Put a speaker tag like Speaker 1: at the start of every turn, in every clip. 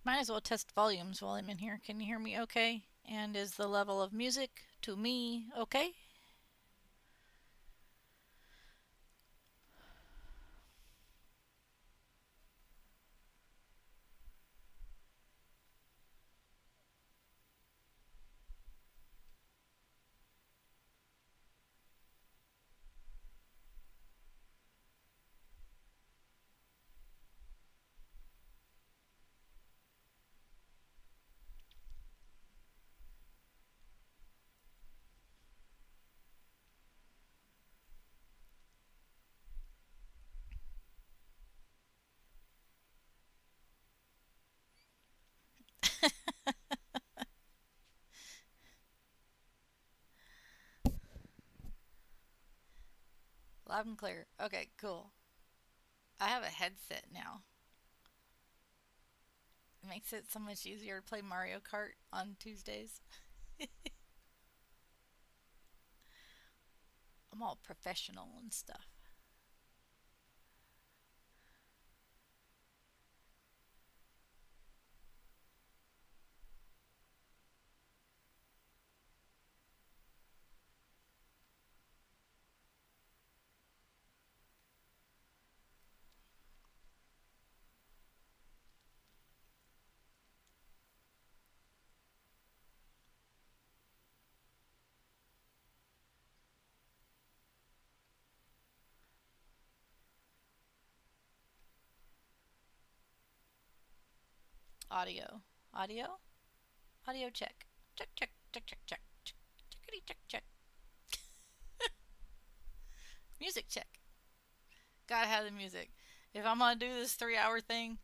Speaker 1: Might as well test volumes while I'm in here. Can you hear me okay? And is the level of music to me okay? Loud and clear. Okay, cool. I have a headset now. It makes it so much easier to play Mario Kart on Tuesdays. I'm all professional and stuff. Audio. Audio? Audio check. Check, check, check, check, check. Checkity, check, check. Music check. Gotta have the music. If I'm gonna do this 3 hour thing,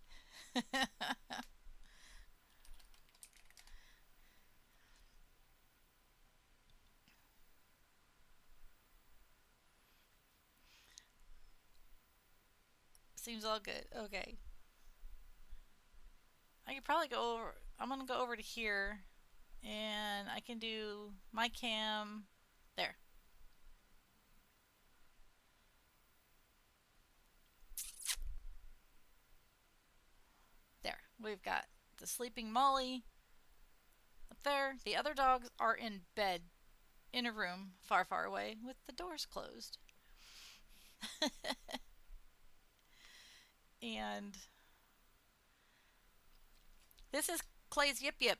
Speaker 1: seems all good. Okay. I could probably go over. I'm gonna go over to here, and I can do my cam. There. There. We've got the sleeping Molly up there. The other dogs are in bed in a room far, far away with the doors closed. And this is Clay's Yip Yip.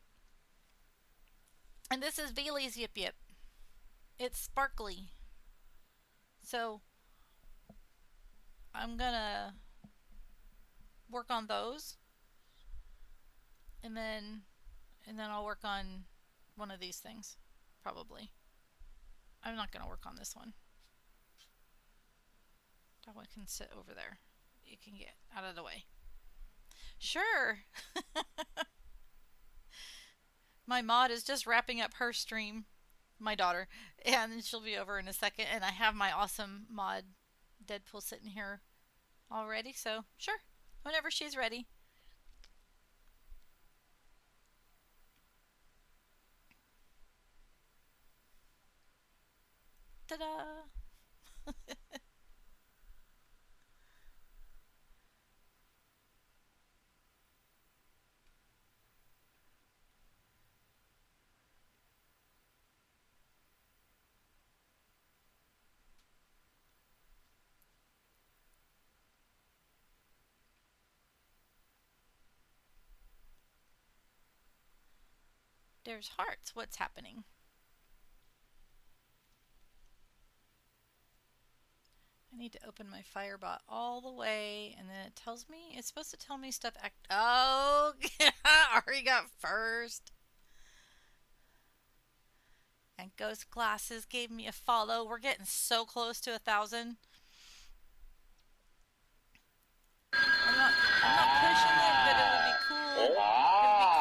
Speaker 1: And this is Bailey's Yip Yip. It's sparkly. So I'm gonna work on those, and then I'll work on one of these things, probably. I'm not gonna work on this one. That one can sit over there. You can get out of the way. Sure. My mod is just wrapping up her stream, my daughter, and she'll be over in a second. And I have my awesome mod, Deadpool, sitting here already. So sure, whenever she's ready. Ta-da! There's hearts. What's happening? I need to open my Firebot all the way, and then it tells me, it's supposed to tell me stuff oh, Ari got first. And Ghost Glasses gave me a follow. We're getting so close to 1,000. I'm not pushing it, but it would be cool. It would be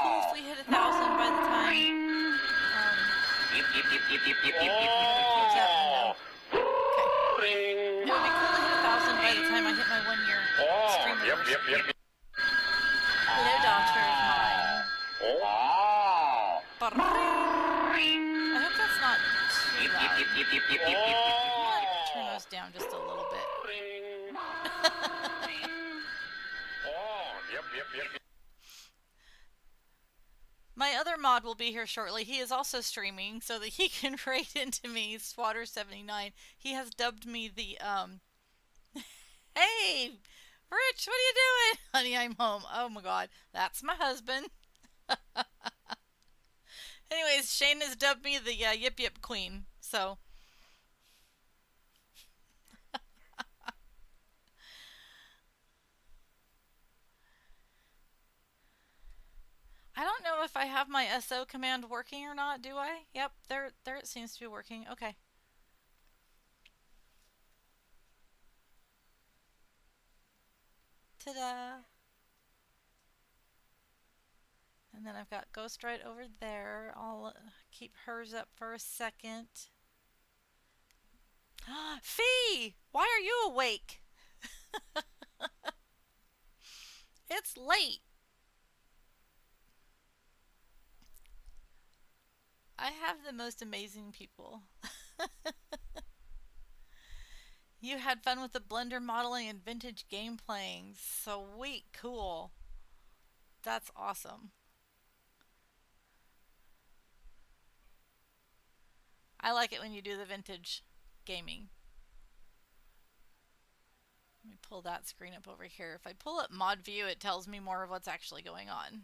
Speaker 1: cool if we hit 1,000 by the time. What's happening now? Okay. It would be cool to hit 1,000 by the time I hit my 1 year stream anniversary. Hello, daughter of mine. I hope that's not too loud. I'm gonna turn those down just a little bit. other mod will be here shortly. He is also streaming so that he can raid into me, Swatter79. He has dubbed me the, hey, Rich, what are you doing? Honey, I'm home. Oh my god, that's my husband. Anyways, Shane has dubbed me the Yip Yip Queen, so. I don't know if I have my SO command working or not, do I? Yep, there it seems to be working. Okay. Ta-da! And then I've got Ghost right over there. I'll keep hers up for a second. Fee! Why are you awake? It's late. I have the most amazing people. You had fun with the blender modeling and vintage game playing. Sweet, cool. That's awesome. I like it when you do the vintage gaming. Let me pull that screen up over here. If I pull up mod view, it tells me more of what's actually going on.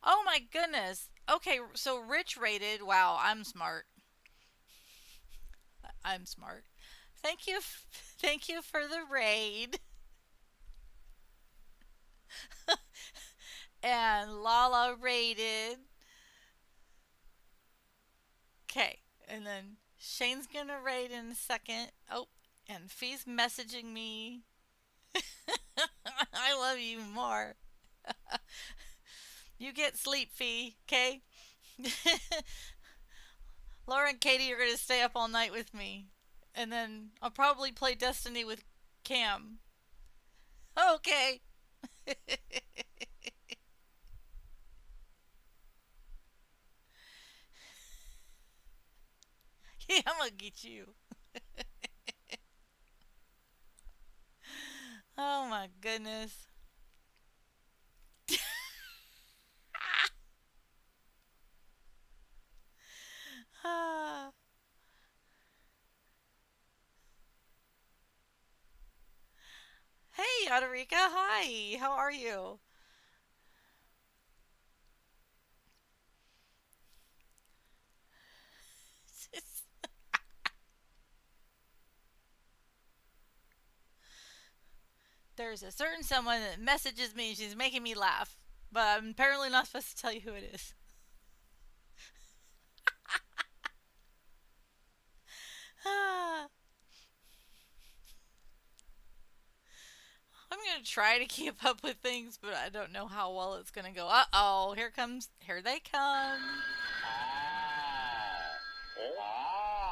Speaker 1: Oh my goodness. Okay, so Rich rated. Wow, I'm smart. I'm smart. Thank you. Thank you for the raid. And Lala rated. Okay, and then Shane's gonna raid in a second. Oh, and Fee's messaging me. I love you more. You get sleep, Fee, okay? Laura and Katie are gonna stay up all night with me. And then I'll probably play Destiny with Cam. Okay. Yeah, I'm gonna get you. Oh my goodness. Ah. Hey, Ottarica, hi. How are you? There's a certain someone that messages me and she's making me laugh. But I'm apparently not supposed to tell you who it is. Ah. I'm gonna try to keep up with things, but I don't know how well it's gonna go. Uh-oh, here they come.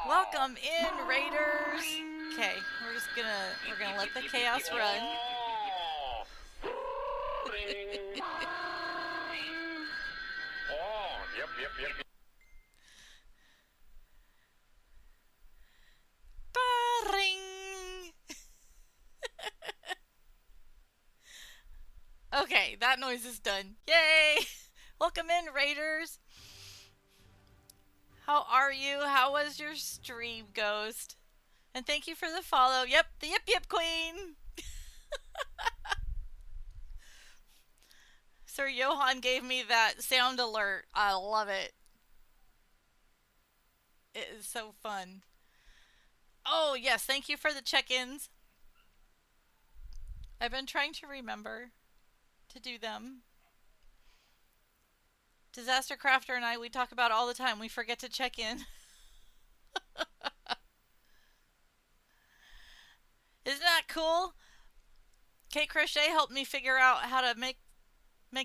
Speaker 1: Welcome in, Raiders. Okay, we're gonna let the chaos run. Ba-ring. Okay, that noise is done. Yay! Welcome in, Raiders. How are you? How was your stream, Ghost? And thank you for the follow. Yep, the Yip Yip Queen. Sir Johan gave me that sound alert. I love it. It is so fun. Oh, yes, thank you for the check-ins. I've been trying to remember to do them. Disaster Crafter and I, we talk about it all the time. We forget to check in. Isn't that cool? Kate Crochet helped me figure out how to make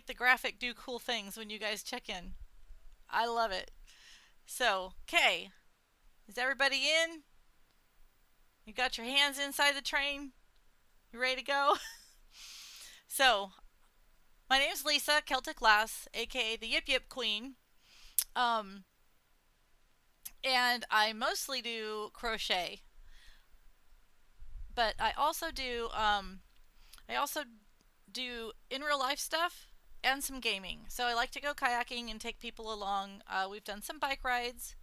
Speaker 1: the graphic do cool things when you guys check in. I love it. So, okay. Is everybody in? You got your hands inside the train? You ready to go? So, my name's Lisa, Celtic Lass, aka the Yip Yip Queen. And I mostly do crochet. But I also do in real life stuff. and some gaming. So I like to go kayaking and take people along. We've done some bike rides.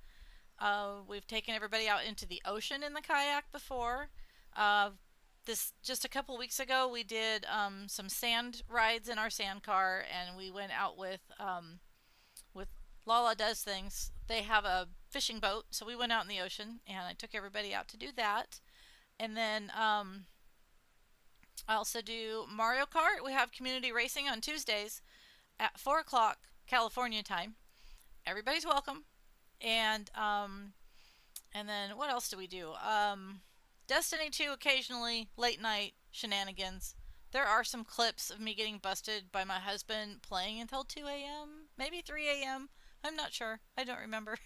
Speaker 1: We've taken everybody out into the ocean in the kayak before. Uh, this just a couple weeks ago, we did some sand rides in our sand car, and we went out with Lala Does Things. They have a fishing boat, so we went out in the ocean, and I took everybody out to do that. And then I also do Mario Kart. We have community racing on Tuesdays at 4 o'clock California time. Everybody's welcome. And then what else do we do? Destiny 2 occasionally, late night shenanigans. There are some clips of me getting busted by my husband playing until 2 a.m., maybe 3 a.m. I'm not sure. I don't remember.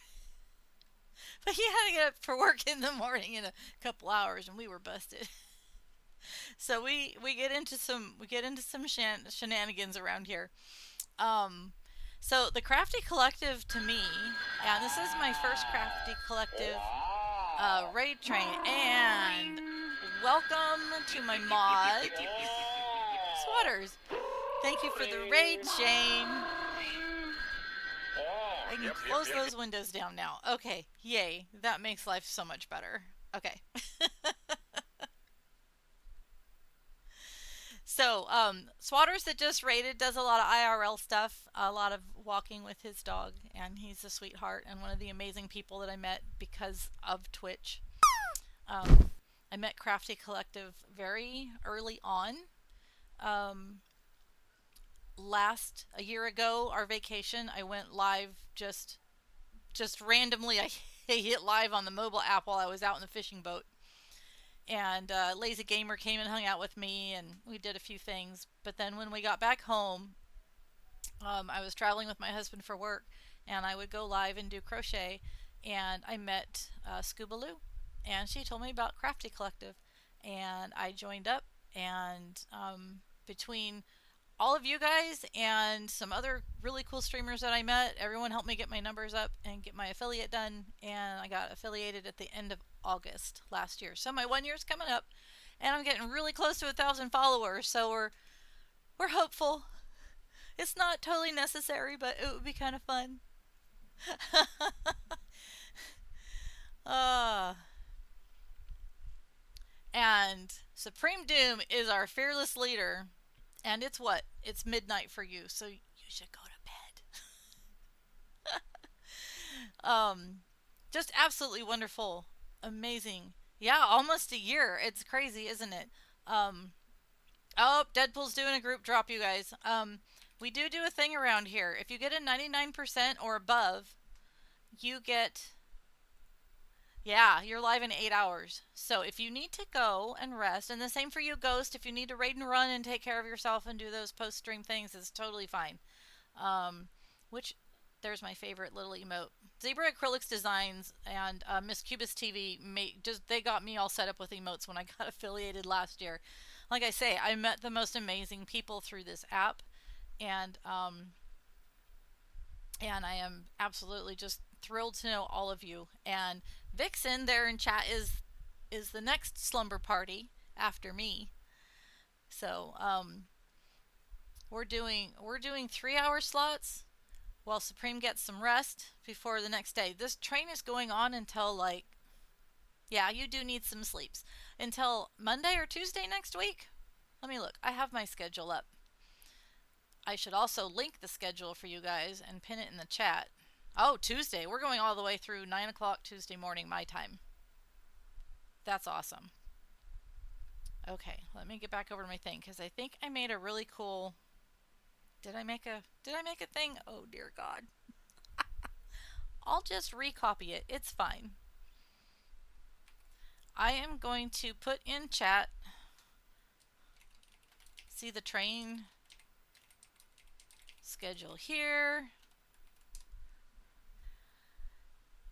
Speaker 1: But he had to get up for work in the morning in a couple hours, and we were busted. So we get into some shenanigans around here. Um, so the Crafty Collective to me, and this is my first Crafty Collective raid train, and welcome to my mod, Sweaters. Thank you for the raid, Shane. I can close those windows down now. Okay, yay. That makes life so much better. Okay. So, Swatters that just raided does a lot of IRL stuff, a lot of walking with his dog, and he's a sweetheart and one of the amazing people that I met because of Twitch. I met Crafty Collective very early on. A year ago, our vacation, I went live just randomly. I hit live on the mobile app while I was out in the fishing boat. And Lazy Gamer came and hung out with me, and we did a few things. But then when we got back home, I was traveling with my husband for work, and I would go live and do crochet. And I met Scoobaloo, and she told me about Crafty Collective, and I joined up. And between all of you guys and some other really cool streamers that I met, everyone helped me get my numbers up and get my affiliate done, and I got affiliated at the end of August last year. So my 1 year's coming up, and I'm getting really close to 1,000 followers, so we're hopeful. It's not totally necessary, but it would be kind of fun. And Supreme Doom is our fearless leader. And it's what? It's midnight for you, so you should go to bed. Just absolutely wonderful. Amazing. Yeah, almost a year. It's crazy, isn't it? Oh, Deadpool's doing a group drop, you guys. We do a thing around here. If you get a 99% or above, you get... Yeah, you're live in 8 hours. So if you need to go and rest, and the same for you, Ghost, if you need to raid and run and take care of yourself and do those post-stream things, it's totally fine. Which, there's my favorite little emote. Zebra Acrylics Designs and Miss Cubist TV, they got me all set up with emotes when I got affiliated last year. Like I say, I met the most amazing people through this app, and I am absolutely just thrilled to know all of you. And Vixen there in chat is the next slumber party after me. So we're doing 3-hour slots while Supreme gets some rest before the next day. This train is going on until yeah, you do need some sleeps. Until Monday or Tuesday next week. Let me look. I have my schedule up. I should also link the schedule for you guys and pin it in the chat. Oh, Tuesday. We're going all the way through 9 o'clock Tuesday morning, my time. That's awesome. Okay, let me get back over to my thing, because I think I made a really cool... Did I make a thing? Oh, dear God. I'll just recopy it. It's fine. I am going to put in chat... See the train schedule here.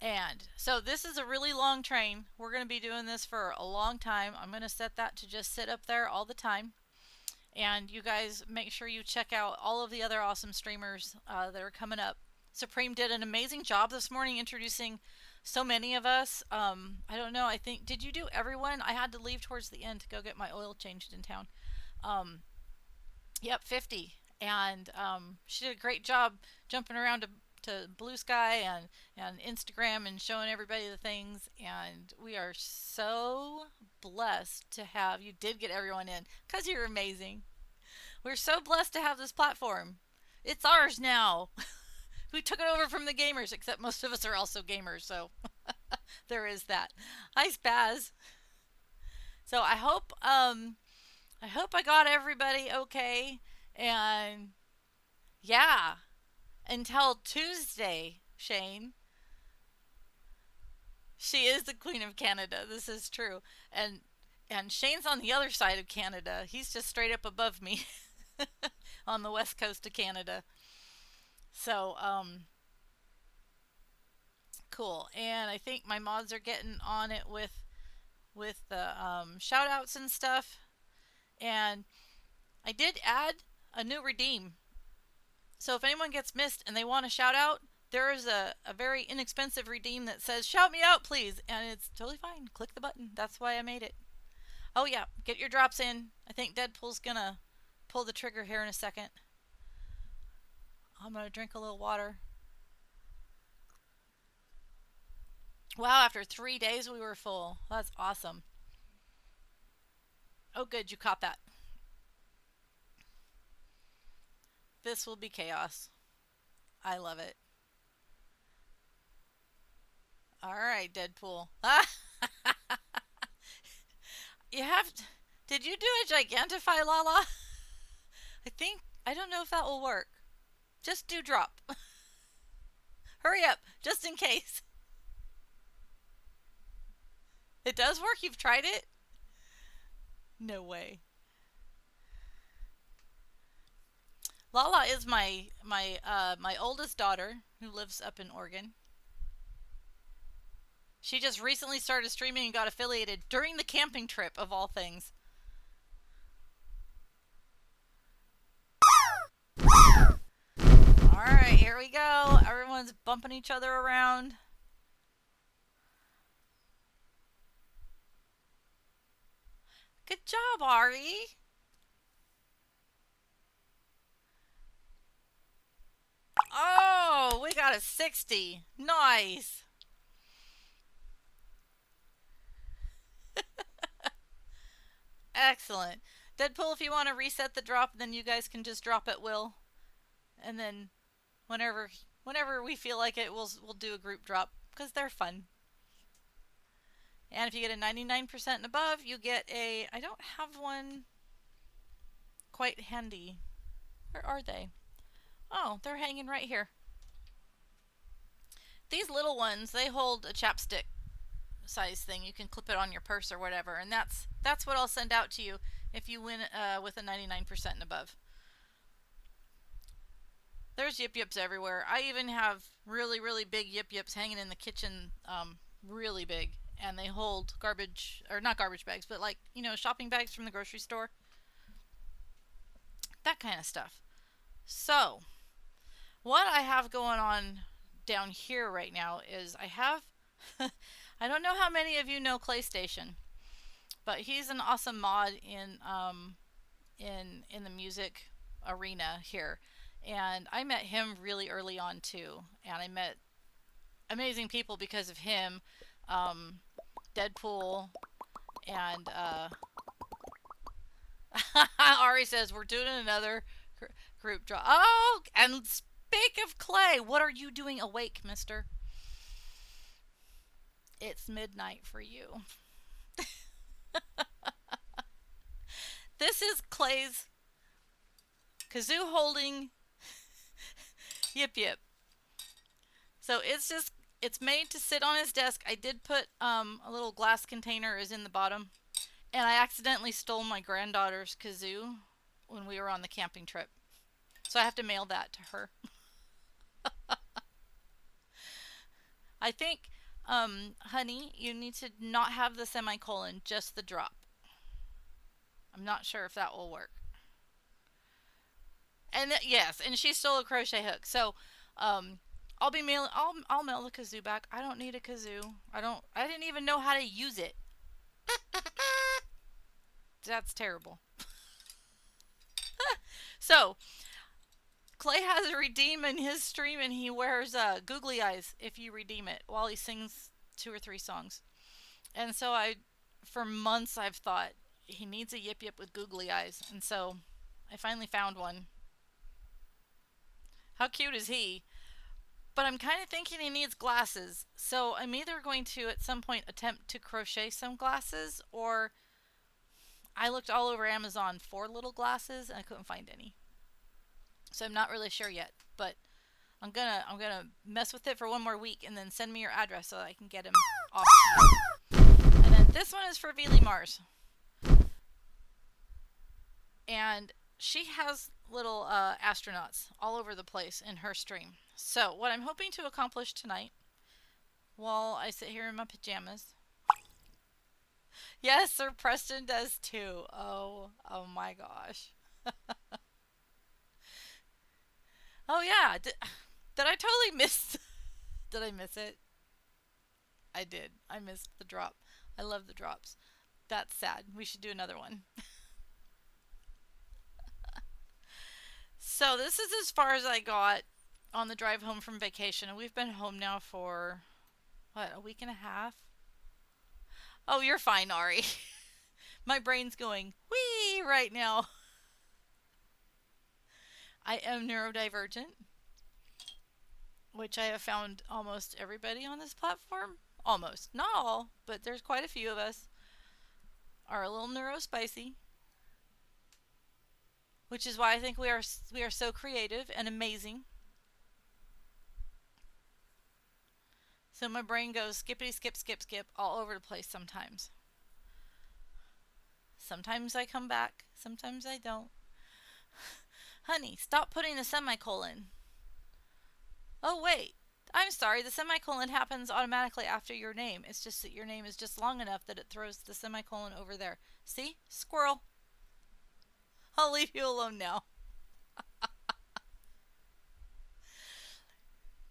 Speaker 1: And so this is a really long train. We're going to be doing this for a long time. I'm going to set that to just sit up there all the time. And you guys make sure you check out all of the other awesome streamers that are coming up. Supreme did an amazing job this morning introducing so many of us. I don't know, I think, did you do everyone? I had to leave towards the end to go get my oil changed in town. Yep, 50. and she did a great job jumping around to Blue Sky and Instagram and showing everybody the things. And we are so blessed to have you. Did get everyone in because you're amazing. We're so blessed to have this platform. It's ours now. We took it over from the gamers, except most of us are also gamers, so there is that. Hi, Spaz. So I hope I got everybody okay. And yeah, until Tuesday, Shane. She is the Queen of Canada. This is true. And Shane's on the other side of Canada. He's just straight up above me on the west coast of Canada. So, cool. And I think my mods are getting on it with the shout outs and stuff. And I did add a new redeem. So if anyone gets missed and they want a shout out, there is a very inexpensive redeem that says shout me out please, and it's totally fine. Click the button. That's why I made it. Oh yeah, get your drops in. I think Deadpool's gonna pull the trigger here in a second. I'm gonna drink a little water. Wow, after 3 days we were full. That's awesome. Oh good, you caught that. This will be chaos. I love it. Alright, Deadpool. You have to, did you do a gigantify, Lala? I don't know if that will work. Just do drop. Hurry up, just in case. It does work? You've tried it? No way. Lala is my oldest daughter who lives up in Oregon. She just recently started streaming and got affiliated during the camping trip of all things. Alright, here we go. Everyone's bumping each other around. Good job, Ari. Oh, we got a 60. Nice. Excellent. Deadpool, if you want to reset the drop, then you guys can just drop at will. And then whenever we feel like it, we'll do a group drop because they're fun. And if you get a 99% and above, you get a, I don't have one quite handy. Where are they? Oh, they're hanging right here. These little ones, they hold a chapstick size thing. You can clip it on your purse or whatever, and that's what I'll send out to you if you win with a 99% and above. There's YIPYIPs everywhere. I even have really, really big YIPYIPs hanging in the kitchen, really big, and they hold garbage, or not garbage bags, but like, you know, shopping bags from the grocery store. That kind of stuff. So, what I have going on down here right now is I have, I don't know how many of you know PlayStation, but he's an awesome mod in the music arena here. And I met him really early on too, and I met amazing people because of him. Deadpool and Ari says we're doing another group draw. Oh, and speak of Clay, what are you doing awake, mister? It's midnight for you. This is Clay's kazoo holding YIPYIP. So it's made to sit on his desk. I did put a little glass container is in the bottom, and I accidentally stole my granddaughter's kazoo when we were on the camping trip, so I have to mail that to her. I think, honey, you need to not have the semicolon, just the drop. I'm not sure if that will work. And yes, and she stole a crochet hook. So, I'll be mailing. I'll mail the kazoo back. I don't need a kazoo. I didn't even know how to use it. That's terrible. So, Clay has a redeem in his stream, and he wears googly eyes if you redeem it while he sings 2 or 3 songs. And so for months, I've thought he needs a Yip Yip with googly eyes, and so I finally found one. How cute is he? But I'm kind of thinking he needs glasses, so I'm either going to at some point attempt to crochet some glasses, or I looked all over Amazon for little glasses and I couldn't find any. So I'm not really sure yet, but I'm gonna mess with it for 1 more week and then send me your address so that I can get him off to you. And then this one is for Veely Mars. And she has little astronauts all over the place in her stream. So what I'm hoping to accomplish tonight, while I sit here in my pajamas. Yes, Sir Preston does too. Oh my gosh. Oh yeah, did I totally miss? Did I miss it? I did. I missed the drop. I love the drops. That's sad. We should do another one. So this is as far as I got on the drive home from vacation, and we've been home now for what, a week and a half? Oh, you're fine, Ari. My brain's going wee right now. I am neurodivergent, which I have found almost everybody on this platform. Almost. Not all, but there's quite a few of us are a little neurospicy. Which is why I think we are so creative and amazing. So my brain goes skippity skip skip skip all over the place sometimes. Sometimes I come back, sometimes I don't. Honey, stop putting a semicolon. Oh wait, I'm sorry, the semicolon happens automatically after your name. It's just that your name is just long enough that it throws the semicolon over there. See? Squirrel. I'll leave you alone now.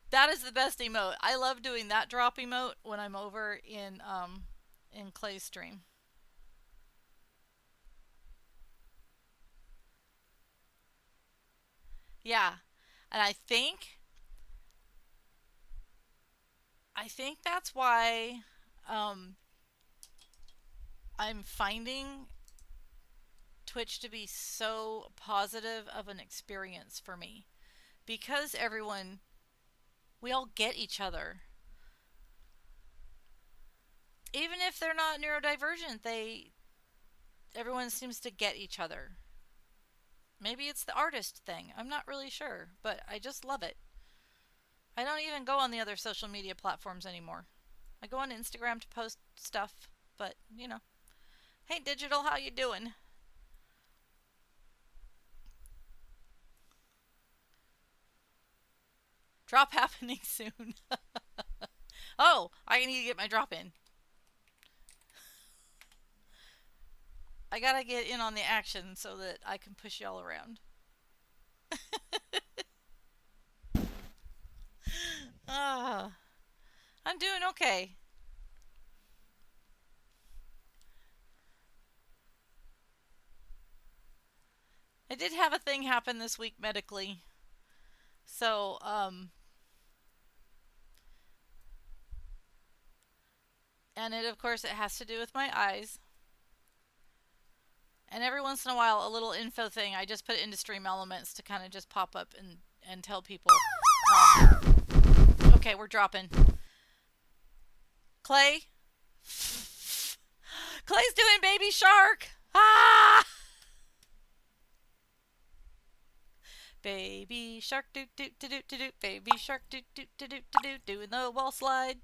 Speaker 1: That is the best emote. I love doing that drop emote when I'm over in Clay's stream. Yeah. And I think that's why I'm finding Twitch to be so positive of an experience for me, because we all get each other. Even if they're not neurodivergent, everyone seems to get each other. Maybe it's the artist thing. I'm not really sure, but I just love it. I don't even go on the other social media platforms anymore. I go on Instagram to post stuff, but you know. Hey Digital, how you doing? Drop happening soon. Oh, I need to get my drop in. I gotta get in on the action so that I can push y'all around. I'm doing okay. I did have a thing happen this week medically. So, and of course, it has to do with my eyes. And every once in a while, a little info thing, I just put it into Stream Elements to kind of just pop up and tell people. Okay, we're dropping. Clay? Clay's doing Baby Shark! Ah! Baby Shark, do do do do do do. Baby Shark, do do do do do do. Doing the wall slide.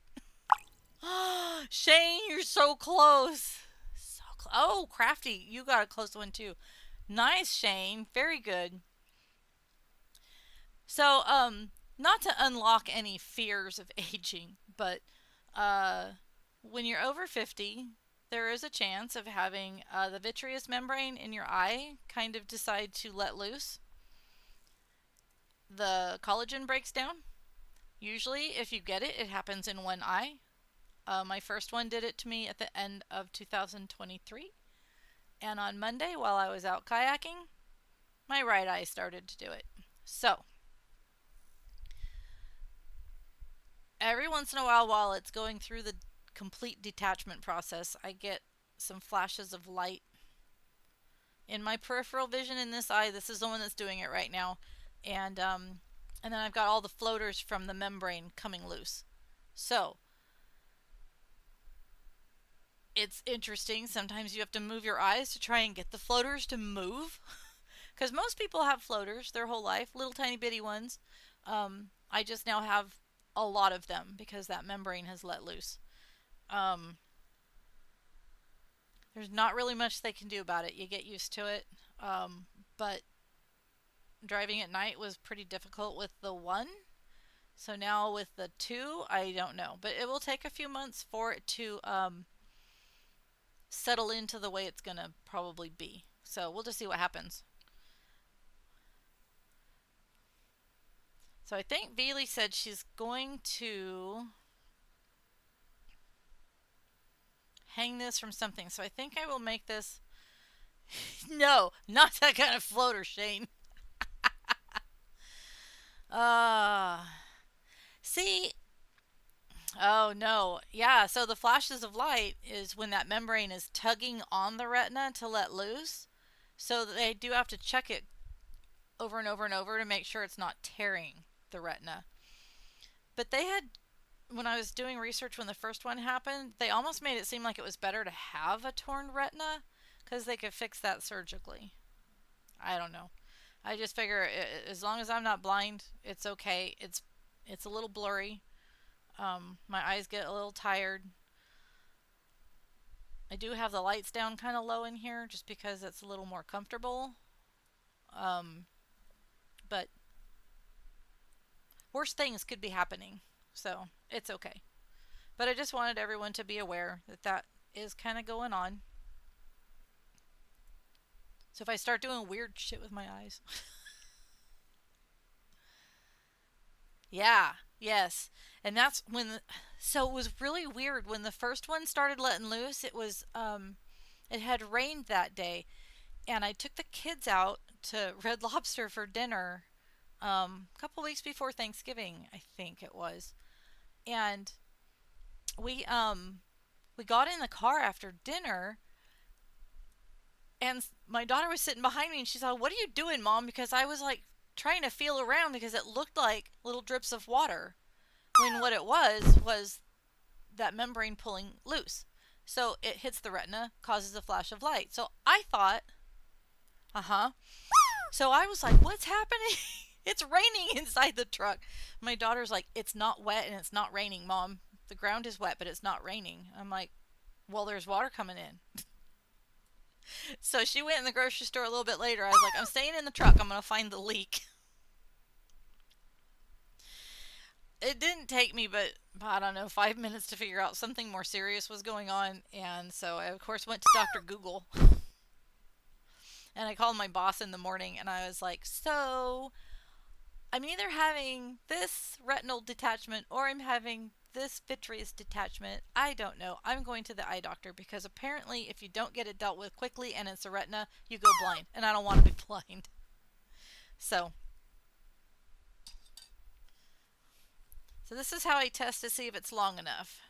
Speaker 1: Shane, you're so close. So close. Oh, Crafty, you got a close one too. Nice, Shane. Very good. So, not to unlock any fears of aging, but when you're over 50, there is a chance of having the vitreous membrane in your eye kind of decide to let loose. The collagen breaks down. Usually, if you get it, it happens in one eye. My first one did it to me at the end of 2023. And on Monday, while I was out kayaking, my right eye started to do it. So, Every once in a while it's going through the complete detachment process, I get some flashes of light in my peripheral vision in this eye. This is the one that's doing it right now. And then I've got all the floaters from the membrane coming loose. So it's interesting. Sometimes you have to move your eyes to try and get the floaters to move. Because most people have floaters their whole life, little tiny bitty ones. I just now have a lot of them because that membrane has let loose. Um, there's not really much they can do about it. You get used to it. But driving at night was pretty difficult with the one. So now with the two, I don't know. But it will take a few months for it to settle into the way it's going to probably be. So we'll just see what happens. So I think Bailey said she's going to hang this from something. So I think I will make this. No, not that kind of floater, Shane. Uh, see, oh no. Yeah, so the flashes of light is when that membrane is tugging on the retina to let loose. So they do have to check it over and over and over to make sure it's not tearing the retina. But they had, when I was doing research when the first one happened, they almost made it seem like it was better to have a torn retina because they could fix that surgically. I don't know. I just figure as long as I'm not blind, it's okay. It's a little blurry. My eyes get a little tired. I do have the lights down kind of low in here just because it's a little more comfortable. Um, but worse things could be happening, so it's okay. But I just wanted everyone to be aware that that is kind of going on. So if I start doing weird shit with my eyes. Yeah, yes. And that's when so it was really weird when the first one started letting loose. It had rained that day and I took the kids out to Red Lobster for dinner a couple weeks before Thanksgiving, I think it was. And we um we got in the car after dinner and my daughter was sitting behind me and she said, "What are you doing, Mom?" Because I was like trying to feel around because it looked like little drips of water when what it was that membrane pulling loose. So it hits the retina, causes a flash of light. So I thought, uh-huh. So I was like, what's happening? It's raining inside the truck. My daughter's like, it's not wet and it's not raining, Mom. The ground is wet, but it's not raining. I'm like, well, there's water coming in. So she went in the grocery store a little bit later. I was like, I'm staying in the truck. I'm going to find the leak. It didn't take me but, I don't know, 5 minutes to figure out something more serious was going on. And so I, of course, went to Dr. Google. And I called my boss in the morning and I was like, so I'm either having this retinal detachment or I'm having this vitreous detachment. I don't know. I'm going to the eye doctor because apparently if you don't get it dealt with quickly and it's a retina, you go blind. And I don't want to be blind. So this is how I test to see if it's long enough.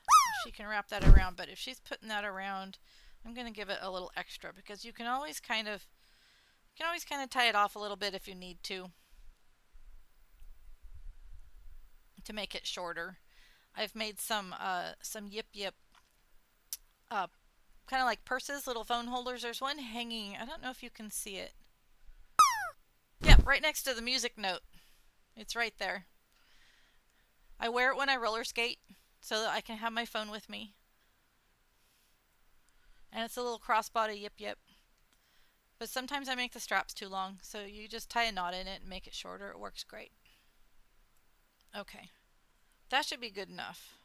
Speaker 1: She can wrap that around, but if she's putting that around, I'm going to give it a little extra because you can always kind of tie it off a little bit if you need to make it shorter. I've made some YIPYIP kind of like purses, little phone holders. There's one hanging. I don't know if you can see it. Yeah, right next to the music note. It's right there. I wear it when I roller skate so that I can have my phone with me. And it's a little crossbody YIPYIP. But sometimes I make the straps too long, so you just tie a knot in it and make it shorter. It works great. Okay. That should be good enough.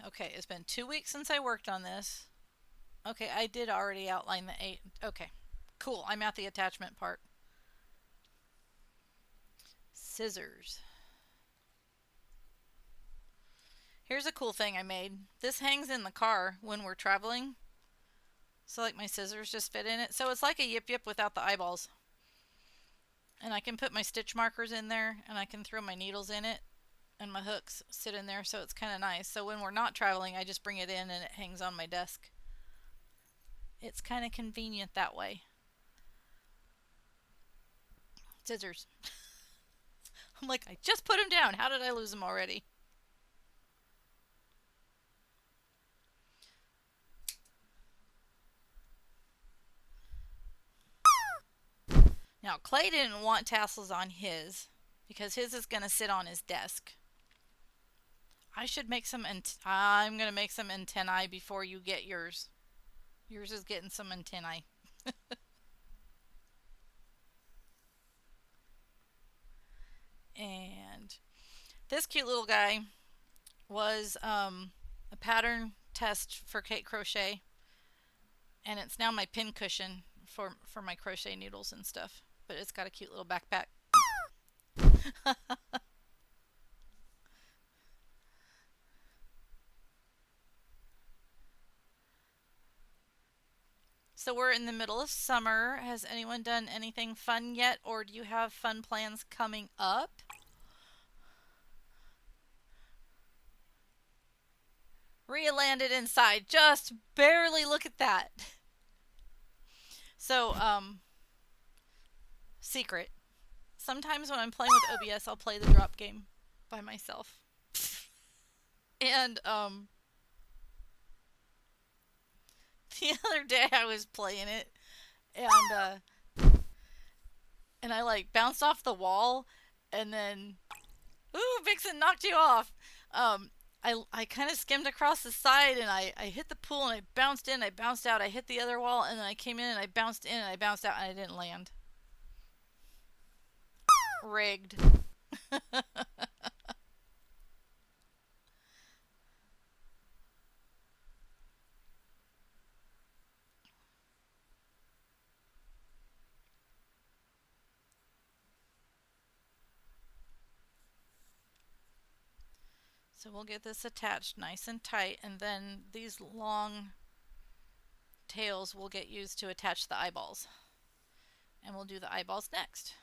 Speaker 1: Okay, it's been 2 weeks since I worked on this. Okay, I did already outline the 8. Okay, cool. I'm at the attachment part. Scissors. Here's here's a cool thing I made. This hangs in the car when we're traveling. So like my scissors just fit in it. So it's like a YIPYIP without the eyeballs. And I can put my stitch markers in there and I can throw my needles in it and my hooks sit in there, so it's kind of nice. So when we're not traveling, I just bring it in and it hangs on my desk. It's kind of convenient that way. Scissors. I'm like, I just put them down. How did I lose them already? Now, Clay didn't want tassels on his because his is going to sit on his desk. I should make some, I'm going to make some antennae before you get yours. Yours is getting some antennae. And this cute little guy was a pattern test for Kate Crochet. And it's now my pin cushion for my crochet needles and stuff. But it's got a cute little backpack. So we're in the middle of summer. Has anyone done anything fun yet, or do you have fun plans coming up? Rhea landed inside. Just barely. Look at that. So, secret. Sometimes when I'm playing with OBS, I'll play the drop game by myself. And, the other day I was playing it, and I like bounced off the wall, and then, ooh, Vixen knocked you off. I kind of skimmed across the side, and I hit the pool, and I bounced in, I bounced out, I hit the other wall, and then I came in, and I bounced in, and I bounced out, and I didn't land. Rigged. So we'll get this attached nice and tight, and then these long tails will get used to attach the eyeballs. And we'll do the eyeballs next.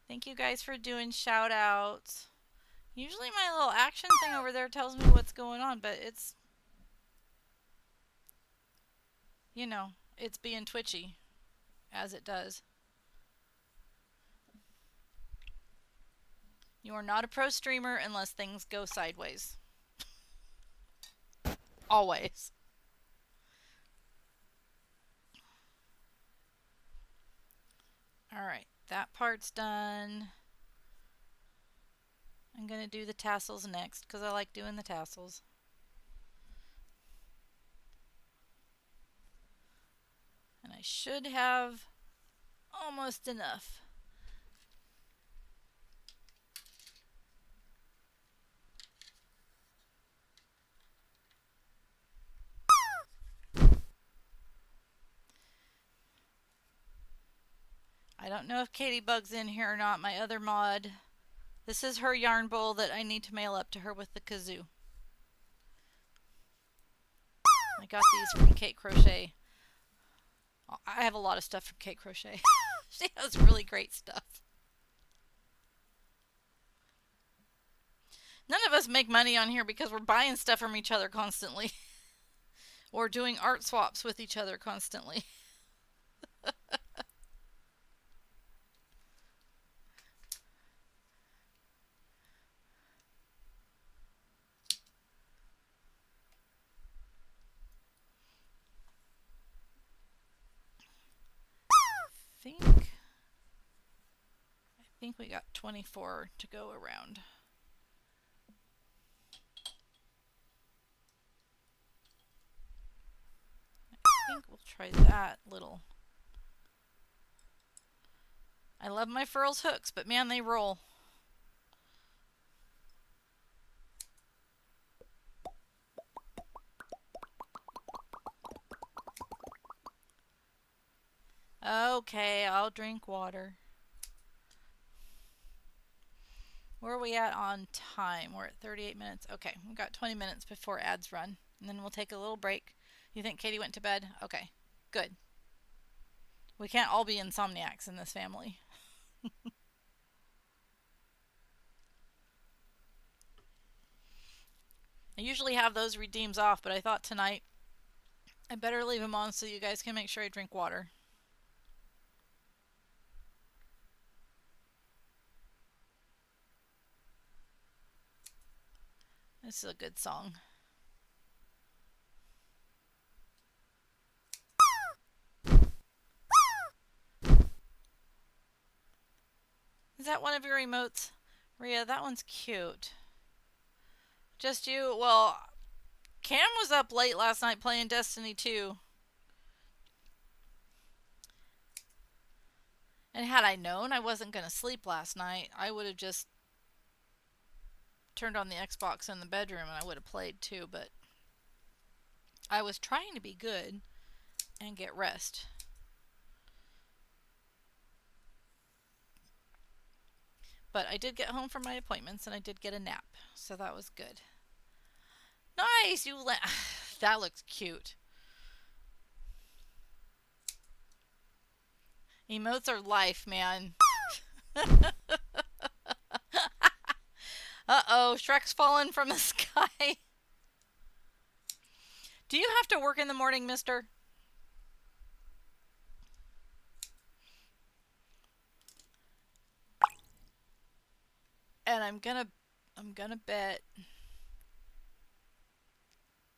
Speaker 1: Thank you guys for doing shout outs. Usually my little action thing over there tells me what's going on, but it's, you know, it's being twitchy as it does. You are not a pro streamer unless things go sideways. Always. Alright, that part's done. I'm going to do the tassels next because I like doing the tassels. And I should have almost enough. I don't know if Katie Bug's in here or not, my other mod. This is her yarn bowl that I need to mail up to her with the kazoo. I got these from Kate Crochet. I have a lot of stuff from Kate Crochet. She has really great stuff. None of us make money on here because we're buying stuff from each other constantly. Or doing art swaps with each other constantly. I think we got 24 to go around. I think we'll try that little. I love my Furls hooks, but man, they roll. Okay, I'll drink water. Where are we at on time? We're at 38 minutes. Okay, we've got 20 minutes before ads run. And then we'll take a little break. You think Katie went to bed? Okay, good. We can't all be insomniacs in this family. I usually have those redeems off, but I thought tonight I better leave them on so you guys can make sure I drink water. This is a good song. Is that one of your emotes? Rhea, that one's cute. Just you? Well, Cam was up late last night playing Destiny 2. And had I known I wasn't going to sleep last night, I would have just turned on the Xbox in the bedroom and I would have played too, but I was trying to be good and get rest. But I did get home from my appointments and I did get a nap, so that was good. Nice! That looks cute. Emotes are life, man. Uh-oh, Shrek's fallen from the sky. Do you have to work in the morning, mister? And I'm gonna bet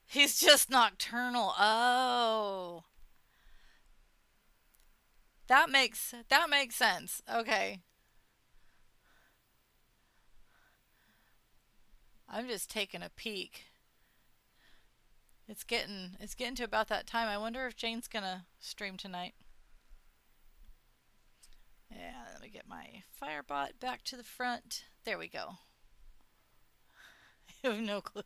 Speaker 1: he's just nocturnal. Oh. That makes sense. Okay. I'm just taking a peek. It's getting to about that time. I wonder if Jane's gonna stream tonight. Yeah, let me get my Firebot back to the front. There we go. I have no clue.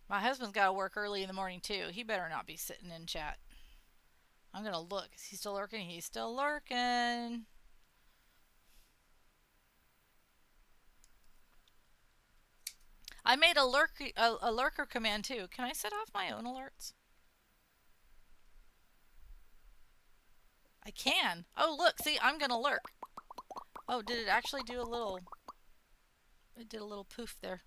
Speaker 1: My husband's got to work early in the morning too. He better not be sitting in chat. I'm gonna look. Is he still lurking? He's still lurking. I made a lurker command too. Can I set off my own alerts? I can. Oh, look. See, I'm gonna lurk. Oh, did it actually do a little... It did a little poof there.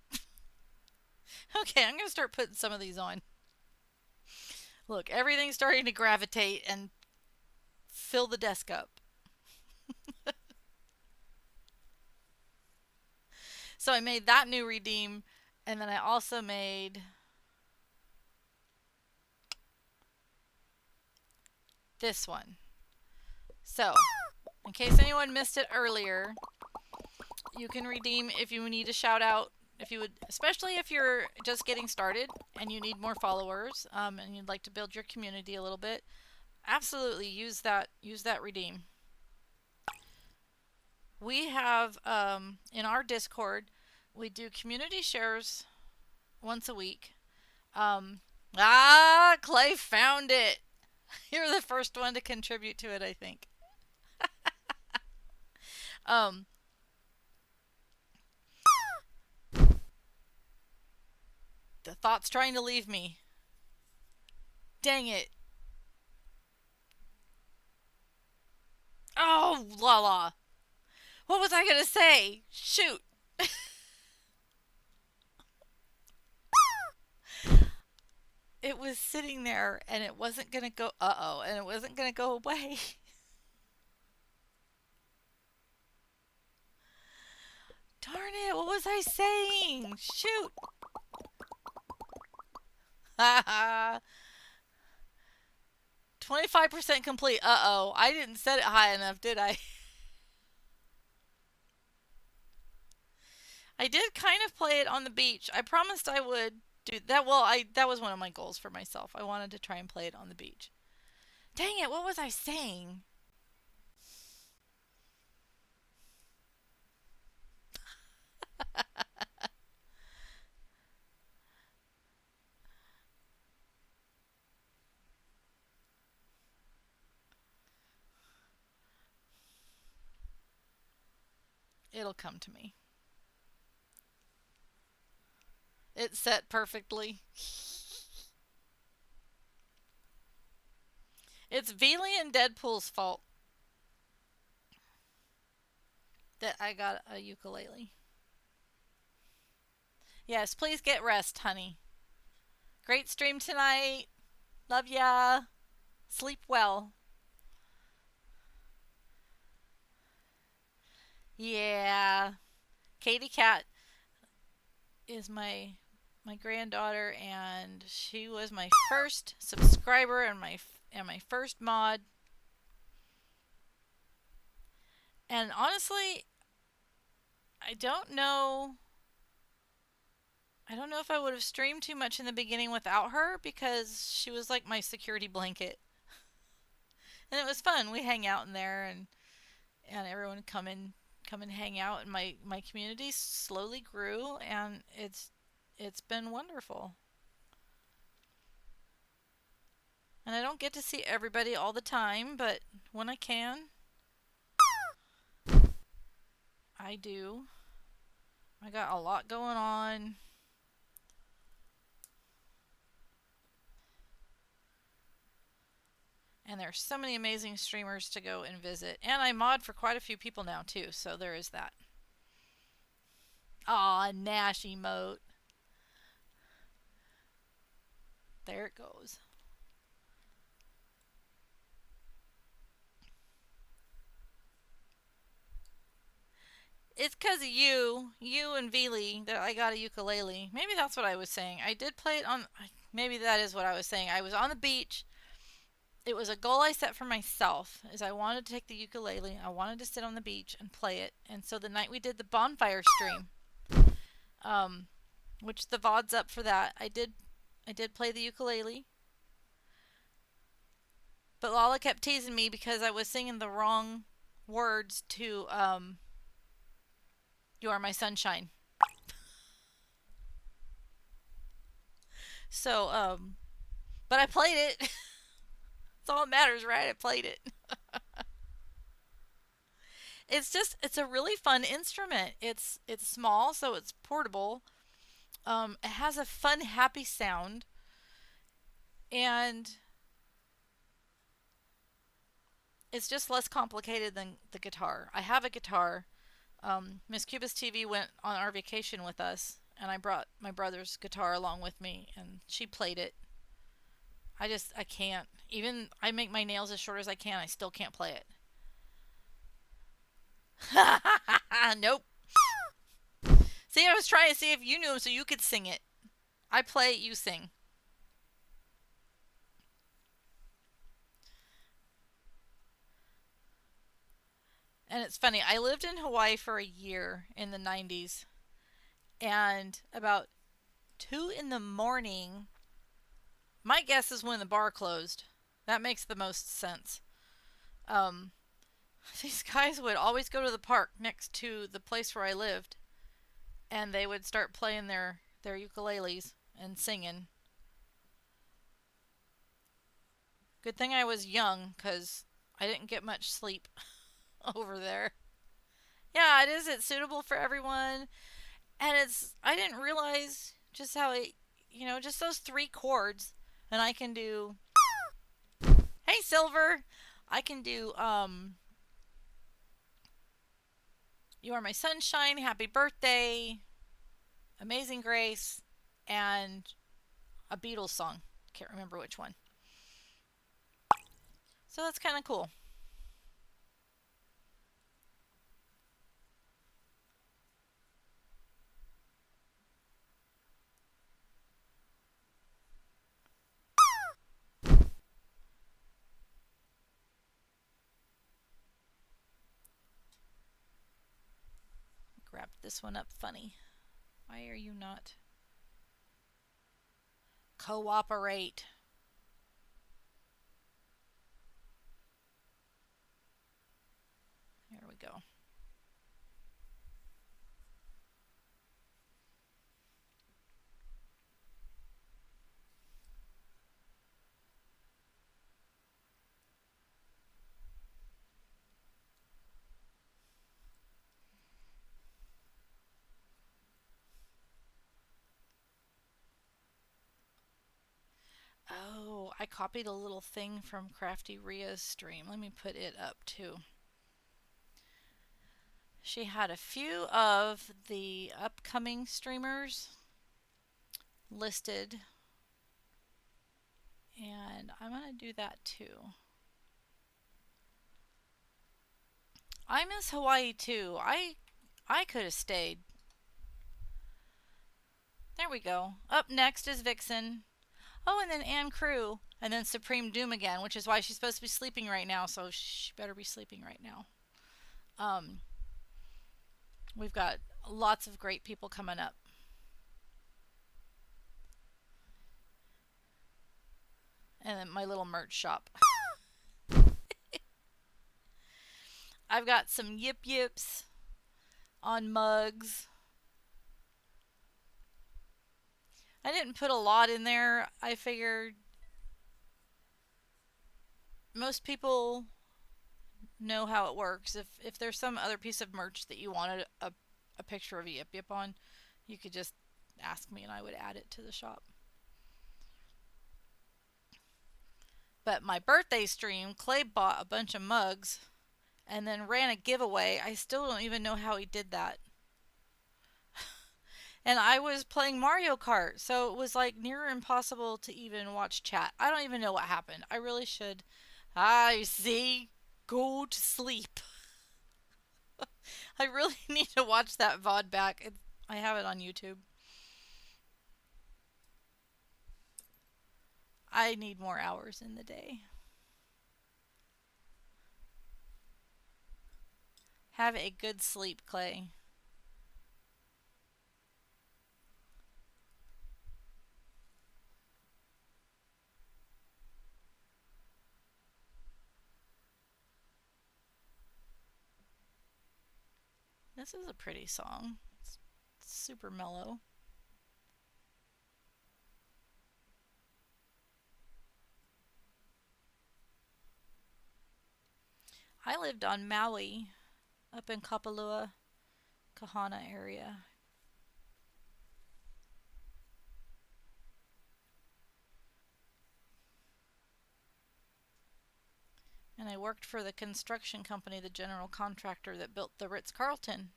Speaker 1: Okay, I'm gonna start putting some of these on. Look, everything's starting to gravitate and fill the desk up. So I made that new redeem, and then I also made this one. So, in case anyone missed it earlier, you can redeem if you need a shout out, if you would, especially if you're just getting started and you need more followers, and you'd like to build your community a little bit. Absolutely use that redeem. We have in our Discord, we do community shares once a week. Clay found it. You're the first one to contribute to it, I think. The thought's trying to leave me. Dang it. Oh, la. What was I going to say? Shoot. It was sitting there and it wasn't going to go, and it wasn't going to go away. Darn it, what was I saying? Shoot. 25% complete. Uh-oh. I didn't set it high enough, did I? I did kind of play it on the beach. I promised I would do that. Well, that was one of my goals for myself. I wanted to try and play it on the beach. Dang it, what was I saying? It'll come to me. It's set perfectly. It's Veely and Deadpool's fault that I got a ukulele. Yes, please get rest, honey. Great stream tonight. Love ya. Sleep well. Yeah. Katie Cat is my granddaughter, and she was my first subscriber and my first mod. And honestly, I don't know. I don't know if I would have streamed too much in the beginning without her, because she was like my security blanket. And it was fun. We hang out in there, and everyone come and hang out, and my community slowly grew, and it's been wonderful. And I don't get to see everybody all the time, but when I can, I do. I got a lot going on. And there's so many amazing streamers to go and visit. And I mod for quite a few people now too, so there is that. Aw, Nash emote. There it goes. It's because of you and Veely, that I got a ukulele. Maybe that's what I was saying. I did play it on, maybe that is what I was saying. I was on the beach. It was a goal I set for myself, is I wanted to take the ukulele. I wanted to sit on the beach and play it. And so the night we did the bonfire stream, which the VOD's up for that, I did play the ukulele. But Lala kept teasing me because I was singing the wrong words to You Are My Sunshine. So, but I played it. That's all that matters, right? I played it. It's a really fun instrument. It's small, so it's portable. It has a fun, happy sound, and it's just less complicated than the guitar. I have a guitar. Miss Cuba's TV went on our vacation with us, and I brought my brother's guitar along with me, and she played it. I can't. Even I make my nails as short as I can, I still can't play it. Nope. See, I was trying to see if you knew him so you could sing it. I play, you sing. And it's funny, I lived in Hawaii for a year in the 90s, and about 2 in the morning, my guess is when the bar closed. That makes the most sense. Um, these guys would always go to the park next to the place where I lived, and they would start playing their ukuleles and singing. Good thing I was young, because I didn't get much sleep over there. Yeah, it is. It's suitable for everyone. And I didn't realize just how just those 3 chords. And I can do, hey, Silver! I can do, You Are My Sunshine, Happy Birthday, Amazing Grace, and a Beatles song. Can't remember which one. So that's kind of cool. this one up funny. Why are you not? Cooperate. There we go. Oh, I copied a little thing from Crafty Ria's stream. Let me put it up too. She had a few of the upcoming streamers listed, and I'm going to do that too. I miss Hawaii too. I could have stayed. There we go. Up next is Vixen. Oh, and then Anne Crew. And then Supreme Doom again, which is why she's supposed to be sleeping right now, so she better be sleeping right now. We've got lots of great people coming up. And then my little merch shop. I've got some YIPYIPs on mugs. I didn't put a lot in there. I figured most people know how it works. If there's some other piece of merch that you wanted a picture of a YIPYIP on, you could just ask me and I would add it to the shop. But my birthday stream, Clay bought a bunch of mugs and then ran a giveaway. I still don't even know how he did that. And I was playing Mario Kart, so it was like near impossible to even watch chat. I don't even know what happened. I really should. I see. Go to sleep. I really need to watch that VOD back. I have it on YouTube. I need more hours in the day. Have a good sleep, Clay. This is a pretty song. It's super mellow. I lived on Maui, up in Kapalua, Kahana area. And I worked for the construction company, the general contractor that built the Ritz-Carlton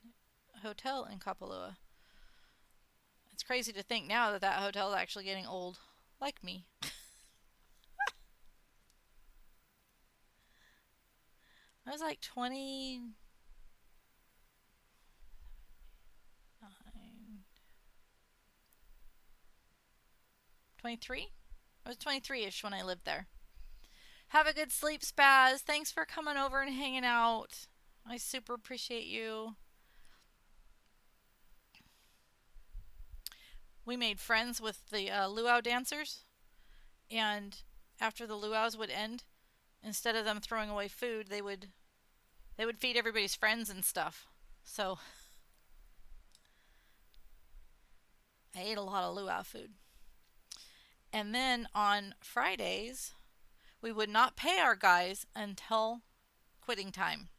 Speaker 1: hotel in Kapalua. It's crazy to think now that that hotel is actually getting old, like me. I was like 29, 23? I was 23-ish when I lived there. Have a good sleep, Spaz. Thanks for coming over and hanging out. I super appreciate you. We made friends with the luau dancers, and after the luau's would end, instead of them throwing away food, they would feed everybody's friends and stuff. So I ate a lot of luau food. And then on Fridays, we would not pay our guys until quitting time.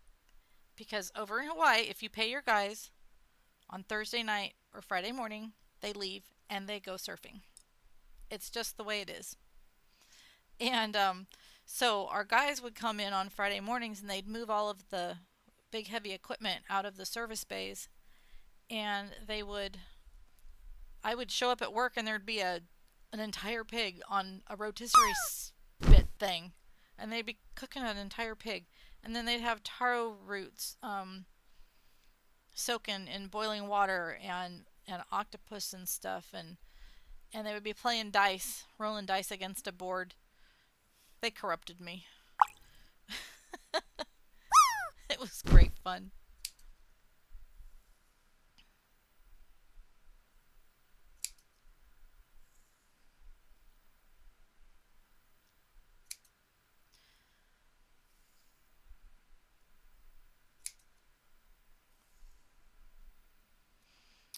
Speaker 1: Because over in Hawaii, if you pay your guys on Thursday night or Friday morning, they leave and they go surfing. It's just the way it is. And so our guys would come in on Friday mornings and they'd move all of the big heavy equipment out of the service bays, and I would show up at work and there'd be an entire pig on a rotisserie spit thing, and they'd be cooking an entire pig, and then they'd have taro roots soaking in boiling water and octopus and stuff, and they would be playing dice, rolling dice against a board. They corrupted me. It was great fun.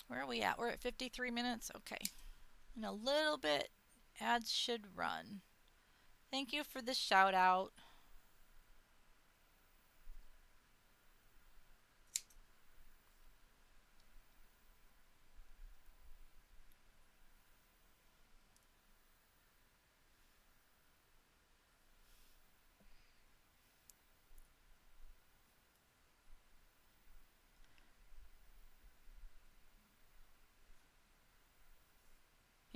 Speaker 1: Where are we at? We're at 53 minutes. Okay. In a little bit, ads should run. Thank you for the shout out.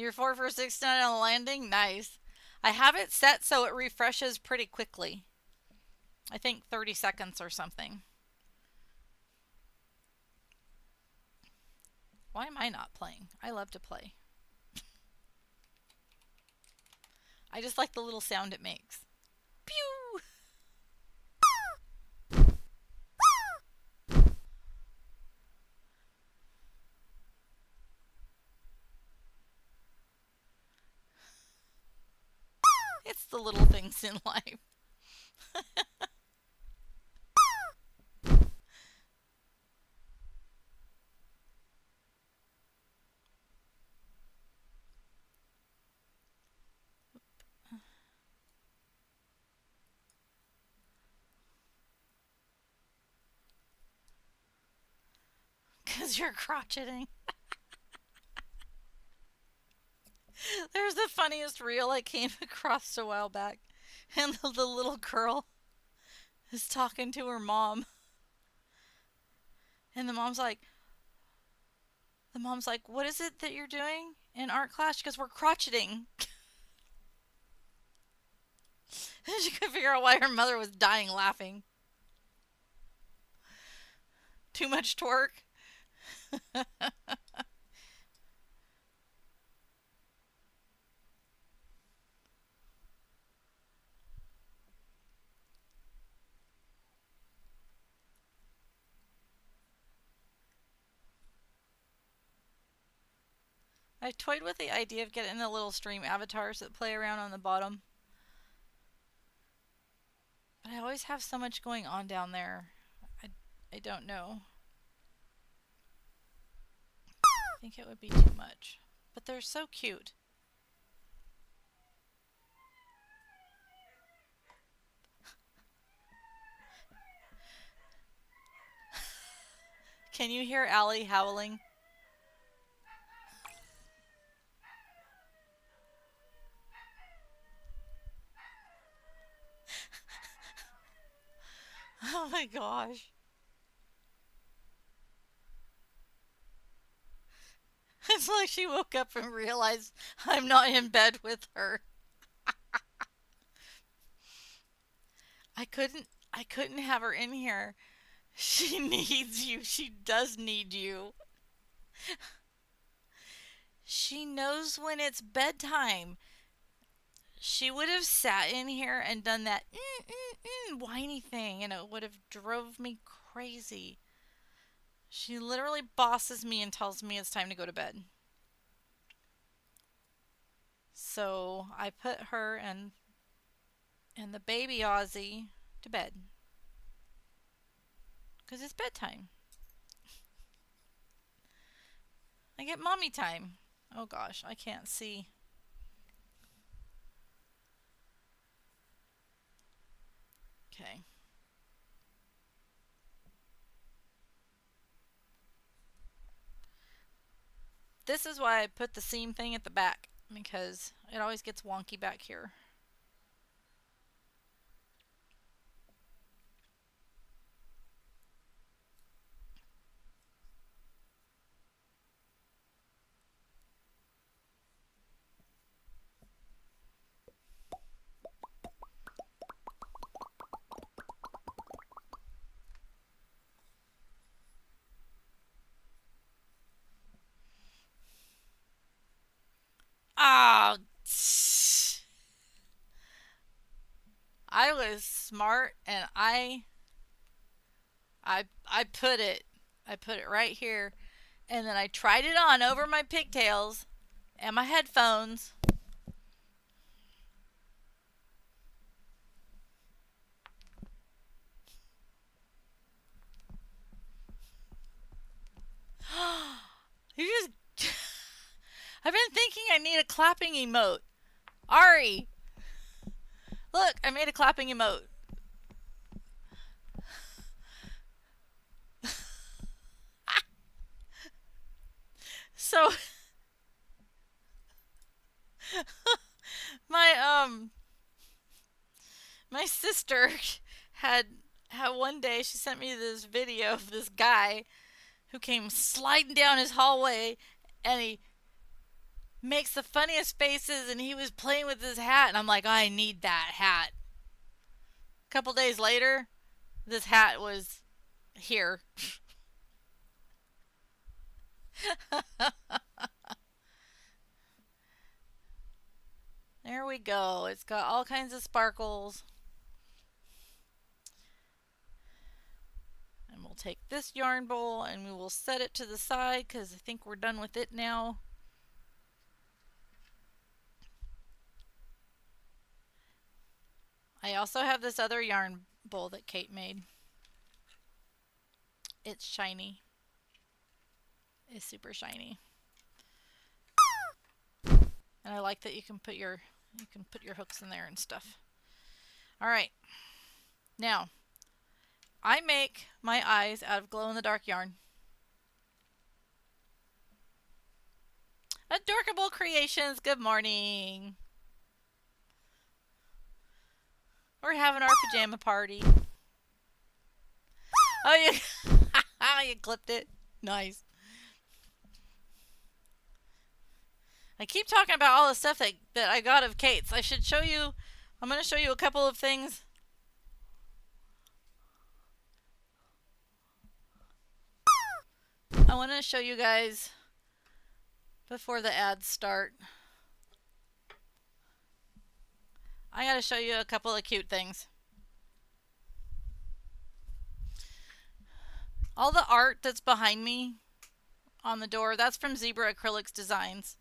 Speaker 1: You're 4 for 69 on the landing? Nice. I have it set so it refreshes pretty quickly. I think 30 seconds or something. Why am I not playing? I love to play. I just like the little sound it makes. Pew! It's the little things in life. Because you're crotcheting. There's the funniest reel I came across a while back. And the little girl is talking to her mom. And the mom's like, what is it that you're doing in art class? Because we're crotcheting. She couldn't figure out why her mother was dying laughing. Too much twerk. I toyed with the idea of getting the little stream avatars that play around on the bottom. But I always have so much going on down there. I don't know. I think it would be too much. But they're so cute. Can you hear Allie howling? Oh my gosh. It's like she woke up and realized I'm not in bed with her. I couldn't have her in here. She needs you. She does need you. She knows when it's bedtime. She would have sat in here and done that whiny thing, and it would have drove me crazy. She literally bosses me and tells me it's time to go to bed. So I put her and the baby Aussie to bed. Because it's bedtime. I get mommy time. Oh gosh, I can't see. Okay. This is why I put the seam thing at the back, because it always gets wonky back here. Oh, I was smart and I put it right here, and then I tried it on over my pigtails and my headphones. I need a clapping emote. Ari, look, I made a clapping emote. So my my sister had one day she sent me this video of this guy who came sliding down his hallway, and he makes the funniest faces, and he was playing with his hat, and I'm like, I need that hat. A couple days later, this hat was here. There we go. It's got all kinds of sparkles. And we'll take this yarn bowl and we will set it to the side because I think we're done with it now. I also have this other yarn bowl that Kate made. It's shiny. It's super shiny. And I like that you can put your hooks in there and stuff. All right. Now, I make my eyes out of glow-in-the-dark yarn. Adorkable Creations, good morning. We're having our pajama party. Oh, you clipped it. Nice. I keep talking about all the stuff that I got of Kate's. I should show you. I'm going to show you a couple of things. I want to show you guys before the ads start. I got to show you a couple of cute things. All the art that's behind me on the door, that's from Zebra Acrylics Designs.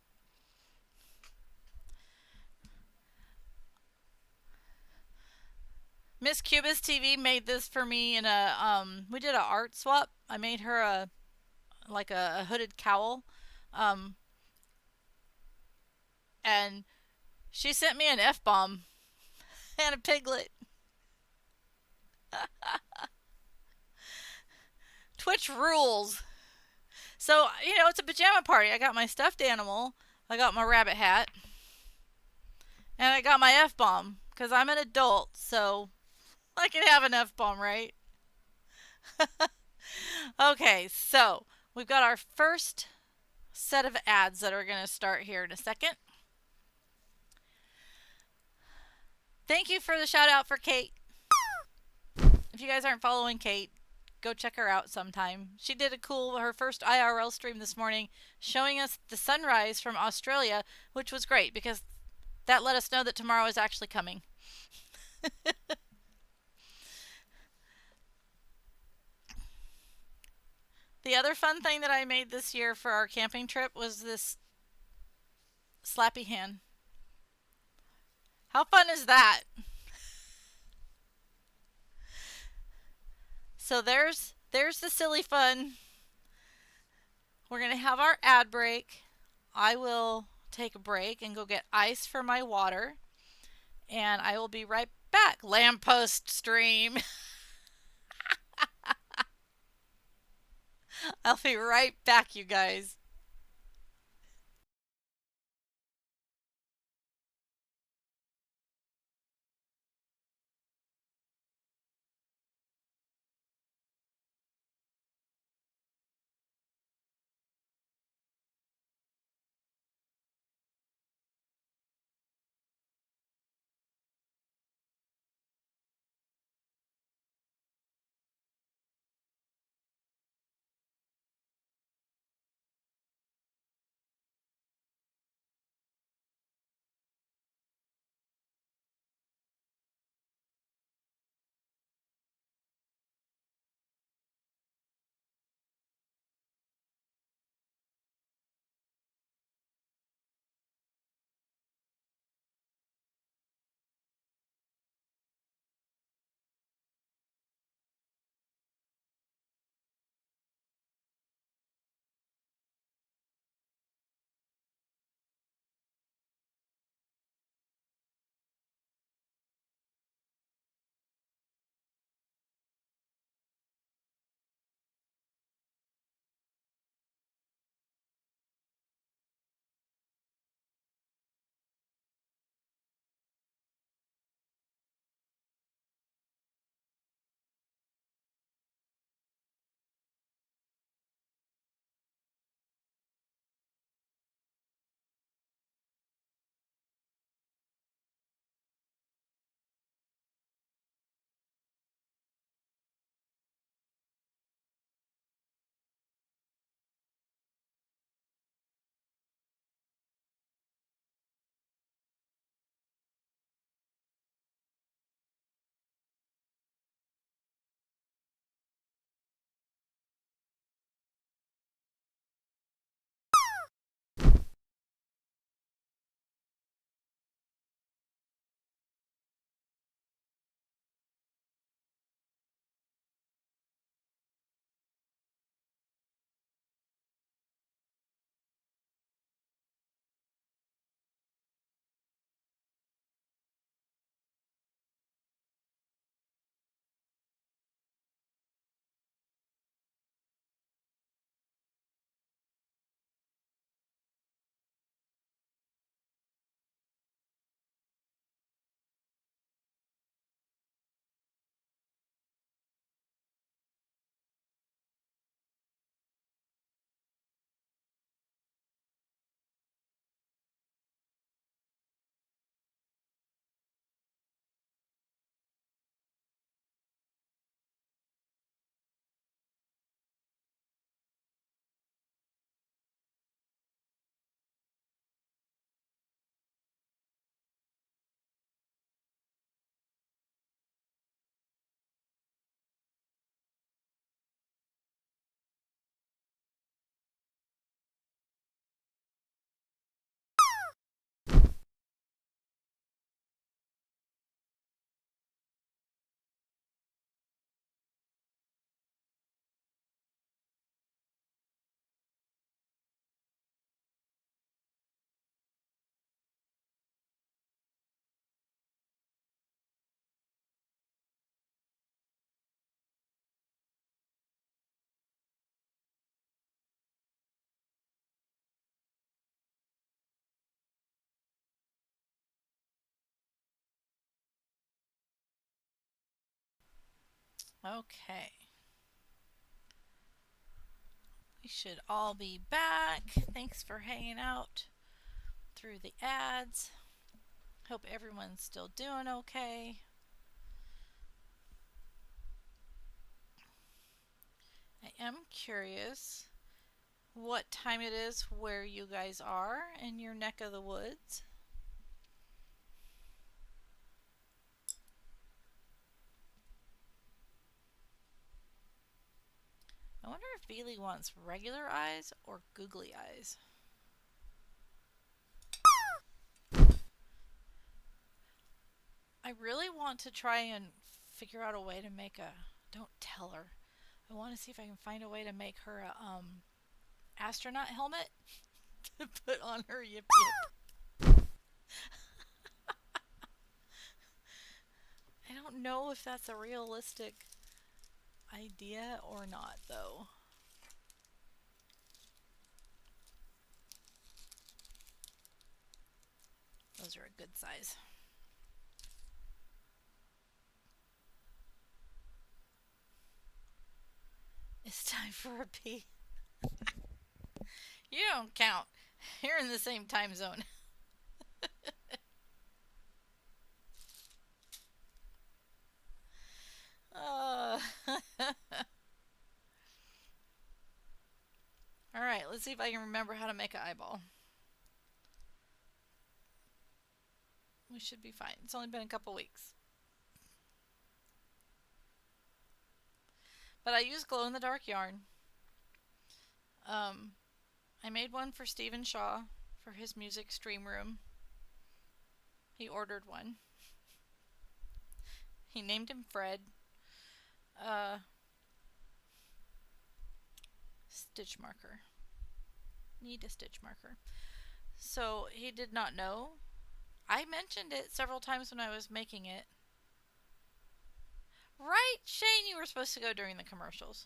Speaker 1: Miss Cubist TV made this for me in a we did an art swap. I made her a hooded cowl, and she sent me an F-bomb and a piglet. Twitch rules. So, you know, it's a pajama party. I got my stuffed animal, I got my rabbit hat, and I got my F-bomb because I'm an adult, so I can have an F-bomb, right? Okay, so we've got our first set of ads that are going to start here in a second. Thank you for the shout out for Kate. If you guys aren't following Kate, go check her out sometime. She did her first IRL stream this morning showing us the sunrise from Australia, which was great because that let us know that tomorrow is actually coming. The other fun thing that I made this year for our camping trip was this slappy hand. How fun is that? So there's the silly fun. We're going to have our ad break. I will take a break and go get ice for my water. And I will be right back. Lamppost stream. I'll be right back, you guys. Okay. We should all be back. Thanks for hanging out through the ads. Hope everyone's still doing okay. I am curious what time it is where you guys are in your neck of the woods. I wonder if Beely wants regular eyes or googly eyes. I really want to try and figure out a way to make a... Don't tell her. I want to see if I can find a way to make her a astronaut helmet to put on her Yip Yip. I don't know if that's a realistic idea or not, though. Those are a good size. It's time for a pee. You don't count. You're in the same time zone. Alright, let's see if I can remember how to make an eyeball. We should be fine. It's only been a couple weeks. But I use glow-in-the-dark yarn. I made one for Stephen Shaw for his music stream room. He ordered one. He named him Fred. Stitch marker. Need a stitch marker. So he did not know. I mentioned it several times when I was making it. Right, Shane, you were supposed to go during the commercials.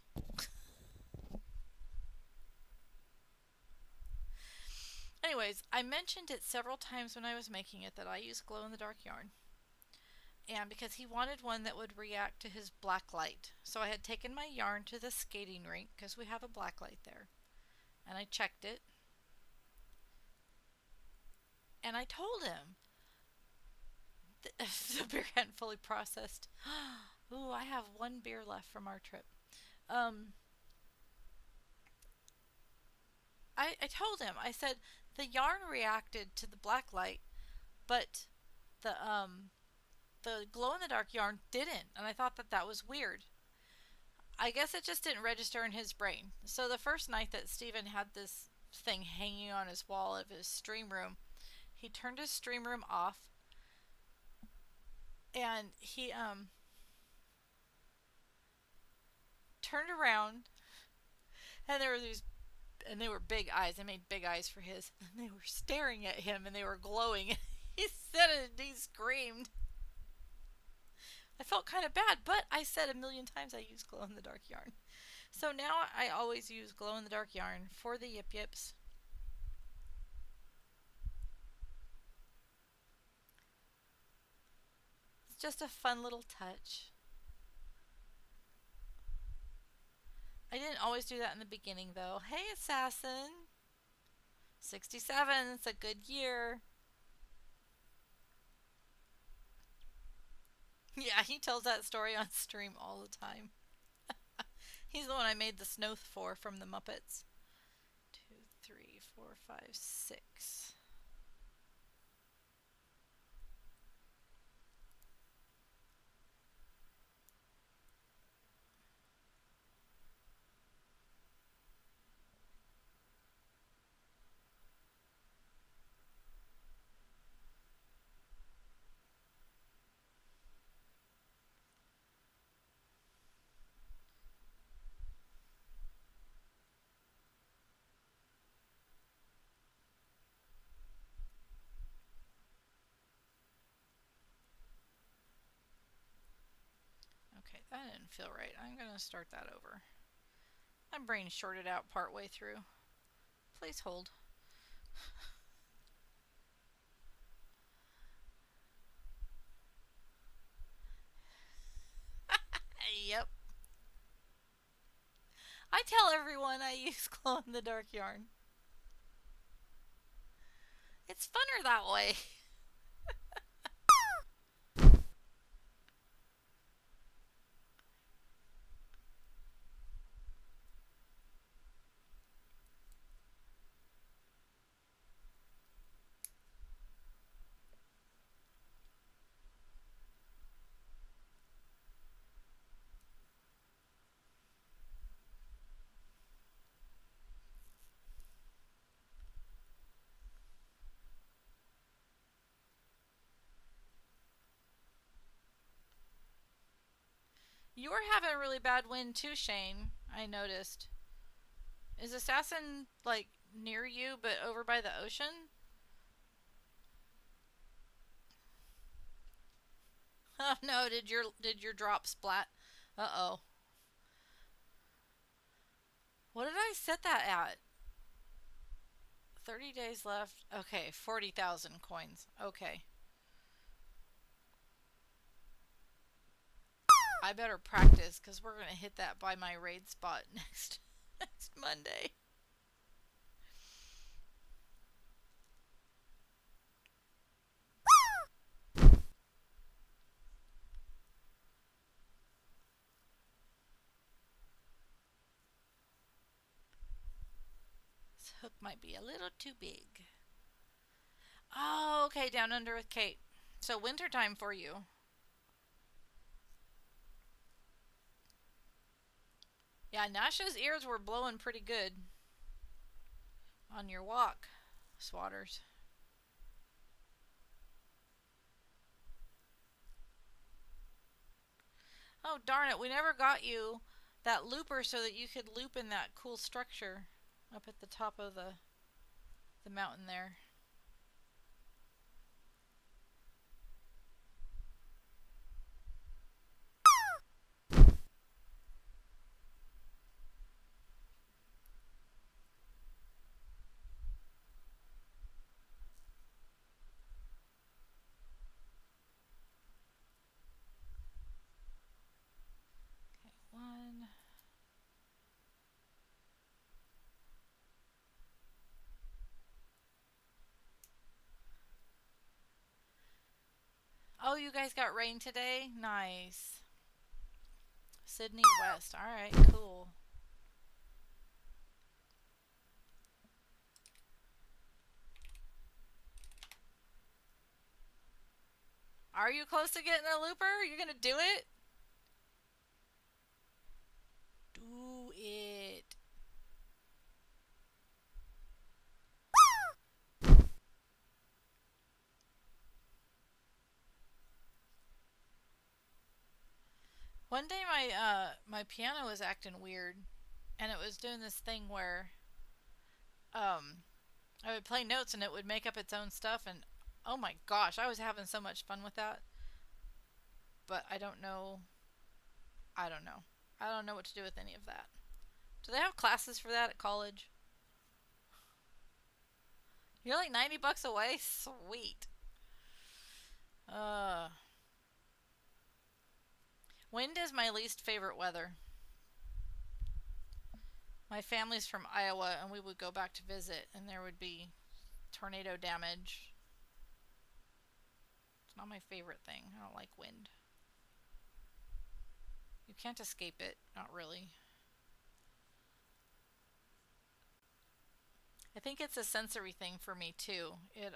Speaker 1: Anyways, I mentioned it several times when I was making it that I use glow-in-the-dark yarn. And because he wanted one that would react to his black light. So I had taken my yarn to the skating rink because we have a black light there. And I checked it. And I told him the beer hadn't fully processed. Ooh, I have one beer left from our trip. I told him, I said, the yarn reacted to the black light, but the glow-in-the-dark yarn didn't, and I thought that was weird. I guess it just didn't register in his brain. So the first night that Steven had this thing hanging on his wall of his stream room, he turned his stream room off, and he turned around, and there were these, and they were big eyes. I made big eyes for his, and they were staring at him, and they were glowing. He said it, and he screamed. I felt kind of bad, but I said a million times I use glow-in-the-dark yarn. So now I always use glow-in-the-dark yarn for the Yip Yips. It's just a fun little touch. I didn't always do that in the beginning, though. Hey, Assassin! 67, it's a good year. Yeah, he tells that story on stream all the time. He's the one I made the snow for from the Muppets. 2, 3, 4, 5, 6. Okay, that didn't feel right. I'm going to start that over. My brain shorted out partway through. Please hold. Yep. I tell everyone I use glow-in-the-dark yarn. It's funner that way. You were having a really bad wind too, Shane. I noticed. Is Assassin like near you, but over by the ocean? Oh no! Did your drop splat? Uh oh. What did I set that at? 30 days left. Okay, 40,000 coins. Okay. I better practice because we're gonna hit that by my raid spot next Monday. This hook might be a little too big. Oh, okay, down under with Kate. So wintertime for you. Yeah, Nasha's ears were blowing pretty good on your walk, Swatters. Oh, darn it. We never got you that looper so that you could loop in that cool structure up at the top of the mountain there. Okay, one. Oh, you guys got rain today? Nice. Sydney West. Alright, cool. Are you close to getting a looper? You're gonna do it? Do it. One day my piano was acting weird, and it was doing this thing where I would play notes and it would make up its own stuff, and oh my gosh, I was having so much fun with that. But I don't know. I don't know. I don't know what to do with any of that. Do they have classes for that at college? You're like 90 bucks away? Sweet. Wind is my least favorite weather. My family's from Iowa, and we would go back to visit, and there would be tornado damage. It's not my favorite thing. I don't like wind. You can't escape it. Not really. I think it's a sensory thing for me too. It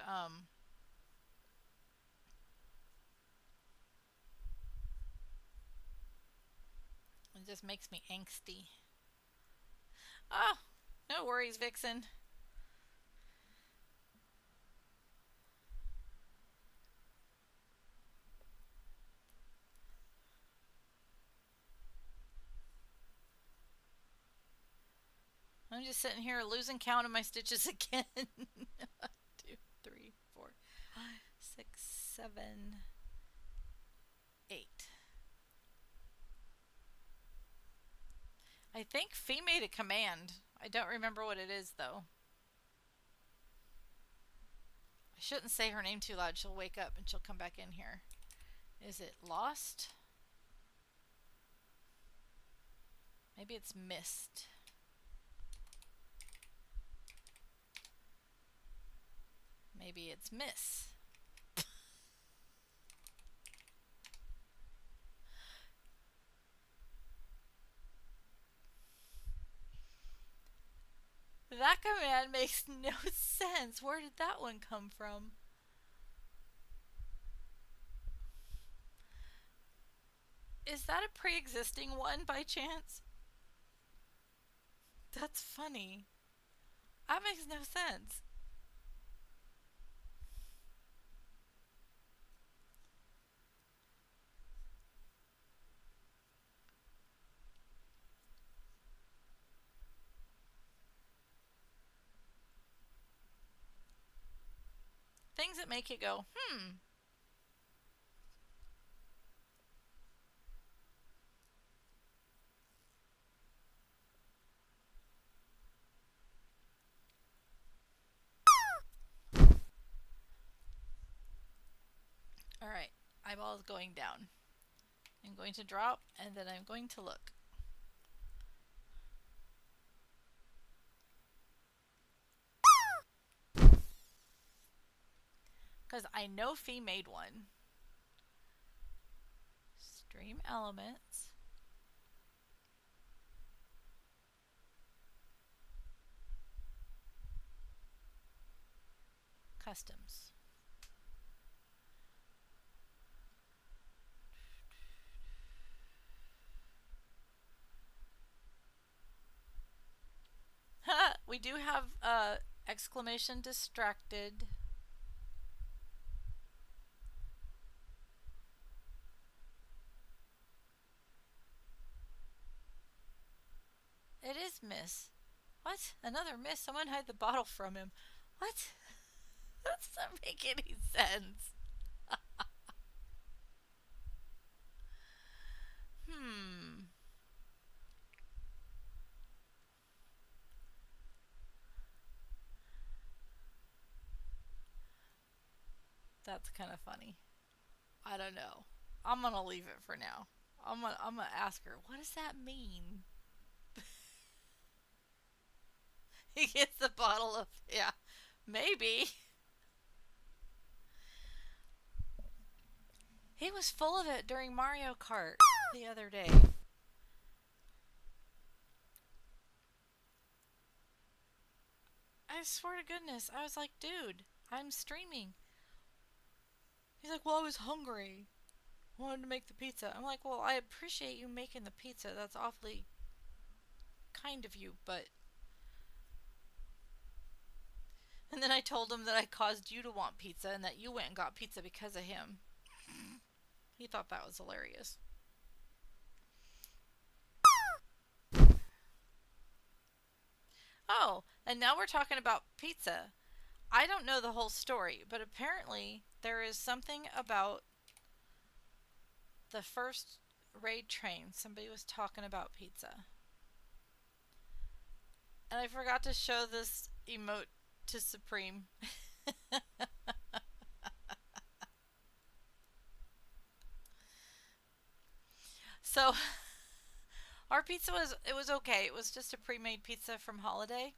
Speaker 1: just makes me angsty. Oh, no worries, Vixen. I'm just sitting here losing count of my stitches again. 1, 2, 3, 4, 5, 6, 7, 8. I think Fee made a command. I don't remember what it is, though. I shouldn't say her name too loud. She'll wake up and she'll come back in here. Is it Lost? Maybe it's Mist. Maybe it's Miss. That command makes no sense. Where did that one come from? Is that a pre-existing one by chance? That's funny. That makes no sense. Things that make you go, hmm. Alright, eyeball is going down. I'm going to drop, and then I'm going to look. Because I know Fee made one. Stream elements. Customs. We do have exclamation distracted. It is Miss. What? Another Miss? Someone hide the bottle from him. What? That doesn't make any sense. Hmm. That's kind of funny. I don't know. I'm gonna leave it for now. I'm gonna ask her, what does that mean? He gets the bottle of, yeah, maybe. He was full of it during Mario Kart the other day. I swear to goodness, I was like, dude, I'm streaming. He's like, well, I was hungry. I wanted to make the pizza. I'm like, well, I appreciate you making the pizza. That's awfully kind of you, but... And then I told him that I caused you to want pizza and that you went and got pizza because of him. He thought that was hilarious. Oh, and now we're talking about pizza. I don't know the whole story, but apparently there is something about the first raid train. Somebody was talking about pizza. And I forgot to show this emote to Supreme. So our pizza was okay. It was just a pre-made pizza from Holiday.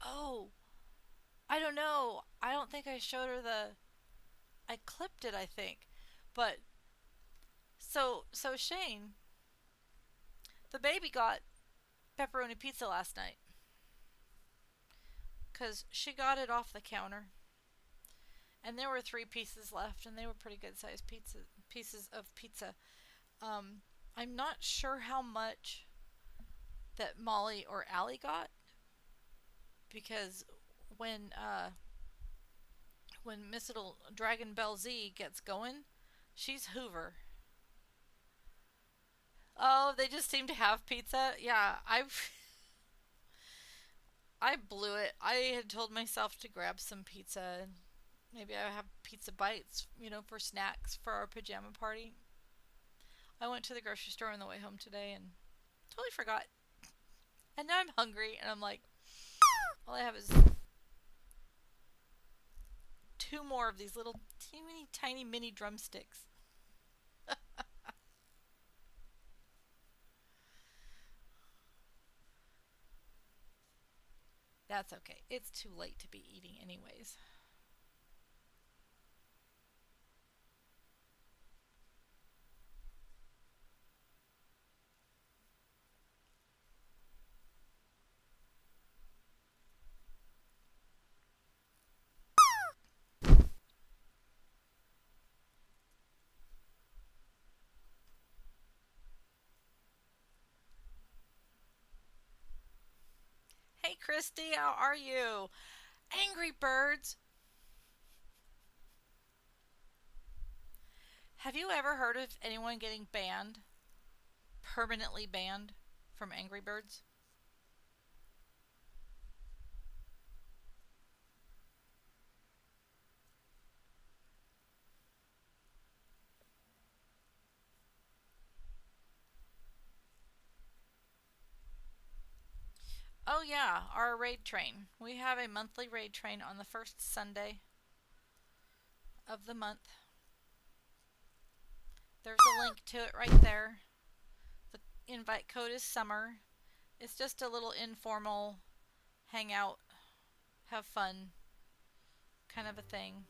Speaker 1: Oh, I don't know. I don't think I showed her the I clipped it, I think. But so Shane, the baby got pepperoni pizza last night cuz she got it off the counter. And there were 3 pieces left and they were pretty good sized pieces of pizza. I'm not sure how much that Molly or Allie got because when uh, when Miss Little Dragon Bell Z gets going, she's Hoover. Oh, they just seem to have pizza. Yeah, I blew it. I had told myself to grab some pizza and maybe I have pizza bites, for snacks for our pajama party. I went to the grocery store on the way home today and totally forgot. And now I'm hungry and I'm like, all I have is 2 more of these little teeny tiny mini drumsticks. That's okay. It's too late to be eating anyways. Hey, Christy, how are you? Angry Birds. Have you ever heard of anyone getting banned? Permanently banned from Angry Birds? Oh, yeah, our raid train. We have a monthly raid train on the first Sunday of the month. There's a link to it right there. The invite code is summer. It's just a little informal hangout, have fun kind of a thing.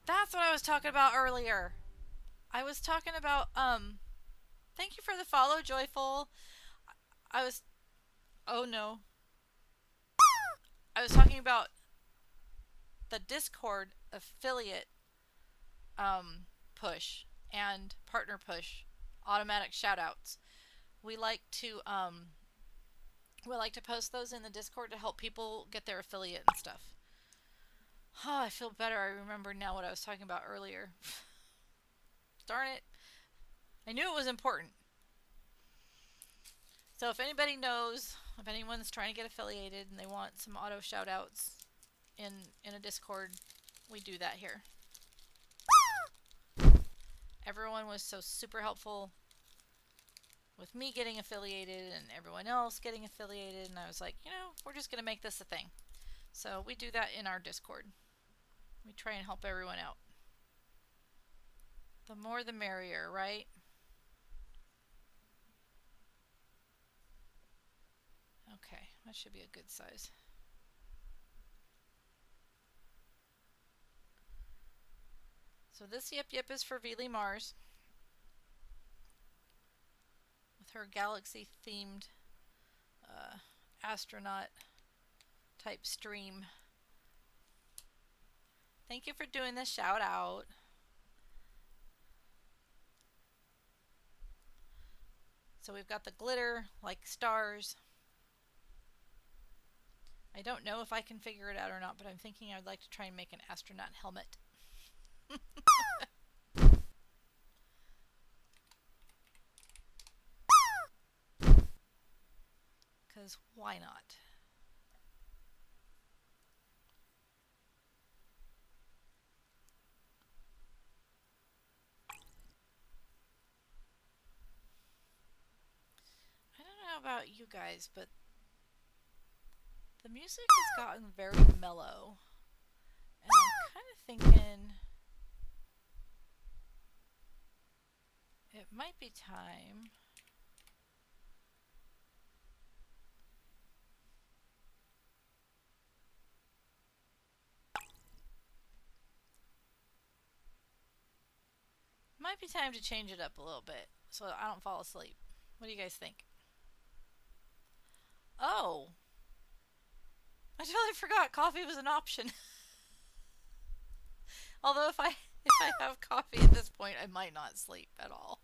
Speaker 1: That's what I was talking about earlier. I was talking about, thank you for the follow, Joyful. I was, oh no. I was talking about the Discord affiliate push and partner push, automatic shoutouts. We like to post those in the Discord to help people get their affiliate and stuff. Oh, I feel better. I remember now what I was talking about earlier. Darn it. I knew it was important. So if anybody knows, if anyone's trying to get affiliated and they want some auto shoutouts in a Discord, we do that here. Everyone was so super helpful with me getting affiliated and everyone else getting affiliated, and I was like, we're just going to make this a thing. So we do that in our Discord. We try and help everyone out. The more the merrier, right? Okay, that should be a good size. So this YIPYIP is for Veely Mars with her galaxy themed astronaut type stream. Thank you for doing this shout out. So we've got the glitter like stars. I don't know if I can figure it out or not, but I'm thinking I'd like to try and make an astronaut helmet. Because why not? I don't know about you guys, but the music has gotten very mellow. And I'm kind of thinking it might be time to change it up a little bit so I don't fall asleep. What do you guys think? Oh, I totally forgot coffee was an option. Although if I have coffee at this point, I might not sleep at all.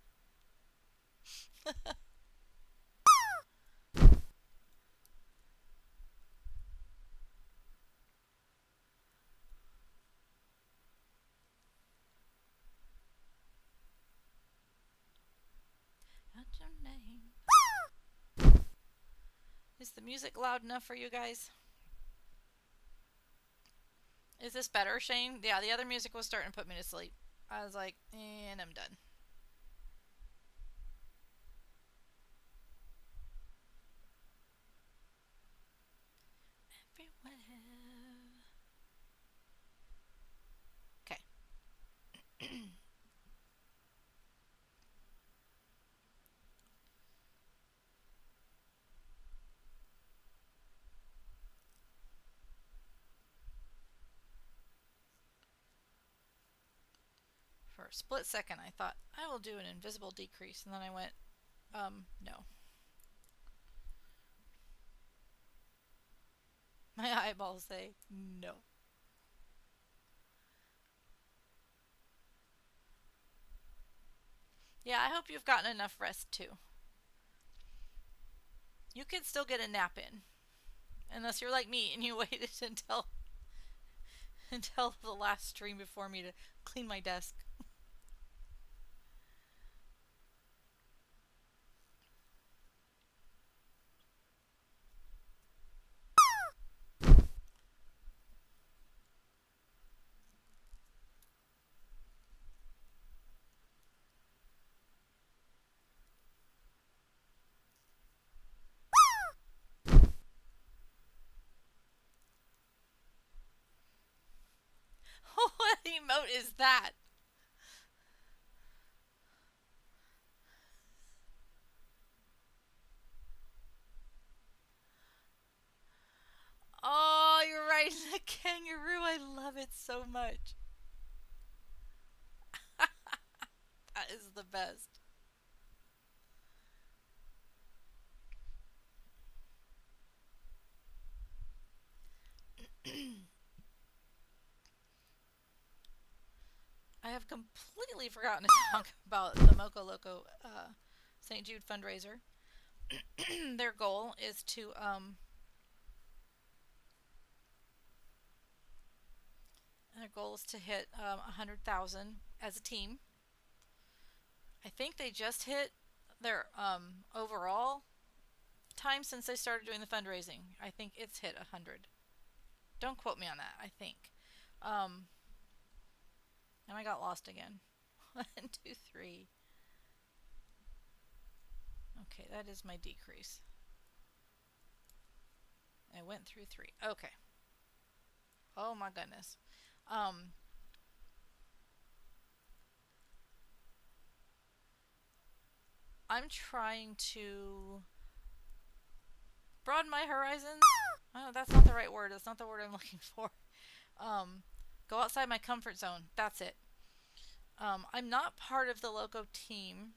Speaker 1: What's your name? Is the music loud enough for you guys? Is this better, Shane? Yeah, the other music was starting to put me to sleep. I was like, and I'm done. Everywhere. Okay. a split second, I thought, I will do an invisible decrease. And then I went, no. My eyeballs say no. Yeah, I hope you've gotten enough rest too. You can still get a nap in. Unless you're like me and you waited until the last stream before me to clean my desk. What emote is that? Oh, you're riding a kangaroo. I love it so much. That is the best. I have completely forgotten to talk about the Moco Loco St. Jude fundraiser. Their goal is to hit 100,000 as a team. I think they just hit their overall time since they started doing the fundraising. I think it's hit 100. Don't quote me on that. I think. And I got lost again. 1, 2, 3. Okay, that is my decrease. I went through 3. Okay. Oh my goodness. I'm trying to broaden my horizons. Oh, that's not the right word. That's not the word I'm looking for. Go outside my comfort zone. That's it. I'm not part of the Loco team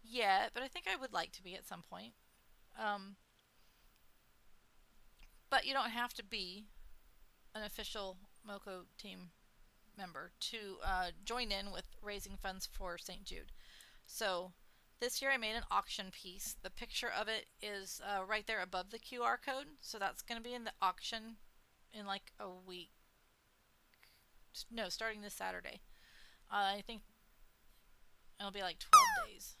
Speaker 1: yet, but I think I would like to be at some point. But you don't have to be an official Moco team member to join in with raising funds for St. Jude. So this year I made an auction piece. The picture of it is right there above the QR code. So that's going to be in the auction in like a week. No, starting this Saturday. I think it'll be like 12 days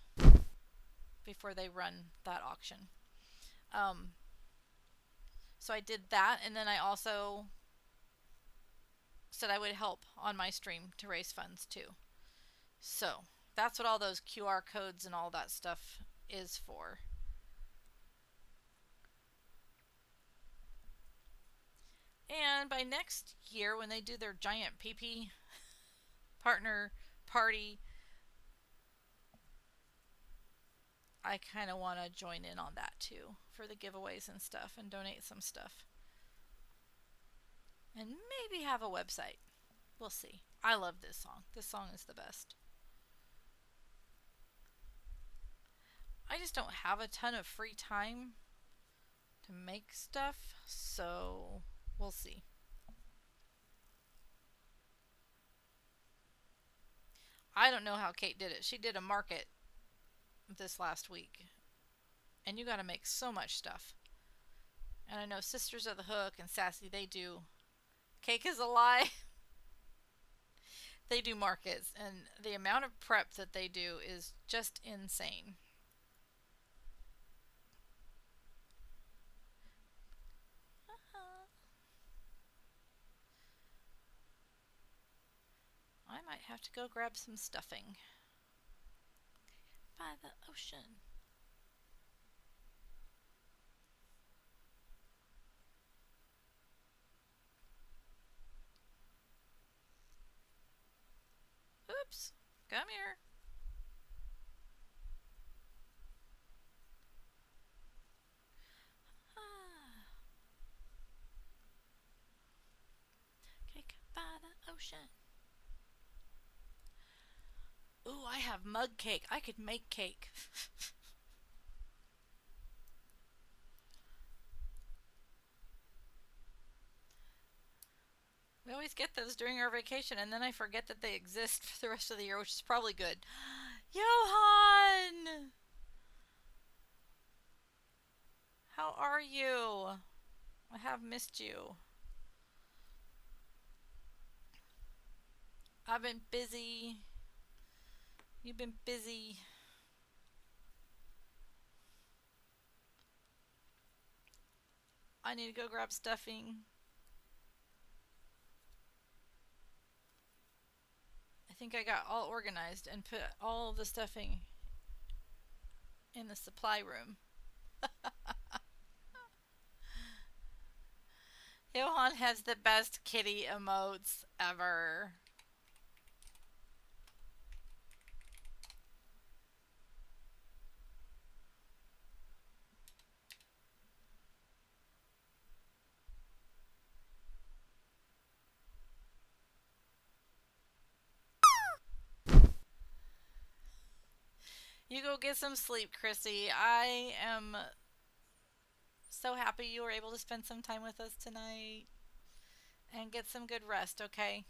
Speaker 1: before they run that auction. So I did that, and then I also said I would help on my stream to raise funds too. So that's what all those QR codes and all that stuff is for. And by next year, when they do their giant PP partner party, I kind of want to join in on that too for the giveaways and stuff and donate some stuff. And maybe have a website. We'll see. I love this song. This song is the best. I just don't have a ton of free time to make stuff, so we'll see. I don't know how Kate did it. She did a market this last week, and you gotta make so much stuff. And I know Sisters of the Hook and Sassy, they do Cake is a Lie. They do markets, and the amount of prep that they do is just insane. I might have to go grab some stuffing by the ocean. Oops, come here. Cake by the ocean. I have mug cake. I could make cake. We always get those during our vacation, and then I forget that they exist for the rest of the year, which is probably good. Johan! How are you? I have missed you. I've been busy. You've been busy. I need to go grab stuffing. I think I got all organized and put all of the stuffing in the supply room. Johan has the best kitty emotes ever. You go get some sleep, Chrissy. I am so happy you were able to spend some time with us tonight. And get some good rest, okay?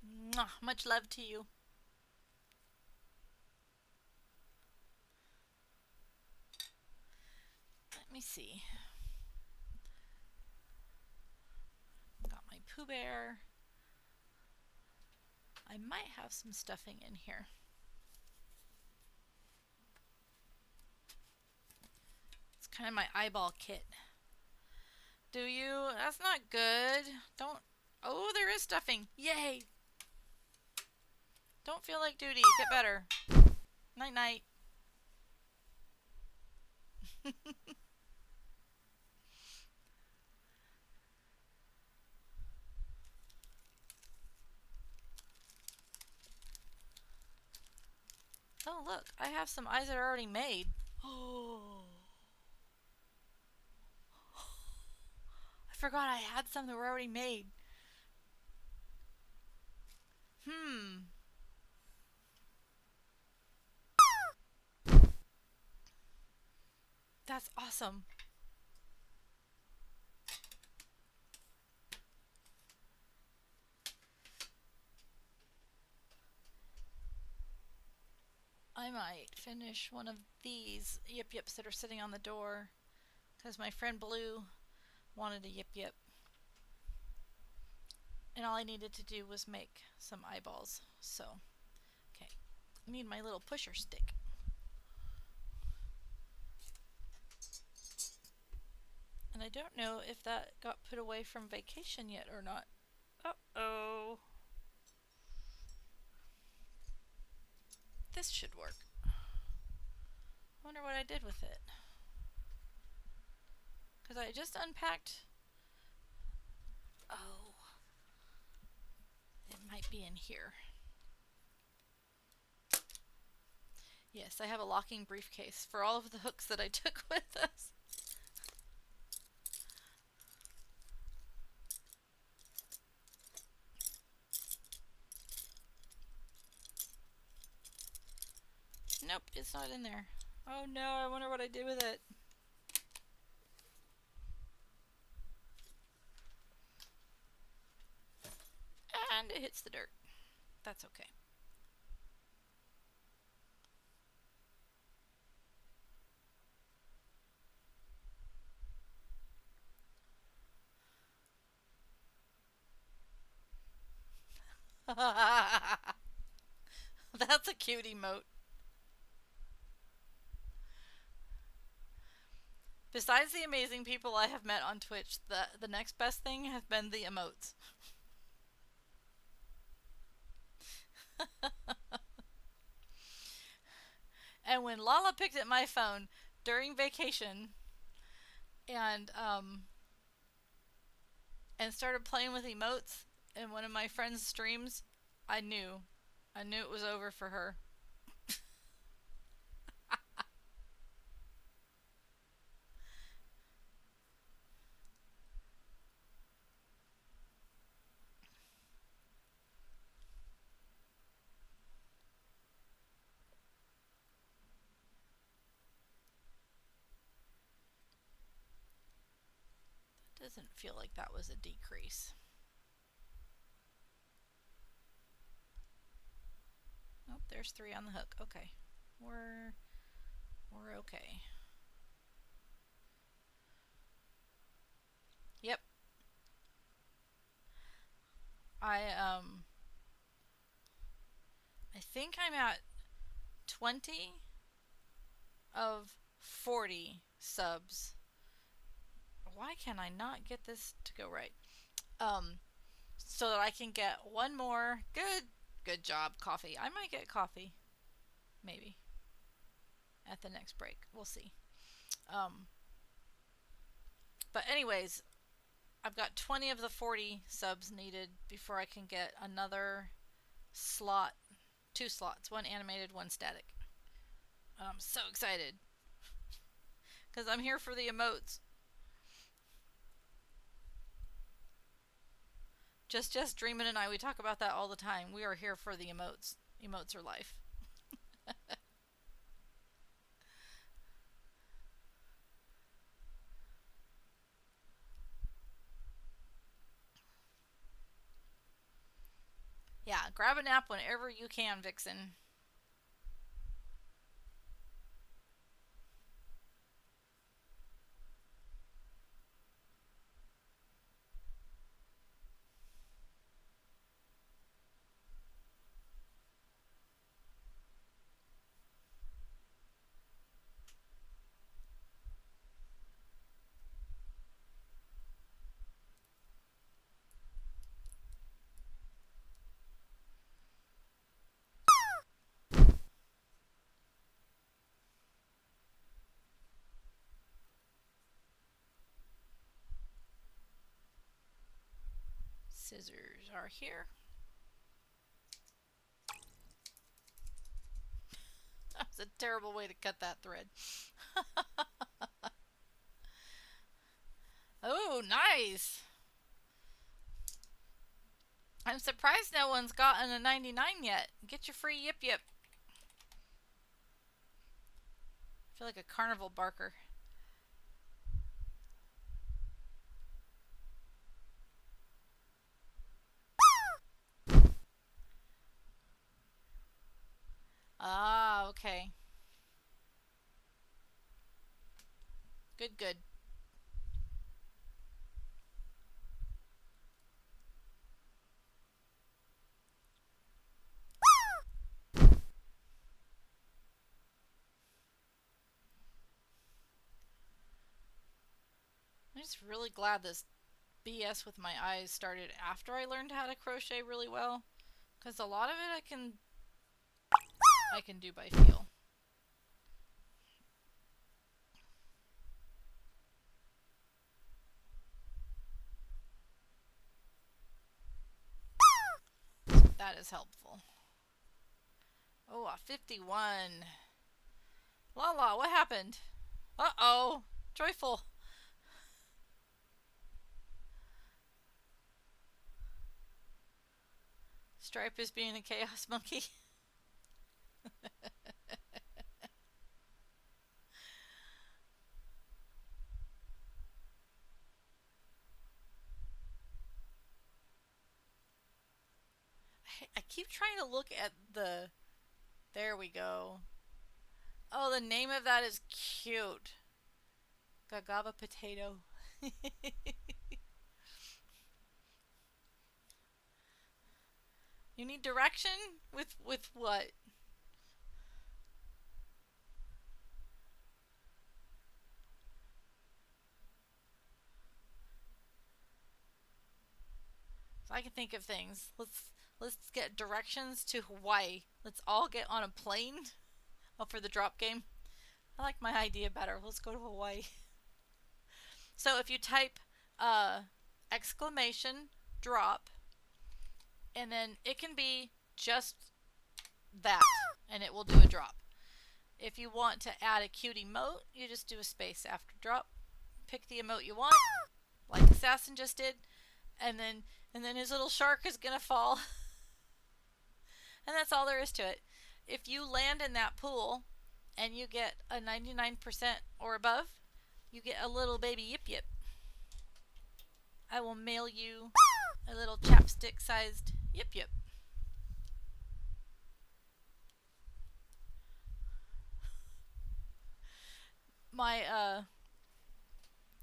Speaker 1: Mwah, much love to you. Let me see. Got my Pooh Bear. I might have some stuffing in here. It's kind of my eyeball kit. Do you? That's not good. Don't. Oh, there is stuffing. Yay! Don't feel like duty. Get better. Night night. Oh, look. I have some eyes that are already made. Oh. I forgot I had some that were already made. That's awesome. I might finish one of these YIPYIPs that are sitting on the door because my friend Blue wanted a YIPYIP. And all I needed to do was make some eyeballs. So, okay. I need my little pusher stick. And I don't know if that got put away from vacation yet or not. Uh-oh. This should work. I wonder what I did with it. Because I just unpacked. Oh. It might be in here. Yes, I have a locking briefcase for all of the hooks that I took with us. Nope, it's not in there. Oh no, I wonder what I did with it. And it hits the dirt. That's okay. That's a cute emote. Besides the amazing people I have met on Twitch, the next best thing has been the emotes. And when Lala picked up my phone during vacation and started playing with emotes in one of my friend's streams, I knew it was over for her. Doesn't feel like that was a decrease. Oh, there's 3 on the hook. Okay. We're okay. Yep. I think I'm at 20 of 40 subs. Why can I not get this to go right? So that I can get one more. Good job, coffee. I might get coffee. Maybe. At the next break. We'll see. But anyways, I've got 20 of the 40 subs needed before I can get another slot. 2 slots. 1 animated, 1 static. I'm so excited. Because I'm here for the emotes. Just Dreamin' and I, we talk about that all the time. We are here for the emotes. Emotes are life. Yeah, grab a nap whenever you can, Vixen. Scissors are here. That was a terrible way to cut that thread. Oh, nice. I'm surprised no one's gotten a 99 yet. Get your free YIPYIP. I feel like a carnival barker. Ah, okay. Good. I'm just really glad this BS with my eyes started after I learned how to crochet really well, because a lot of it I can do by feel. So that is helpful. Oh, a 51. Lala, what happened? Uh-oh. Joyful. Stripe is being a chaos monkey. I keep trying to look at the... There we go. Oh, the name of that is cute. Gagaba potato. You need direction? With what? So I can think of things. Let's get directions to Hawaii. Let's all get on a plane. Oh, for the drop game. I like my idea better. Let's go to Hawaii. So if you type exclamation drop, and then it can be just that, and it will do a drop. If you want to add a cute emote, you just do a space after drop. Pick the emote you want, like Assassin just did, and then his little shark is gonna fall. And that's all there is to it. If you land in that pool and you get a 99% or above, you get a little baby YIPYIP. I will mail you a little chapstick sized Yip Yip. My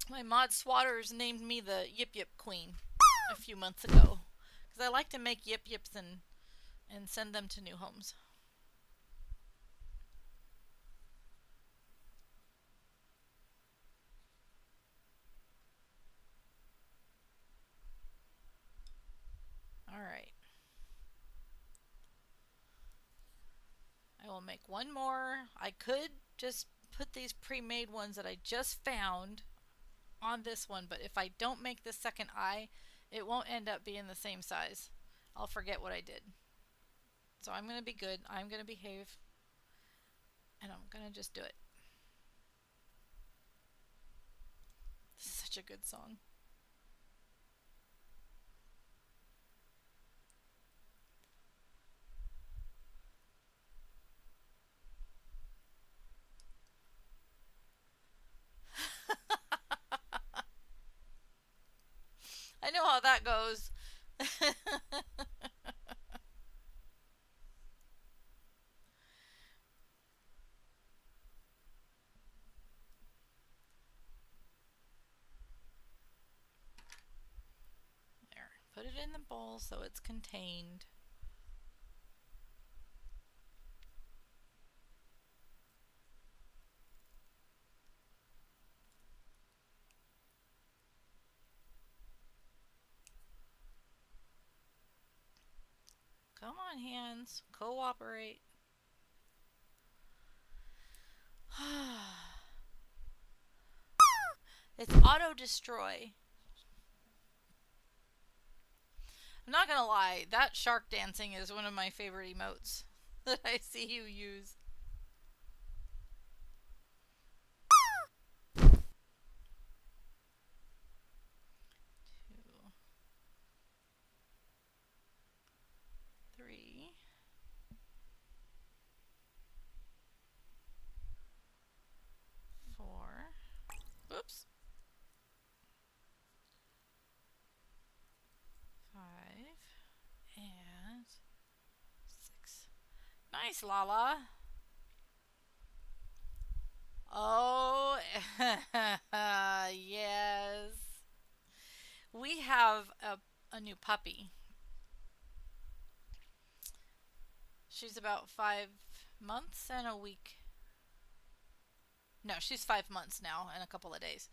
Speaker 1: my mod swatters named me the Yip Yip Queen a few months ago because I like to make Yip Yips and send them to new homes. Alright. I will make one more. I could just put these pre-made ones that I just found on this one, but if I don't make this second eye, it won't end up being the same size. I'll forget what I did. So I'm going to be good. I'm going to behave. And I'm going to just do it. This is such a good song. I know how that goes. There. Put it in the bowl so it's contained. Come on, hands. Cooperate. It's auto destroy. I'm not gonna lie, that shark dancing is one of my favorite emotes that I see you use. 2, 3, 4. Oops. 5 and 6. Nice, Lala. Oh, yes. We have a new puppy. She's about 5 months and a week. No, she's 5 months now and a couple of days.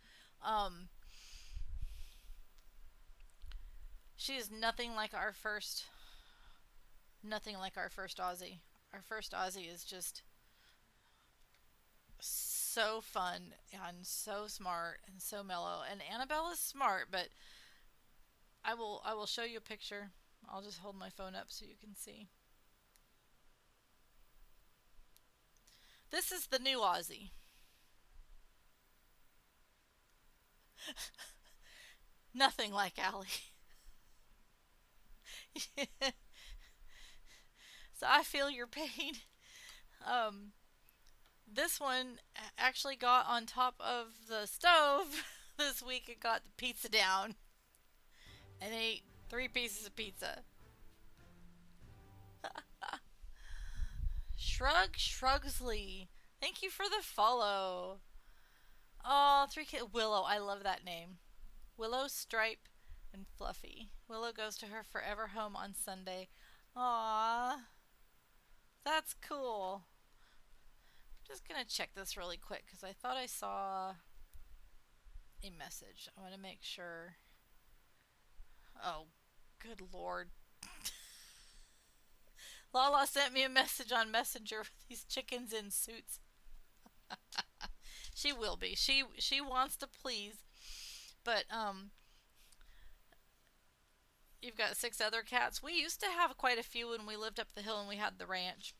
Speaker 1: She is nothing like our first Aussie. Our first Aussie is just so fun and so smart and so mellow. And Annabelle is smart, but I will show you a picture. I'll just hold my phone up so you can see. This is the new Aussie. Nothing like Allie. So I feel your pain. This one actually got on top of the stove this week. It got the pizza down and ate 3 pieces of pizza. Shrugsley. Thank you for the follow. Oh, 3 kids. Willow. I love that name. Willow, Stripe, and Fluffy. Willow goes to her forever home on Sunday. Aww. That's cool. I'm just gonna check this really quick because I thought I saw a message. I want to make sure. Oh, good lord. Lala sent me a message on Messenger with these chickens in suits. She will be. She wants to please. But you've got 6 other cats. We used to have quite a few when we lived up the hill and we had the ranch.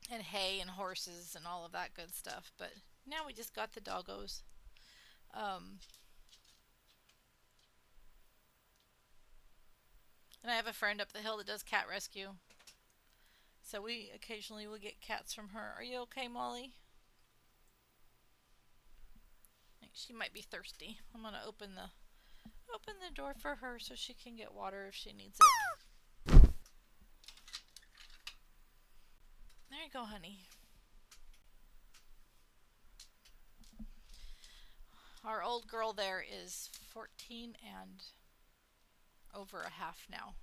Speaker 1: And hay and horses and all of that good stuff. But now we just got the doggos. And I have a friend up the hill that does cat rescue. So we occasionally will get cats from her. Are you okay, Molly? I think she might be thirsty. I'm going to open the Open the door for her so she can get water if she needs it. There you go, honey. Our old girl there is 14 and over a half now.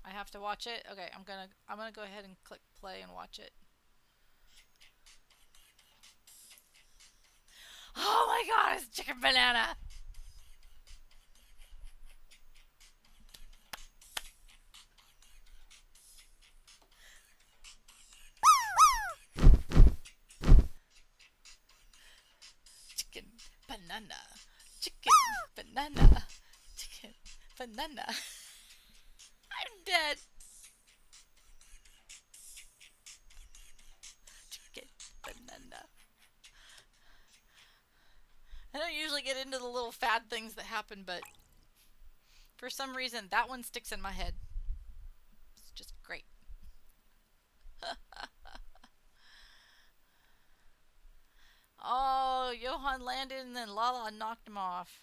Speaker 1: I have to watch it. Okay, I'm gonna go ahead and click play and watch it. Oh my god, it's chicken banana! Chicken banana. Chicken banana. Chicken banana. I'm dead. Chicken banana. I don't usually get into the little fad things that happen, but for some reason that one sticks in my head. It's just great. Oh, Johan landed and then Lala knocked him off.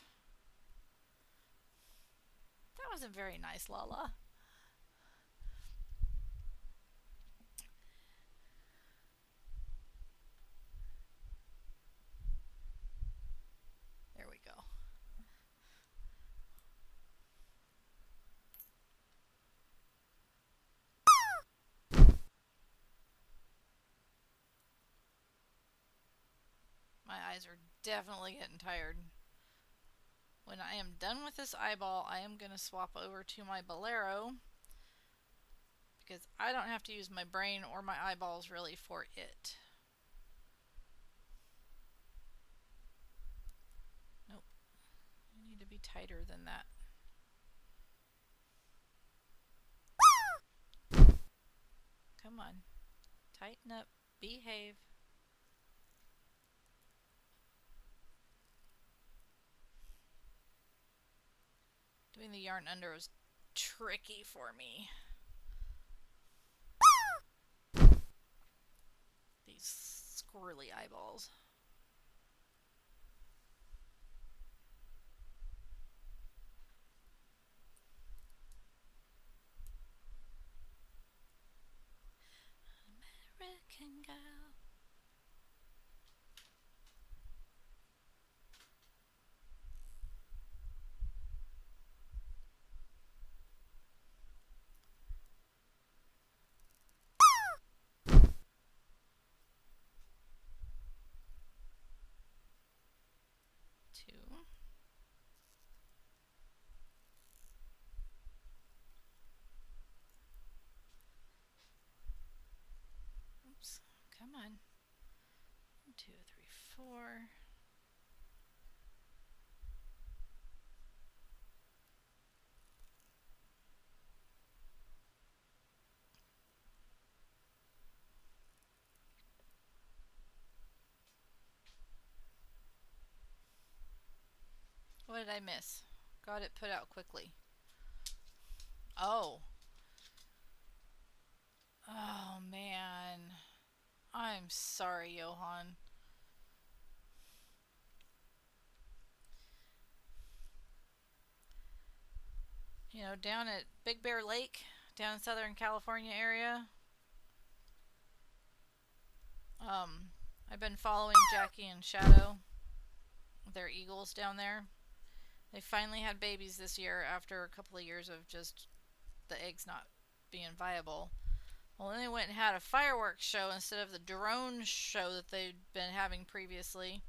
Speaker 1: That wasn't very nice, Lala. There we go. My eyes are definitely getting tired. When I am done with this eyeball, I am going to swap over to my Bolero because I don't have to use my brain or my eyeballs really for it. Nope. I need to be tighter than that. Come on. Tighten up. Behave. Doing the yarn under was tricky for me. These squirrely eyeballs. American girl. Two. Oops. Come on. 1, 2, 3, 4. What did I miss? Got it put out quickly. Oh. Oh, man. I'm sorry, Johan. You know, down at Big Bear Lake, down in Southern California area, I've been following Jackie and Shadow. They're eagles down there. They finally had babies this year after a couple of years of just the eggs not being viable. Well, then they went and had a fireworks show instead of the drone show that they'd been having previously.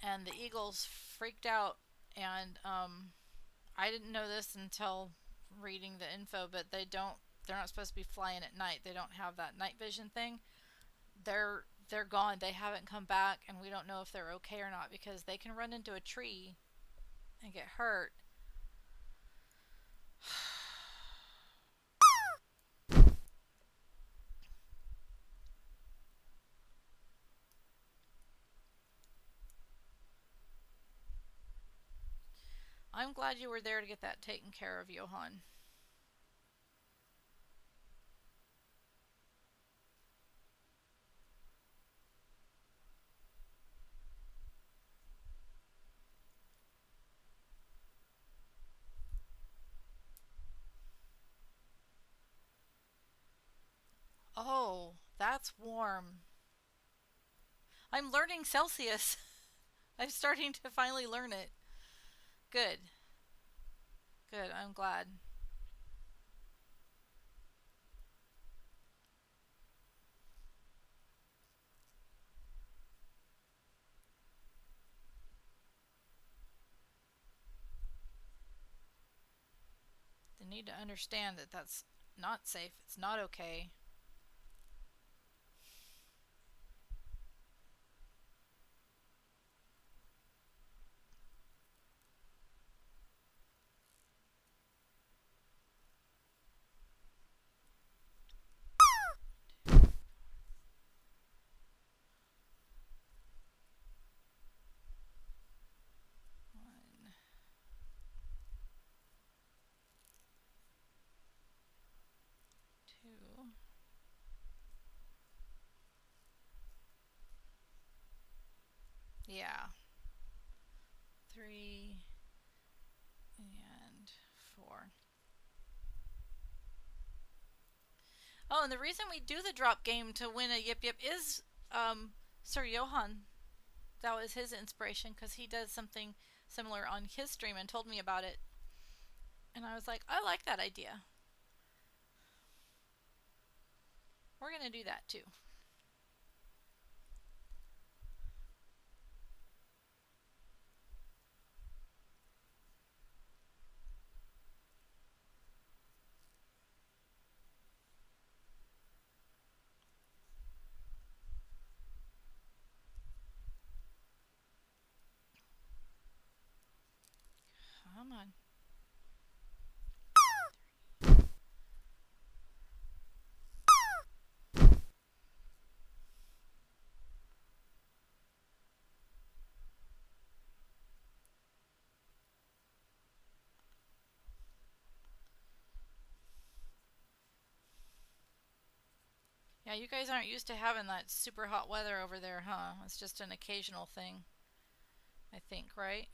Speaker 1: And the eagles freaked out, and I didn't know this until reading the info, but they're not supposed to be flying at night. They don't have that night vision thing. They're gone. They haven't come back, and we don't know if they're okay or not because they can run into a tree and get hurt. I'm glad you were there to get that taken care of, Johan. Oh, that's warm. I'm learning Celsius. I'm starting to finally learn it. Good. Good. I'm glad. They need to understand that that's not safe. It's not okay. One, two. Yeah. Three and four. Oh, and the reason we do the drop game to win a Yip Yip is Sir Johan. That was his inspiration because he does something similar on his stream and told me about it. And I was like, I like that idea. We're going to do that too. Come on. Yeah, you guys aren't used to having that super hot weather over there, huh? It's just an occasional thing, I think, right?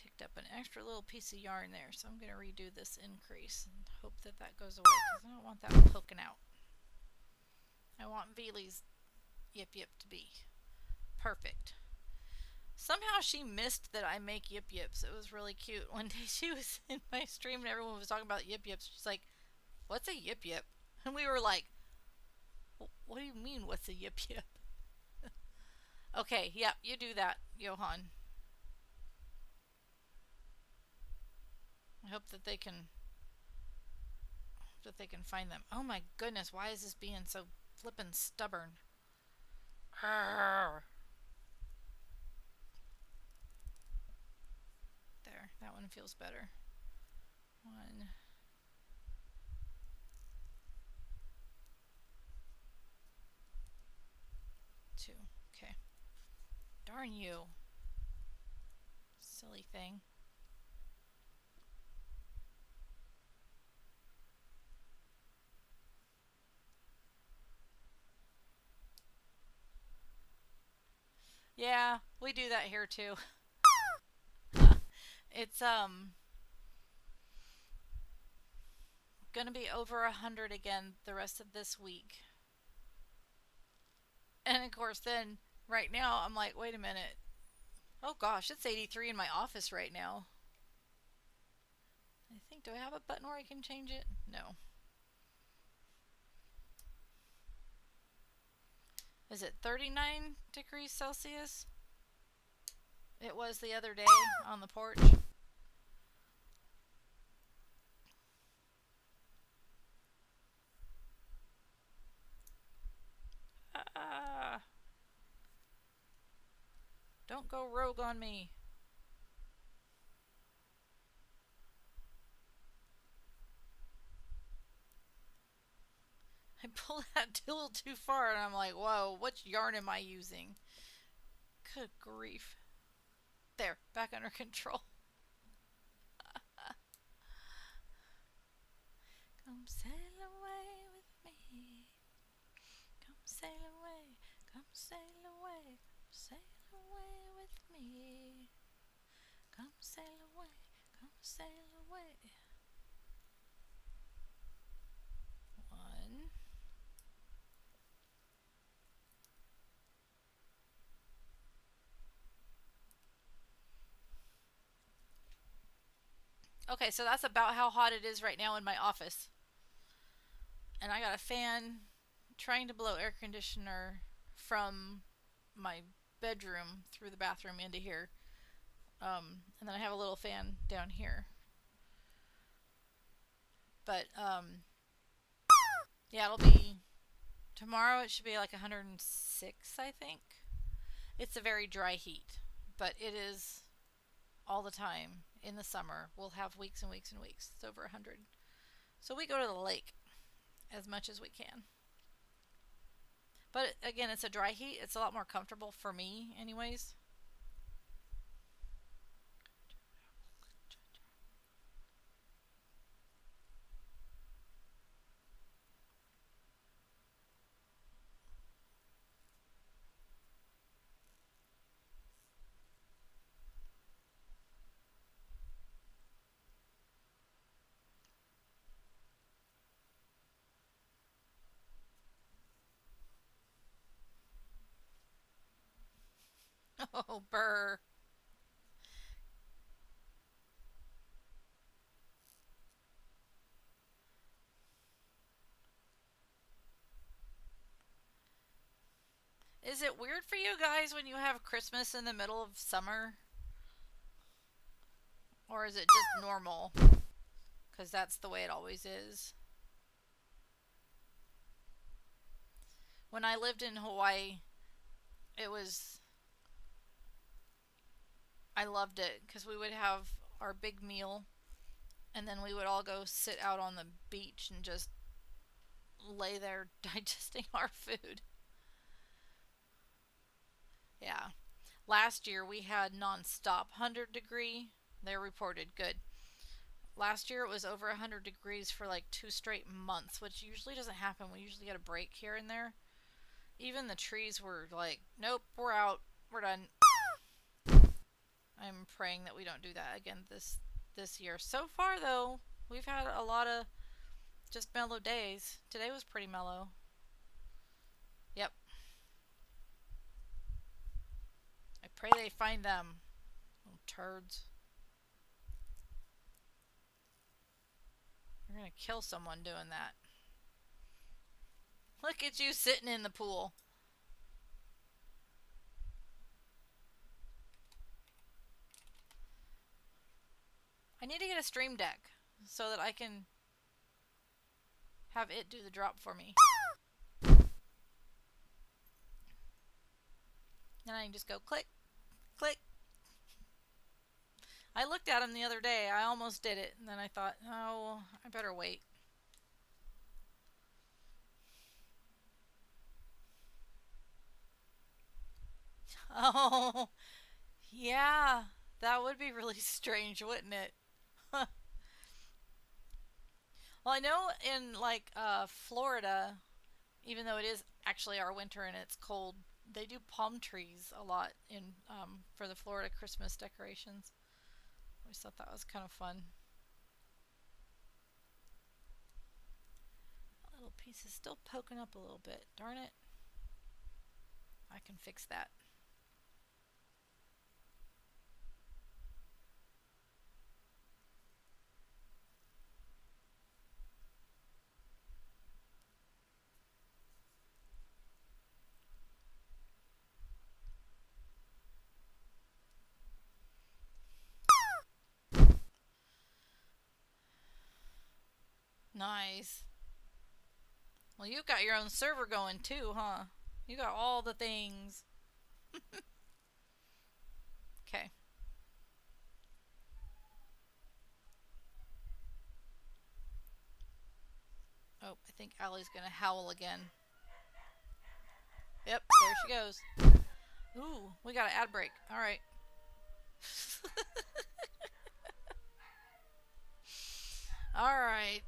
Speaker 1: Picked up an extra little piece of yarn there, so I'm going to redo this increase and hope that that goes away because I don't want that poking out. I want Veely's Yip Yip to be perfect. Somehow she missed that I make Yip Yips. It was really cute. One day she was in my stream and everyone was talking about Yip Yips. She's like, "What's a Yip Yip?" And we were like, "What do you mean, what's a Yip Yip?" Okay, yep, you do that, Johan. I hope that they can find them. Oh my goodness, why is this being so flippin' stubborn? Arrgh. There, that one feels better. One. Two. Okay. Darn you. Silly thing. Yeah, we do that here too. It's gonna be over 100 again the rest of this week. And of course then right now I'm like, wait a minute. Oh gosh, it's 83 in my office right now. I think, do I have a button where I can change it? No. Is it 39 degrees Celsius? It was the other day on the porch. Ah, don't go rogue on me. I pulled that tool too far and I'm like, whoa, what yarn am I using? Good grief. There, back under control. Come sail away with me. Come sail away. Come sail away. Come sail away with me. Come sail away. Come sail away. One. Okay, so that's about how hot it is right now in my office. And I got a fan trying to blow air conditioner from my bedroom through the bathroom into here. And then I have a little fan down here. But yeah, it'll be tomorrow. It should be like 106, I think. It's a very dry heat, but it is all the time in the summer. We'll have weeks and weeks and weeks. It's over 100. So we go to the lake as much as we can. But again, it's a dry heat. It's a lot more comfortable for me, anyways. Oh, burr. Is it weird for you guys when you have Christmas in the middle of summer? Or is it just normal? Because that's the way it always is. When I lived in Hawaii, it was. I loved it because we would have our big meal and then we would all go sit out on the beach and just lay there digesting our food. Yeah. Last year we had non-stop 100-degree. They're reported good. Last year it was over 100 degrees for like 2 straight months, which usually doesn't happen. We usually get a break here and there. Even the trees were like, nope, we're out. We're done. I'm praying that we don't do that again this year. So far though, we've had a lot of just mellow days. Today was pretty mellow. Yep. I pray they find them. Little turds. You're gonna kill someone doing that. Look at you sitting in the pool. I need to get a stream deck so that I can have it do the drop for me. Then I can just go click, click. I looked at him the other day. I almost did it. And then I thought, oh, I better wait. Oh, yeah. That would be really strange, wouldn't it? Well, I know in like Florida, even though it is actually our winter and it's cold, they do palm trees a lot in for the Florida Christmas decorations. I always thought that was kind of fun. That little piece is still poking up a little bit. Darn it. I can fix that. Nice. Well, you've got your own server going too, huh? You got all the things. Okay. Oh, I think Allie's gonna howl again. Yep, there she goes. Ooh, we got an ad break. Alright. Alright.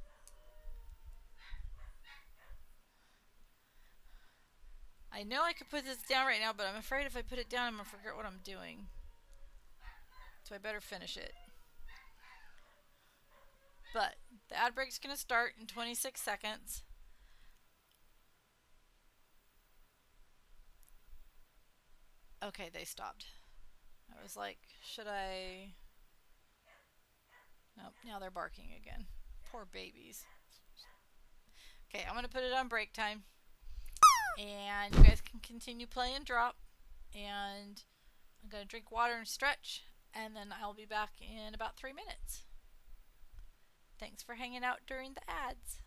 Speaker 1: I know I could put this down right now, but I'm afraid if I put it down, I'm gonna forget what I'm doing. So I better finish it. But the ad break's going to start in 26 seconds. Okay, they stopped. I was like, should I? Nope, now they're barking again. Poor babies. Okay, I'm going to put it on break time. And you guys can continue playing drop. And I'm going to drink water and stretch. And then I'll be back in about 3 minutes. Thanks for hanging out during the ads.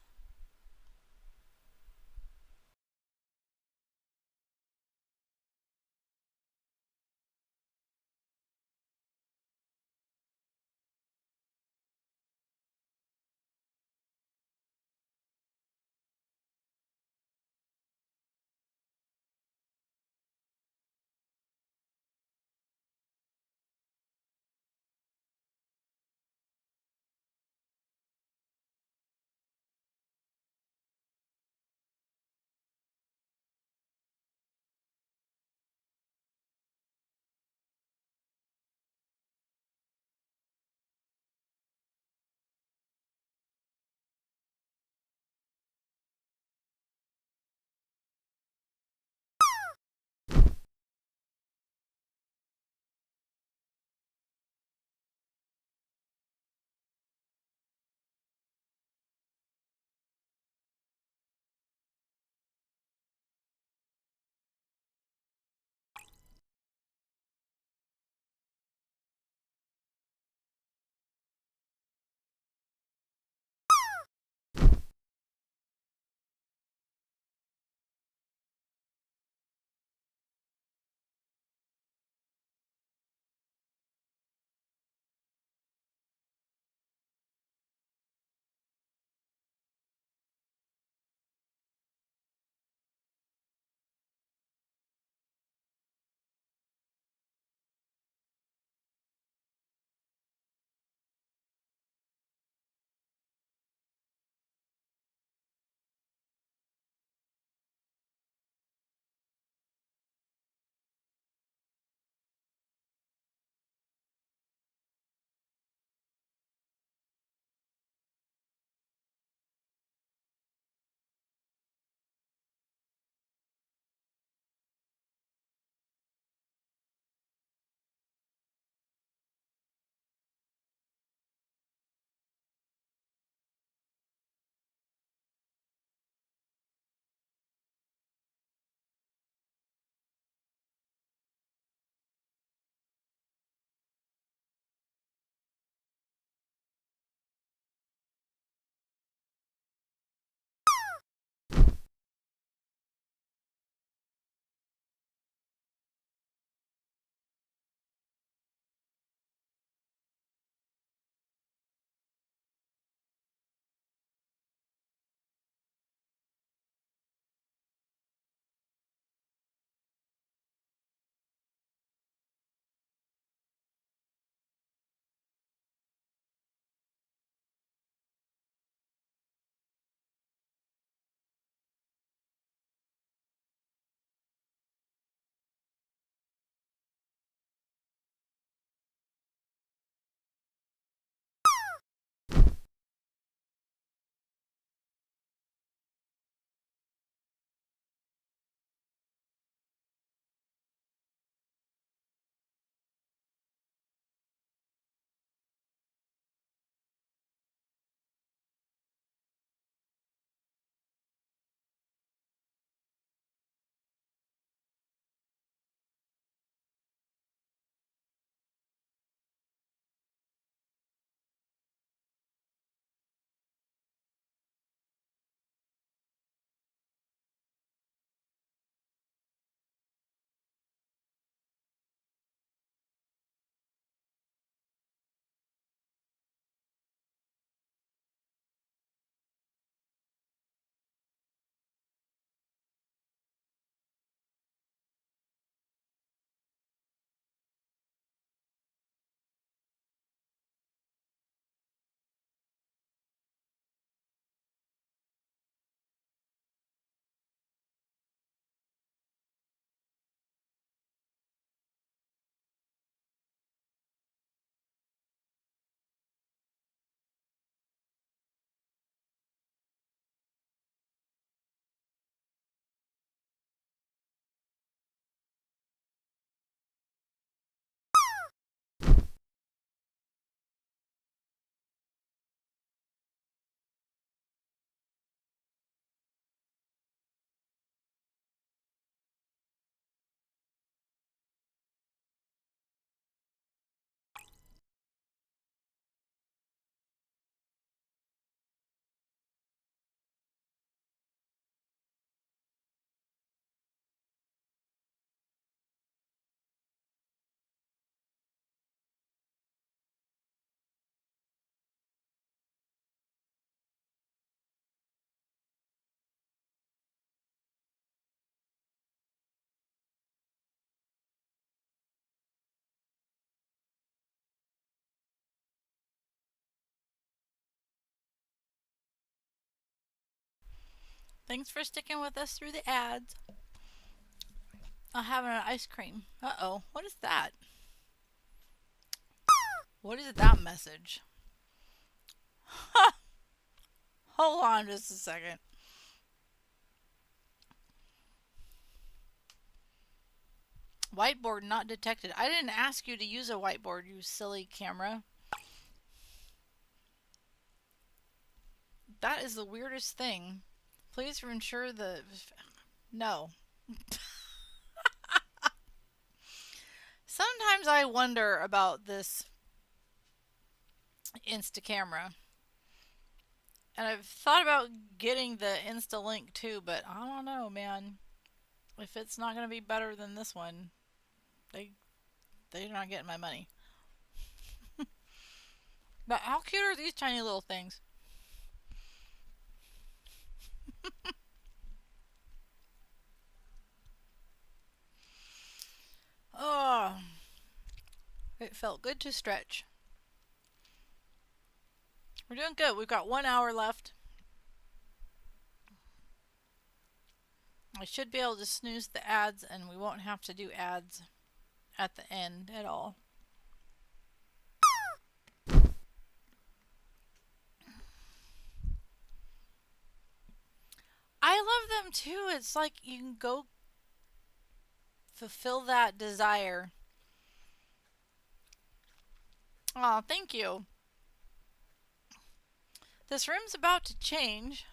Speaker 1: Thanks for sticking with us through the ads. I'll have an ice cream. Uh-oh. What is that? What is that message? Hold on just a second. Whiteboard not detected. I didn't ask you to use a whiteboard, you silly camera. That is the weirdest thing. Please ensure the... No. Sometimes I wonder about this Insta camera. And I've thought about getting the Insta Link too, but I don't know, man. If it's not going to be better than this one, they're not getting my money. But how cute are these tiny little things? Oh, it felt good to stretch. We're doing good. We've got 1 hour left. I should be able to snooze the ads and we won't have to do ads at the end at all. I love them too. It's like you can go fulfill that desire. Oh, thank you. This room's about to change.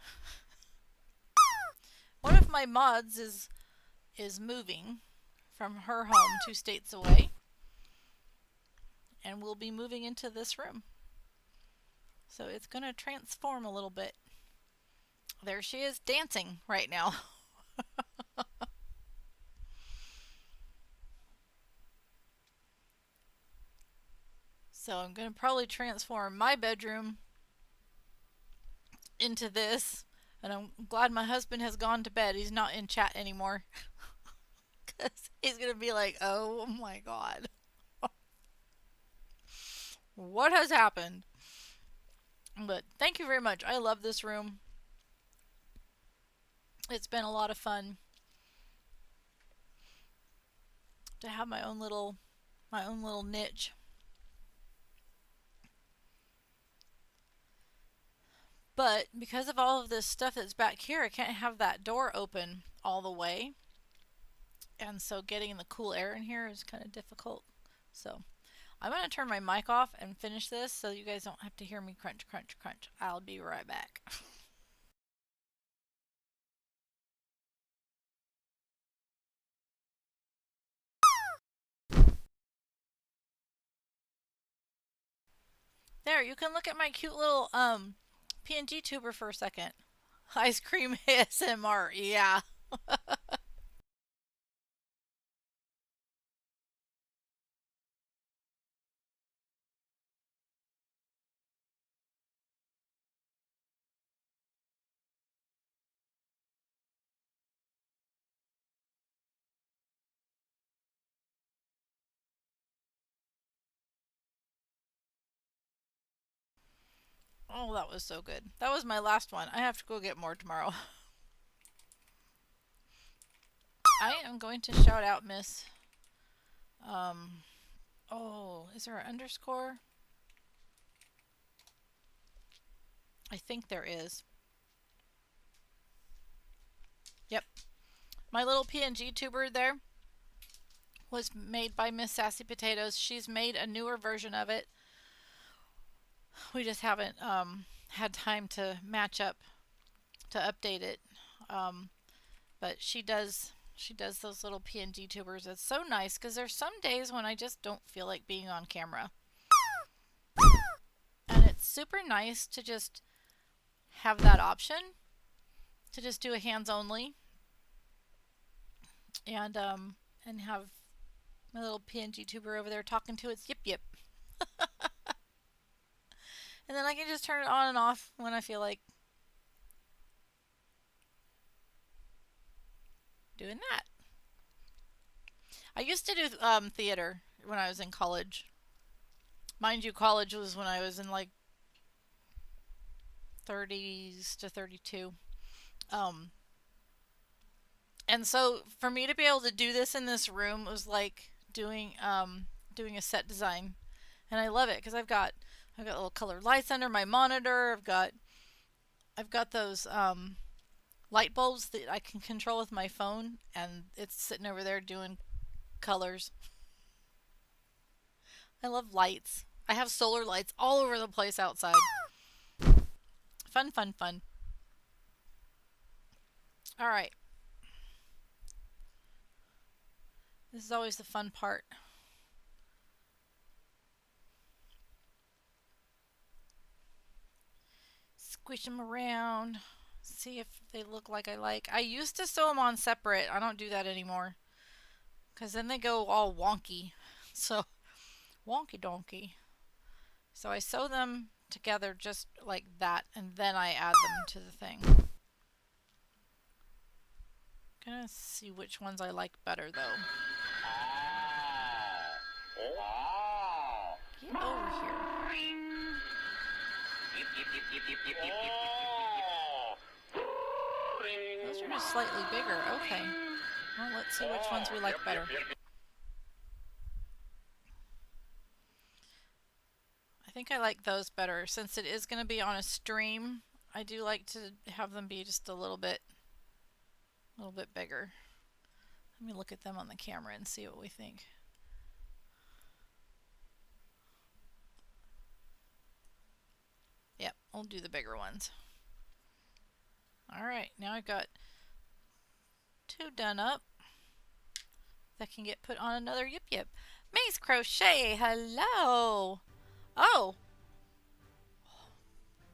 Speaker 1: One of my mods is moving from her home 2 states away. And we'll be moving into this room. So it's going to transform a little bit. There she is dancing right now. So I'm going to probably transform my bedroom into this. And I'm glad my husband has gone to bed. He's not in chat anymore. Because he's going to be like, oh my god. What has happened? But thank you very much. I love this room. It's been a lot of fun to have my own little niche. But because of all of this stuff that's back here, I can't have that door open all the way. And so getting the cool air in here is kind of difficult. So I'm going to turn my mic off and finish this so you guys don't have to hear me crunch, crunch, crunch. I'll be right back. There, you can look at my cute little PNG tuber for a second. Ice cream ASMR, yeah. Oh, that was so good. That was my last one. I have to go get more tomorrow. I am going to shout out Miss... oh, is there an underscore? I think there is. Yep. My little PNG tuber there was made by Miss Sassy Potatoes. She's made a newer version of it. We just haven't had time to match up to update it. But she does those little PNG tubers. It's so nice because there's some days when I just don't feel like being on camera. And it's super nice to just have that option to just do a hands only and have my little PNG tuber over there talking to its YIPYIP. And then I can just turn it on and off when I feel like doing that. I used to do theater when I was in college. Mind you, college was when I was in like 30s to 32. And so for me to be able to do this in this room was like doing a set design. And I love it because I've got little colored lights under my monitor. I've got those light bulbs that I can control with my phone, and it's sitting over there doing colors. I love lights. I have solar lights all over the place outside. Fun, fun, fun. All right. This is always the fun part. Squish them around. See if they look like I like. I used to sew them on separate. I don't do that anymore. Because then they go all wonky. So, wonky donkey. So I sew them together just like that, and then I add them to the thing. Gonna see which ones I like better though. Get over here. Those are just slightly bigger. Okay. Well, let's see which ones we like better. I think I like those better. Since it is going to be on a stream, I do like to have them be just a little bit bigger. Let me look at them on the camera and see what we think. Yep, we'll do the bigger ones. Alright, now I've got 2 done up that can get put on another Yip Yip. Maze Crochet, hello! Oh!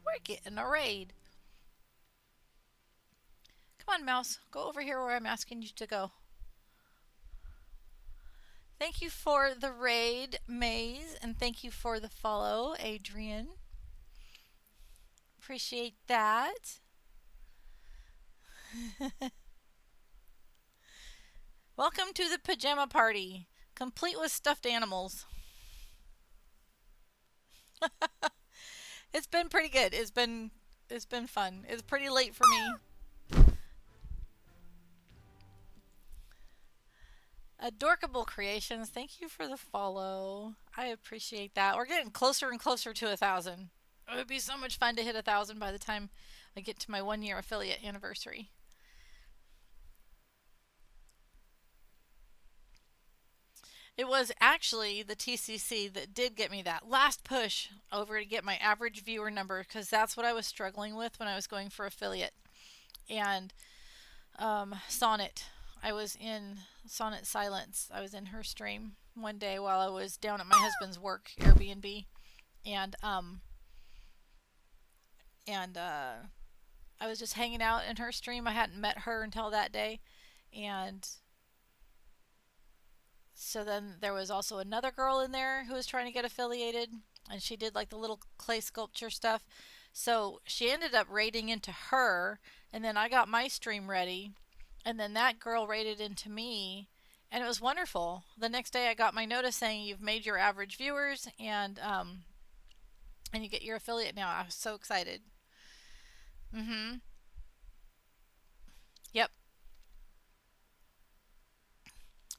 Speaker 1: We're getting a raid. Come on, Mouse. Go over here where I'm asking you to go. Thank you for the raid, Maze, and thank you for the follow, Adrian. Appreciate that. Welcome to the pajama party, complete with stuffed animals. It's been pretty good. It's been fun. It's pretty late for me. Adorkable Creations, thank you for the follow. I appreciate that. We're getting closer and closer to 1,000. It would be so much fun to hit 1,000 by the time I get to my 1-year affiliate anniversary. It was actually the TCC that did get me that last push over to get my average viewer number, because that's what I was struggling with when I was going for affiliate. And Sonnet. I was in Sonnet Silence. I was in her stream one day while I was down at my husband's work, Airbnb. And I was just hanging out in her stream. I hadn't met her until that day. And so then there was also another girl in there who was trying to get affiliated, and she did like the little clay sculpture stuff. So she ended up raiding into her, and then I got my stream ready, and then that girl raided into me, and it was wonderful. The next day I got my notice saying you've made your average viewers, and you get your affiliate now. I was so excited. Yep.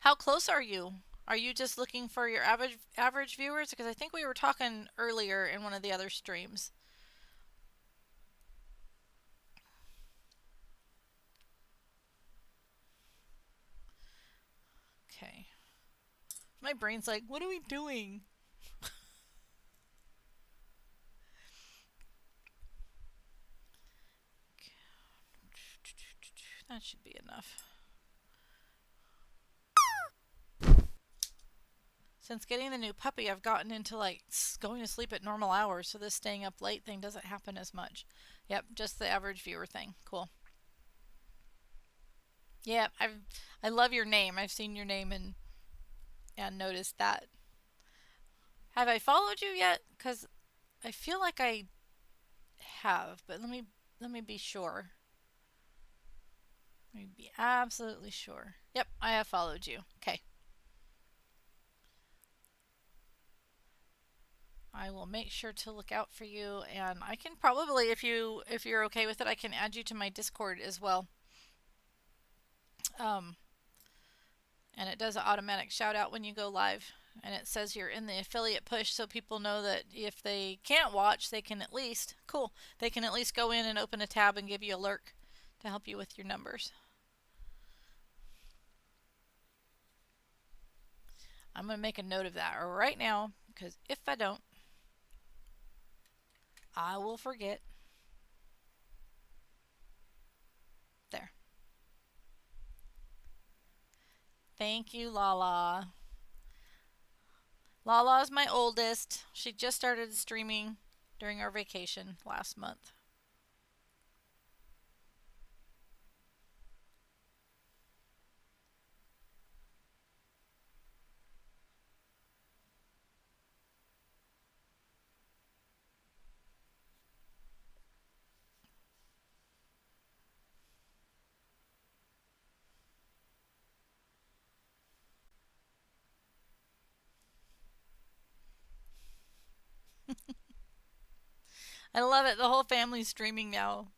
Speaker 1: How close are you? Are you just looking for your average viewers? Because I think we were talking earlier in one of the other streams. Okay. My brain's like, what are we doing? That should be enough. Since getting the new puppy, I've gotten into like going to sleep at normal hours, so this staying up late thing doesn't happen as much. Yep, just the average viewer thing. Cool. Yeah, I love your name. I've seen your name and noticed that. Have I followed you yet? Because I feel like I have, but let me be sure. Let me be absolutely sure. Yep, I have followed you. Okay. I will make sure to look out for you, and I can probably, if you're okay with it, I can add you to my Discord as well. Um, and it does an automatic shout out when you go live. And it says you're in the affiliate push so people know that if they can't watch, they can at least, cool, they can at least go in and open a tab and give you a lurk to help you with your numbers. I'm going to make a note of that right now because if I don't, I will forget. There. Thank you, Lala. Lala is my oldest. She just started streaming during our vacation last month. I love it. The whole family's streaming now.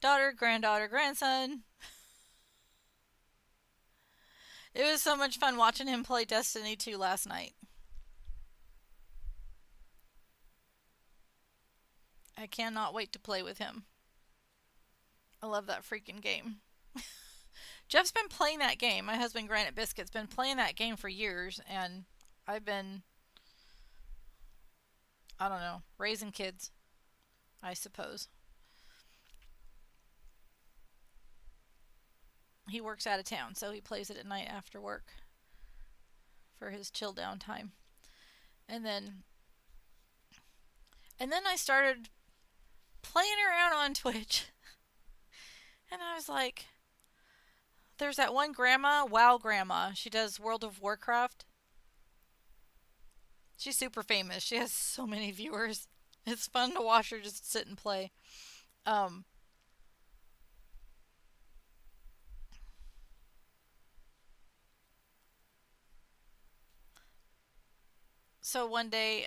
Speaker 1: Daughter, granddaughter, grandson. It was so much fun watching him play Destiny 2 last night. I cannot wait to play with him. I love that freaking game. Jeff's been playing that game. My husband, Granite Biscuit's been playing that game for years, and I've been, I don't know, raising kids, I suppose. He works out of town, so he plays it at night after work for his chill down time. And then I started playing around on Twitch. And I was like, there's that one grandma, WoW Grandma. She does World of Warcraft. She's super famous. She has so many viewers. It's fun to watch her just sit and play. Um, so one day,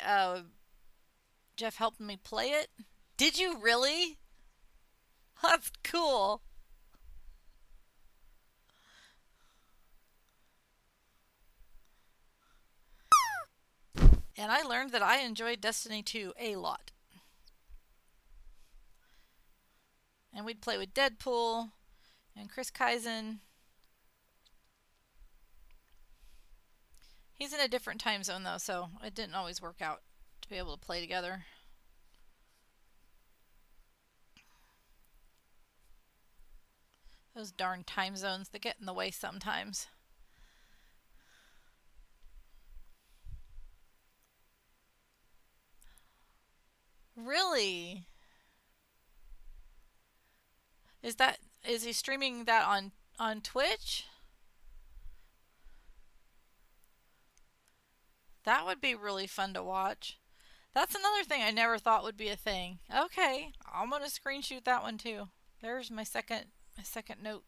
Speaker 1: Jeff helped me play it. Did you really? That's cool. And I learned that I enjoyed Destiny 2 a lot. And we'd play with Deadpool and Chris Kaizen. He's in a different time zone though, so it didn't always work out to be able to play together. Those darn time zones that get in the way sometimes. Really? Is he streaming that on Twitch? That would be really fun to watch. That's another thing I never thought would be a thing. Okay, I'm gonna screenshot that one too. There's my second note.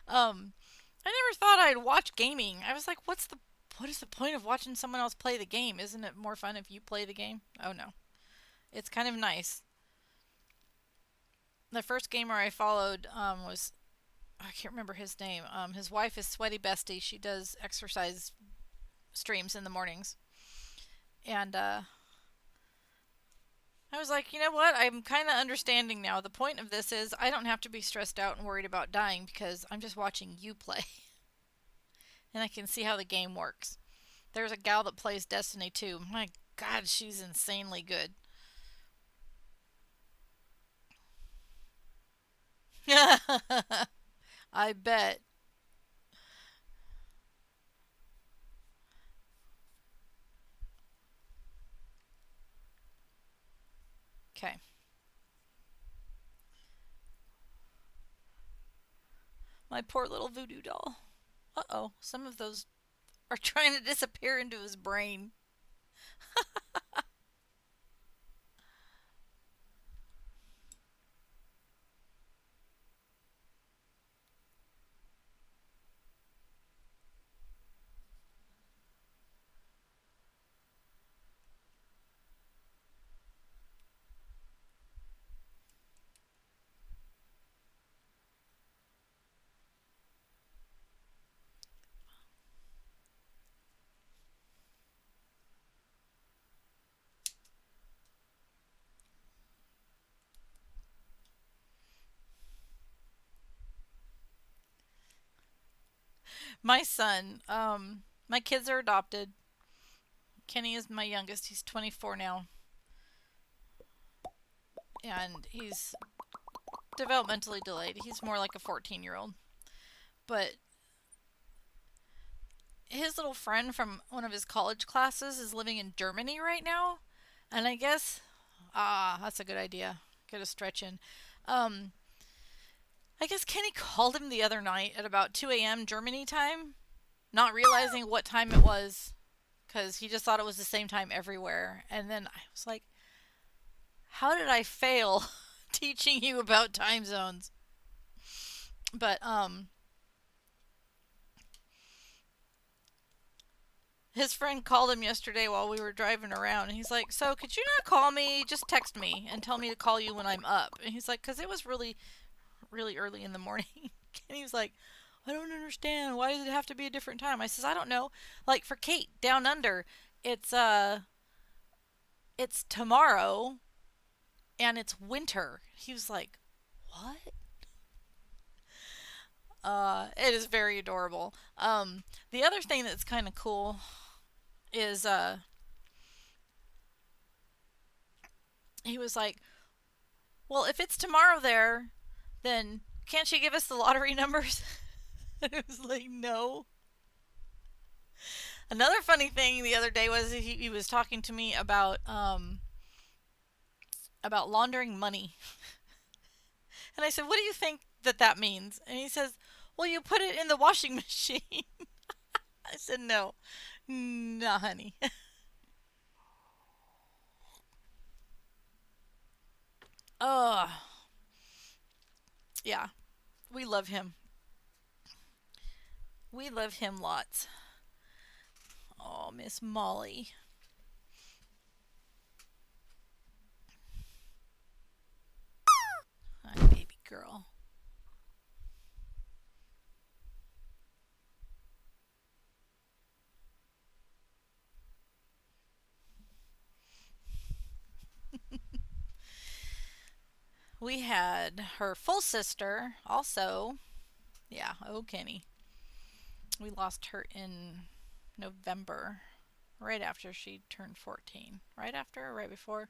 Speaker 1: I never thought I'd watch gaming. I was like, what is the point of watching someone else play the game? Isn't it more fun if you play the game? Oh no. It's kind of nice. The first gamer I followed was I can't remember his name. His wife is Sweaty Bestie. She does exercise streams in the mornings. And I was like, you know what? I'm kind of understanding now. The point of this is I don't have to be stressed out and worried about dying because I'm just watching you play. And I can see how the game works. There's a gal that plays Destiny 2. My God, she's insanely good. I bet. Okay. My poor little voodoo doll. Uh oh. Some of those are trying to disappear into his brain. My son, my kids are adopted. Kenny is my youngest. He's 24 now, and he's developmentally delayed. He's more like a 14-year-old. But his little friend from one of his college classes is living in Germany right now, and I guess that's a good idea. Get a stretch in. Um, I guess Kenny called him the other night at about 2 a.m. Germany time, not realizing what time it was because he just thought it was the same time everywhere. And then I was like, how did I fail teaching you about time zones? But his friend called him yesterday while we were driving around, and he's like, "So could you not call me? Just text me and tell me to call you when I'm up." And he's like, "Cause it was really, really early in the morning." And he was like, "I don't understand. Why does it have to be a different time?" I says, "I don't know. Like for Kate down under, it's it's tomorrow and it's winter." He was like, "What?" It is very adorable. The other thing that's kind of cool is he was like, "Well, if it's tomorrow there, then can't you give us the lottery numbers?" And it was like, "No." Another funny thing the other day was he was talking to me about laundering money, and I said, "What do you think that means?" And he says, "Well, you put it in the washing machine." I said, "No, nah, honey." Oh, yeah, we love him. We love him lots. Oh, Miss Molly. Hi, baby girl. We had her full sister also. Yeah, oh, Kenny. We lost her in November, right after she turned 14. Right after or right before?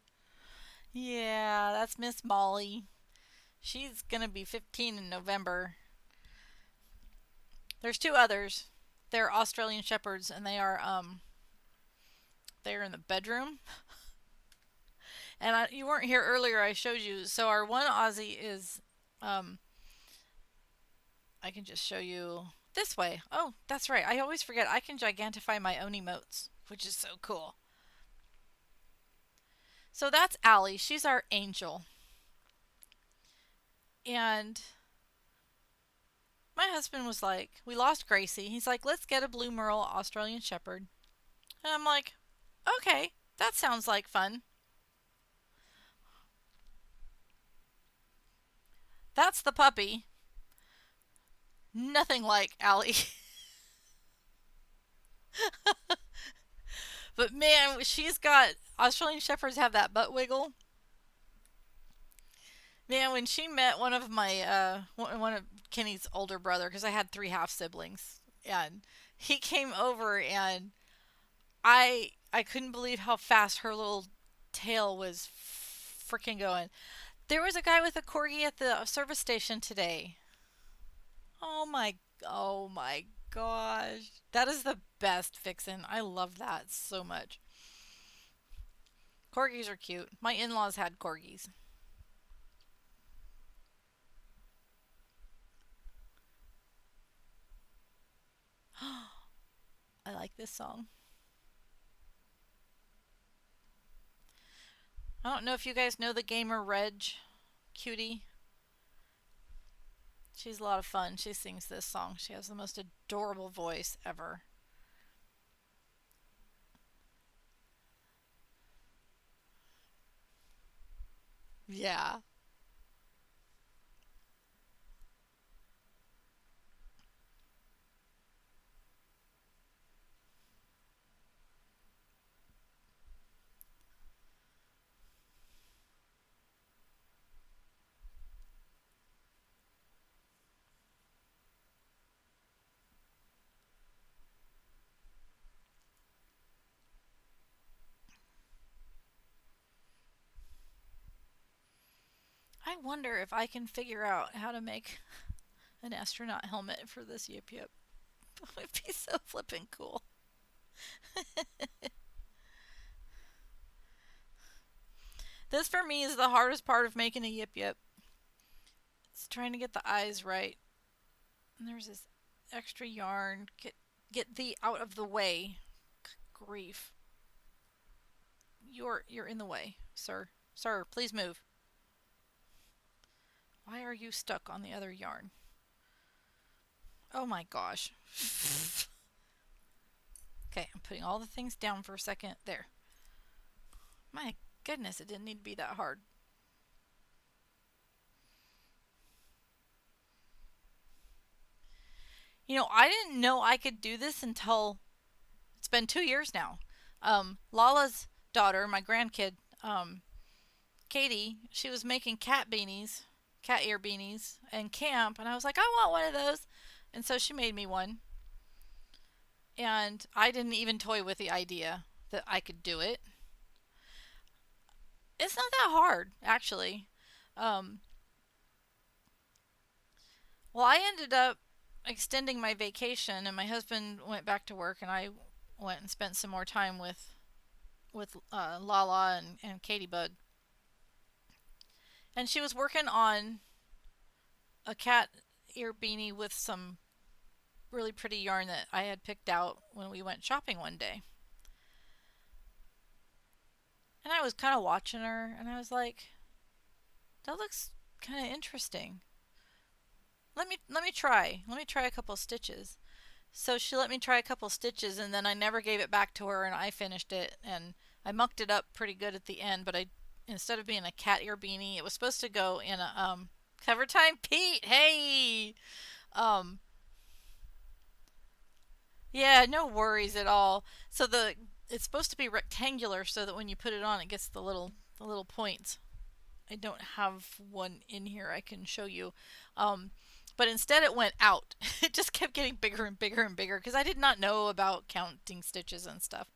Speaker 1: Yeah, that's Miss Molly. She's going to be 15 in November. There's two others. They're Australian Shepherds, and they're in the bedroom. And you weren't here earlier. I showed you. So our one Aussie is, um, I can just show you this way. Oh, that's right. I always forget. I can gigantify my own emotes, which is so cool. So that's Allie. She's our angel. And my husband was like, we lost Gracie. He's like, let's get a Blue Merle Australian Shepherd. And I'm like, okay, that sounds like fun. That's the puppy. Nothing like Allie. But man, she's got Australian Shepherds have that butt wiggle. Man, when she met one of my one of Kenny's older brother, because I had three half siblings, and he came over, and I couldn't believe how fast her little tail was freaking going. There was a guy with a corgi at the service station today. Oh my, oh my gosh. That is the best fixin'. I love that so much. Corgis are cute. My in-laws had corgis. I like this song. I don't know if you guys know the gamer Reg Cutie. She's a lot of fun. She sings this song. She has the most adorable voice ever. Yeah. wonder if I can figure out how to make an astronaut helmet for this Yip Yip. It would be so flippin' cool. This for me is the hardest part of making a Yip Yip. It's trying to get the eyes right. And there's this extra yarn. Get thee out of the way. Grief. You're in the way, sir. Sir, please move. Why are you stuck on the other yarn? Oh my gosh. Okay, I'm putting all the things down for a second. There. My goodness, it didn't need to be that hard. You know, I didn't know I could do this until it's been 2 years now. Lala's daughter, my grandkid, Katie, she was making cat beanies, cat ear beanies, and camp, and I was like, I want one of those. And so she made me one. And I didn't even toy with the idea that I could do it. It's not that hard, actually. Um, well, I ended up extending my vacation, and my husband went back to work, and I went and spent some more time with Lala and Katie Bug. And she was working on a cat ear beanie with some really pretty yarn that I had picked out when we went shopping one day. And I was kind of watching her, and I was like, that looks kind of interesting. Let me try. Let me try a couple stitches. So she let me try a couple stitches, and then I never gave it back to her, and I finished it, and I mucked it up pretty good at the end. But I, instead of being a cat ear beanie, it was supposed to go in a cover time. Pete, hey, um, yeah, no worries at all. So it's supposed to be rectangular, so that when you put it on, it gets the little points. I don't have one in here I can show you. Um, but instead it went out. It just kept getting bigger and bigger and bigger because I did not know about counting stitches and stuff.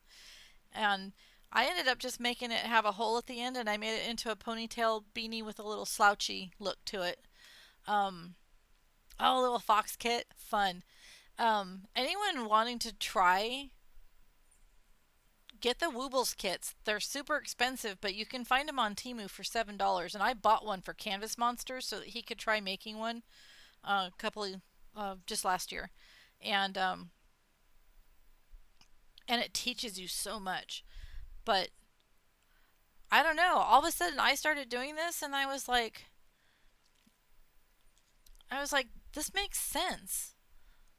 Speaker 1: And I ended up just making it have a hole at the end, and I made it into a ponytail beanie with a little slouchy look to it. Um, oh, a little fox kit, fun. Anyone wanting to try, get the Woobles kits. They're super expensive, but you can find them on Temu for $7. And I bought one for Canvas Monsters so that he could try making one a couple of just last year, and and it teaches you so much. But I don't know. All of a sudden, I started doing this, and I was like, this makes sense.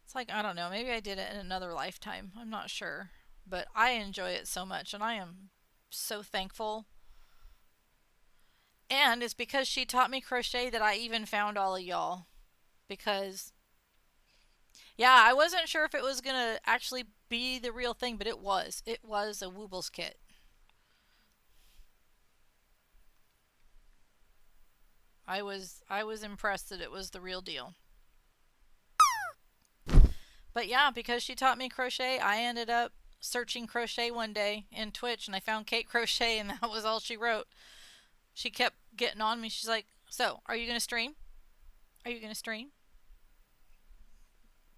Speaker 1: It's like, I don't know. Maybe I did it in another lifetime. I'm not sure, but I enjoy it so much, and I am so thankful. And it's because she taught me crochet that I even found all of y'all. Because yeah, I wasn't sure if it was gonna actually be the real thing, but it was. It was a Woobles kit. I was impressed that it was the real deal. But yeah, because she taught me crochet, I ended up searching crochet one day in Twitch, and I found Kate Crochet, and that was all she wrote. She kept getting on me. She's like, "So, are you gonna stream? Are you gonna stream?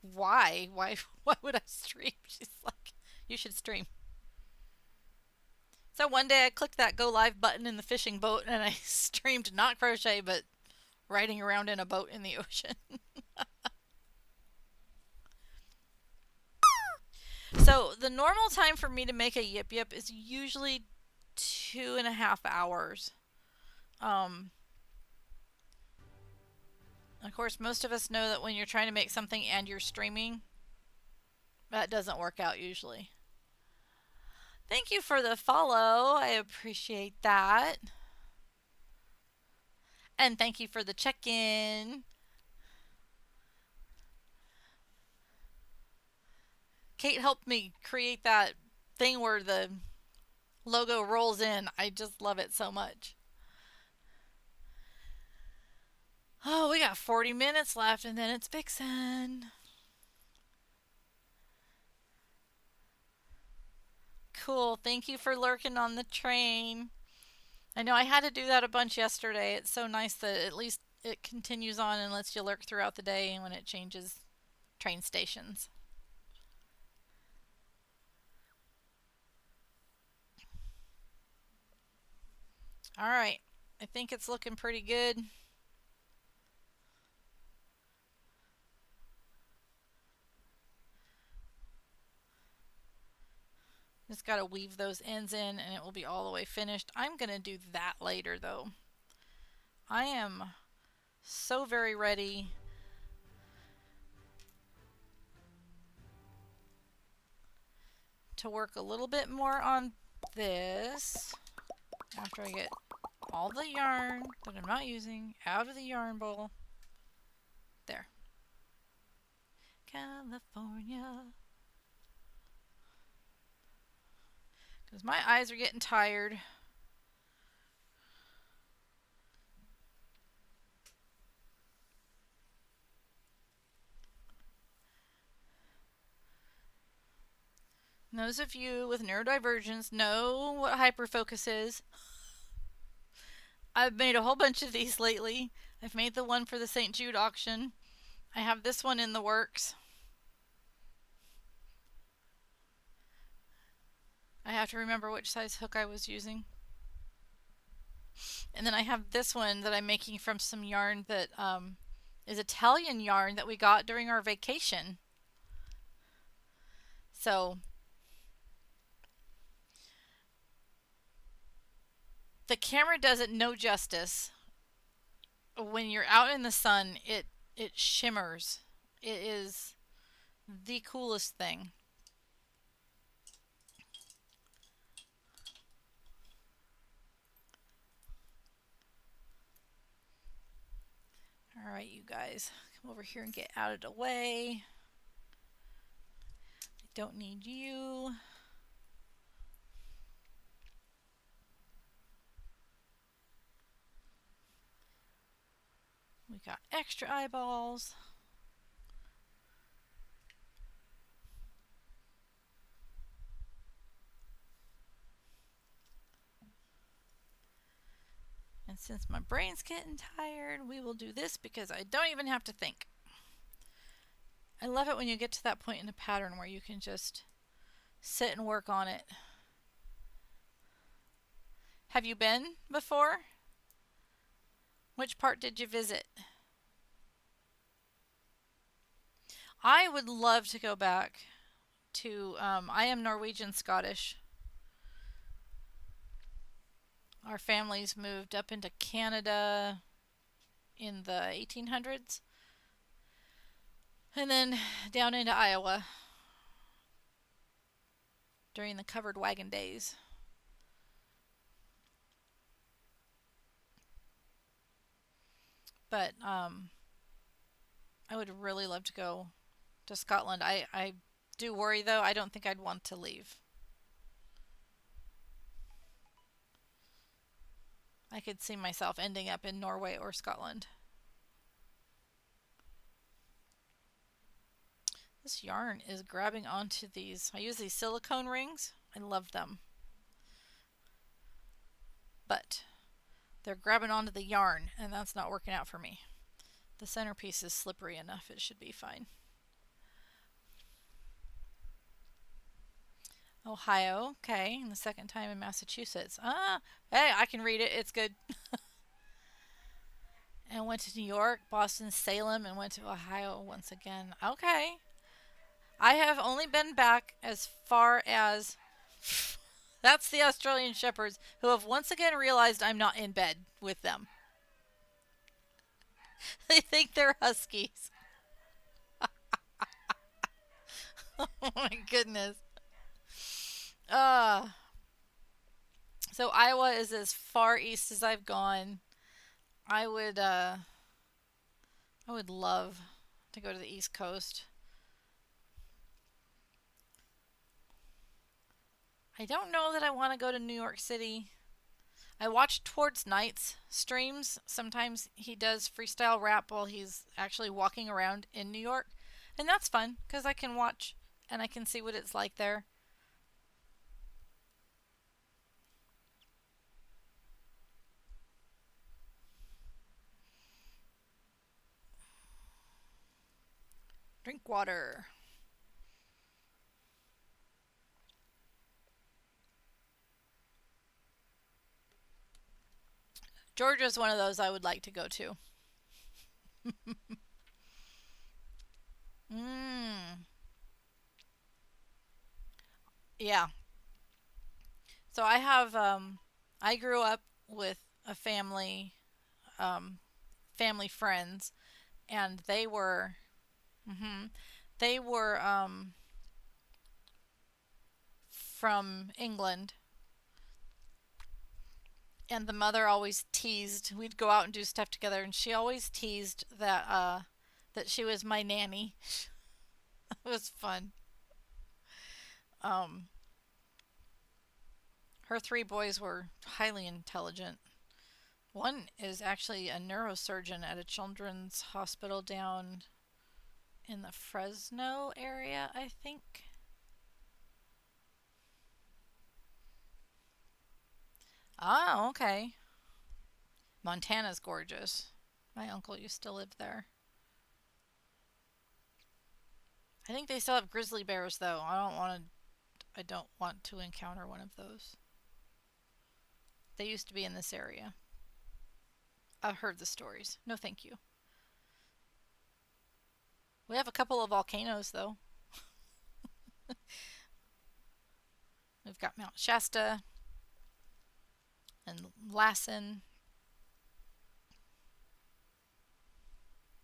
Speaker 1: Why? Why? Why would I stream?" She's like, "You should stream." So one day I clicked that go live button in the fishing boat, and I streamed not crochet but riding around in a boat in the ocean. So the normal time for me to make a yip yip is usually 2.5 hours. Um, of course, most of us know that when you're trying to make something and you're streaming, that doesn't work out usually. Thank you for the follow. I appreciate that. And thank you for the check in. Kate helped me create that thing where the logo rolls in. I just love it so much. Oh, we got 40 minutes left and then it's Vixen. Cool. Thank you for lurking on the train. I know I had to do that a bunch yesterday. It's so nice that at least it continues on and lets you lurk throughout the day when it changes train stations. All right. I think it's looking pretty good. Just got to weave those ends in and it will be all the way finished. I'm going to do that later though. I am so very ready to work a little bit more on this after I get all the yarn that I'm not using out of the yarn bowl. There. California. Because my eyes are getting tired. And those of you with neurodivergence know what hyperfocus is. I've made a whole bunch of these lately. I've made the one for the St. Jude auction. I have this one in the works. I have to remember which size hook I was using. And then I have this one that I'm making from some yarn that is Italian yarn that we got during our vacation. So the camera does it no justice. When you're out in the sun, it shimmers. It is the coolest thing. All right, you guys, come over here and get out of the way. I don't need you. We got extra eyeballs. And since my brain's getting tired, we will do this because I don't even have to think. I love it when you get to that point in a pattern where you can just sit and work on it. Have you been before? Which part did you visit? I would love to go back to, I am Norwegian Scottish. Our families moved up into Canada in the 1800s and then down into Iowa during the covered wagon days. But I would really love to go to Scotland. I do worry though, I don't think I'd want to leave. I could see myself ending up in Norway or Scotland. This yarn is grabbing onto these. I use these silicone rings. I love them. But they're grabbing onto the yarn and that's not working out for me. The centerpiece is slippery enough. It should be fine. Ohio, okay, and the second time in Massachusetts. Ah, hey, I can read it. It's good. And went to New York, Boston, Salem, and went to Ohio once again. Okay. I have only been back as far as... That's the Australian Shepherds who have once again realized I'm not in bed with them. They think they're huskies. Oh my goodness. Uh, so Iowa is as far east as I've gone. I would love to go to the East Coast. I don't know that I want to go to New York City. I watch Towards Nights streams. Sometimes he does freestyle rap while he's actually walking around in New York. And that's fun because I can watch and I can see what it's like there. Drink water. Georgia's one of those I would like to go to. Mmm. Yeah. So I grew up with a um, family friends, and hmm they were from England, and the mother always teased. We'd go out and do stuff together, and she always teased that she was my nanny. It was fun. Um, her three boys were highly intelligent. One is actually a neurosurgeon at a children's hospital down in the Fresno area, I think. Ah, okay. Montana's gorgeous. My uncle used to live there. I think they still have grizzly bears though. I don't want to encounter one of those. They used to be in this area. I've heard the stories. No, thank you. We have a couple of volcanoes though. We've got Mount Shasta and Lassen.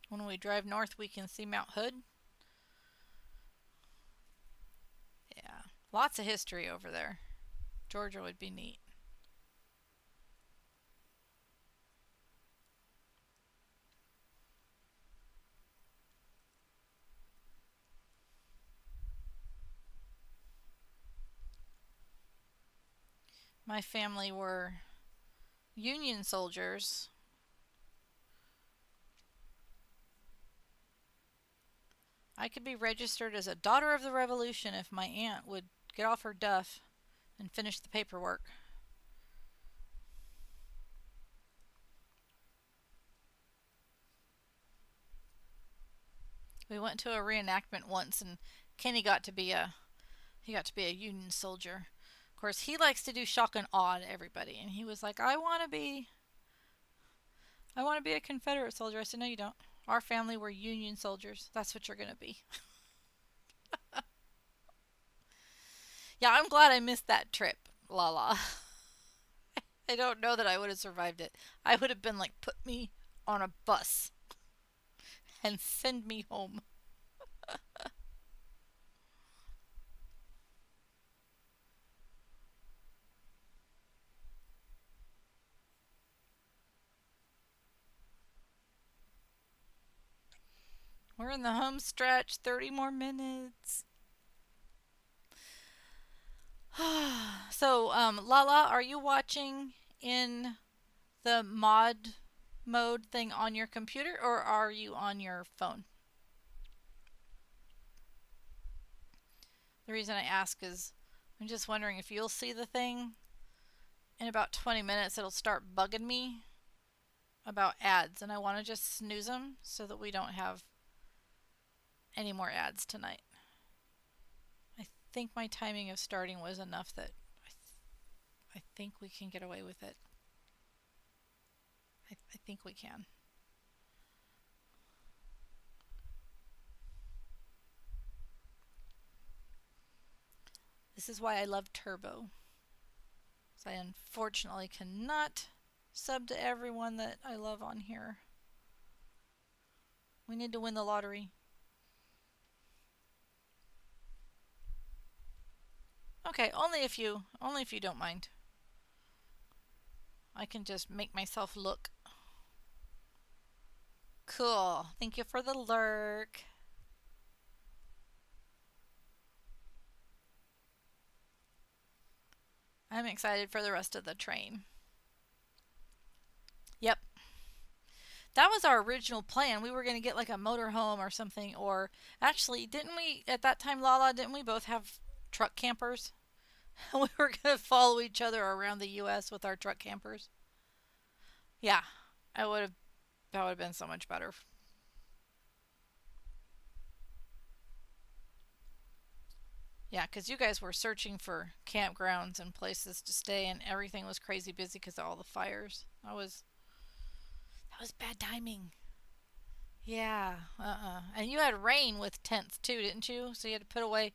Speaker 1: When we drive north, we can see Mount Hood. Yeah, lots of history over there. Georgia would be neat. My family were Union soldiers. I could be registered as a daughter of the Revolution if my aunt would get off her duff and finish the paperwork. We went to a reenactment once, and Kenny got to be a Union soldier. Of course, he likes to do shock and awe to everybody, and he was like, I want to be a Confederate soldier." I said, "No, you don't. Our family were Union soldiers. That's what you're gonna be." Yeah, I'm glad I missed that trip, la la. I don't know that I would have survived it. I would have been like, put me on a bus and send me home. We're in the home stretch, 30 more minutes. So, Lala, are you watching in the mod mode thing on your computer, or are you on your phone? The reason I ask is I'm just wondering if you'll see the thing in about 20 minutes. It'll start bugging me about ads, and I want to just snooze them so that we don't have any more ads tonight. I think my timing of starting was enough that I think we can get away with it. I think we can. This is why I love Turbo. So I unfortunately cannot sub to everyone that I love on here. We need to win the lottery. Okay, only if you don't mind. I can just make myself look. Cool. Thank you for the lurk. I'm excited for the rest of the train. Yep. That was our original plan. We were going to get like a motorhome or something. Or actually, didn't we, at that time, Lala, didn't we both have truck campers? We were going to follow each other around the U.S. with our truck campers. Yeah, I would have. That would have been so much better. Yeah, because you guys were searching for campgrounds and places to stay, and everything was crazy busy because of all the fires. That was bad timing. Yeah, And you had rain with tents too, didn't you? So you had to put away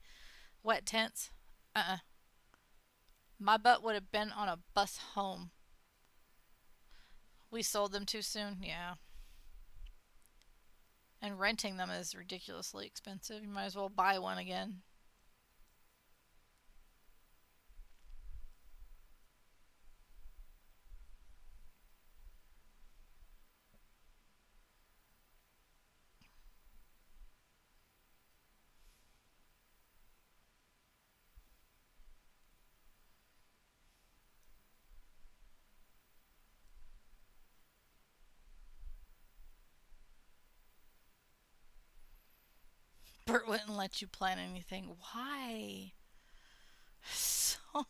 Speaker 1: wet tents. Uh-uh. My butt would have been on a bus home. We sold them too soon. Yeah. And renting them is ridiculously expensive. You might as well buy one again. Bert wouldn't let you plan anything. Why? So,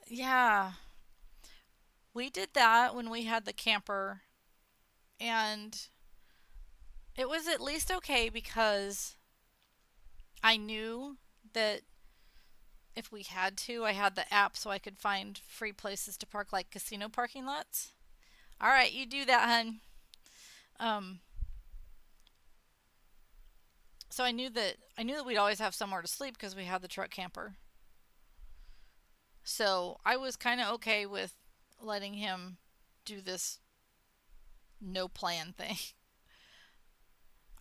Speaker 1: yeah. We did that when we had the camper, and it was at least okay because I knew that if we had to, I had the app so I could find free places to park, like casino parking lots. All right, you do that, hun. Um, so I knew that we'd always have somewhere to sleep because we had the truck camper. So I was kind of okay with letting him do this no plan thing.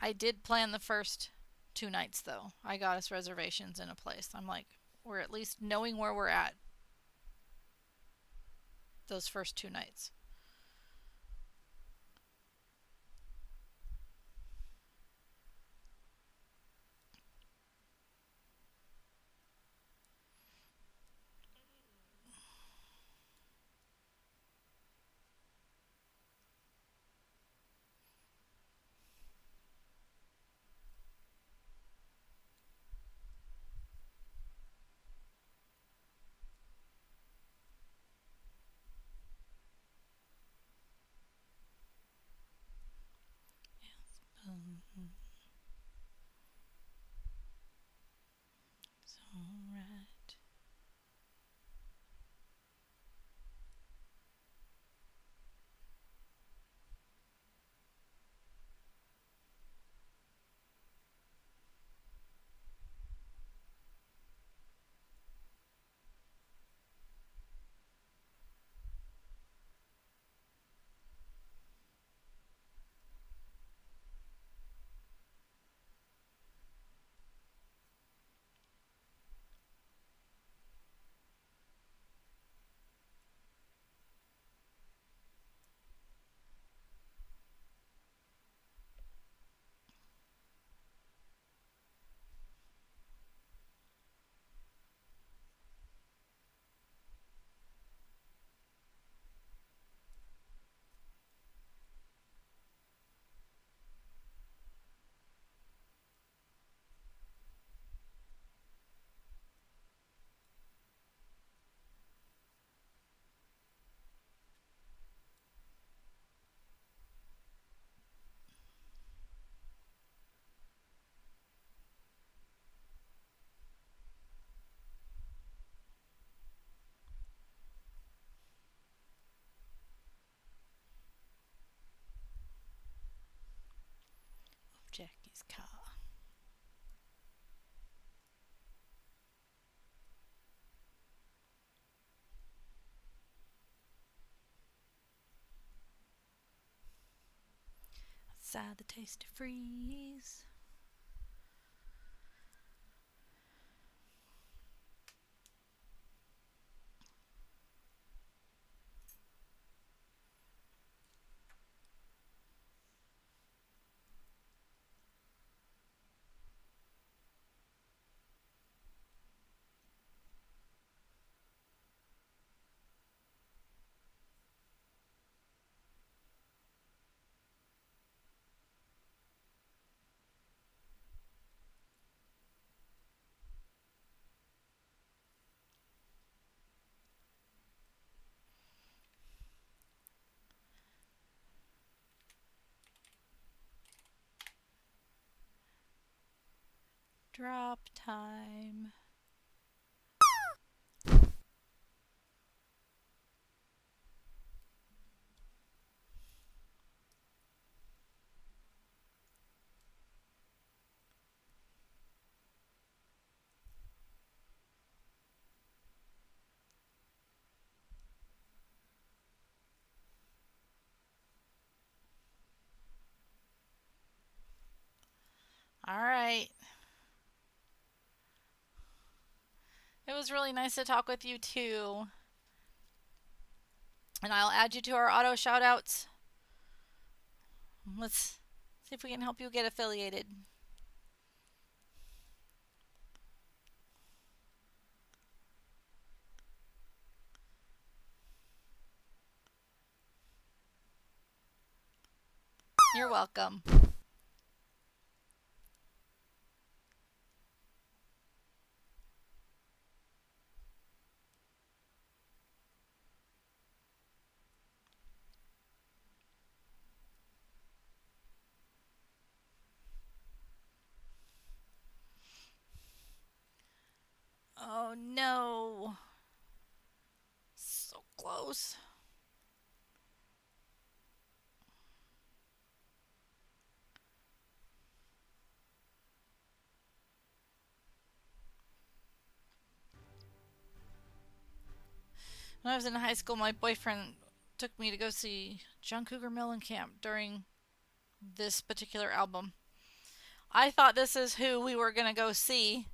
Speaker 1: I did plan the first 2 nights though. I got us reservations in a place. I'm like, we're at least knowing where we're at those first 2 nights. Um, it's alright. Jackie's car. Outside the tasty freeze. Drop time. All right. It was really nice to talk with you too. And I'll add you to our auto shoutouts. Let's see if we can help you get affiliated. You're welcome. Oh no. So close. When I was in high school, my boyfriend took me to go see John Cougar Mellencamp during this particular album. I thought this is who we were going to go see.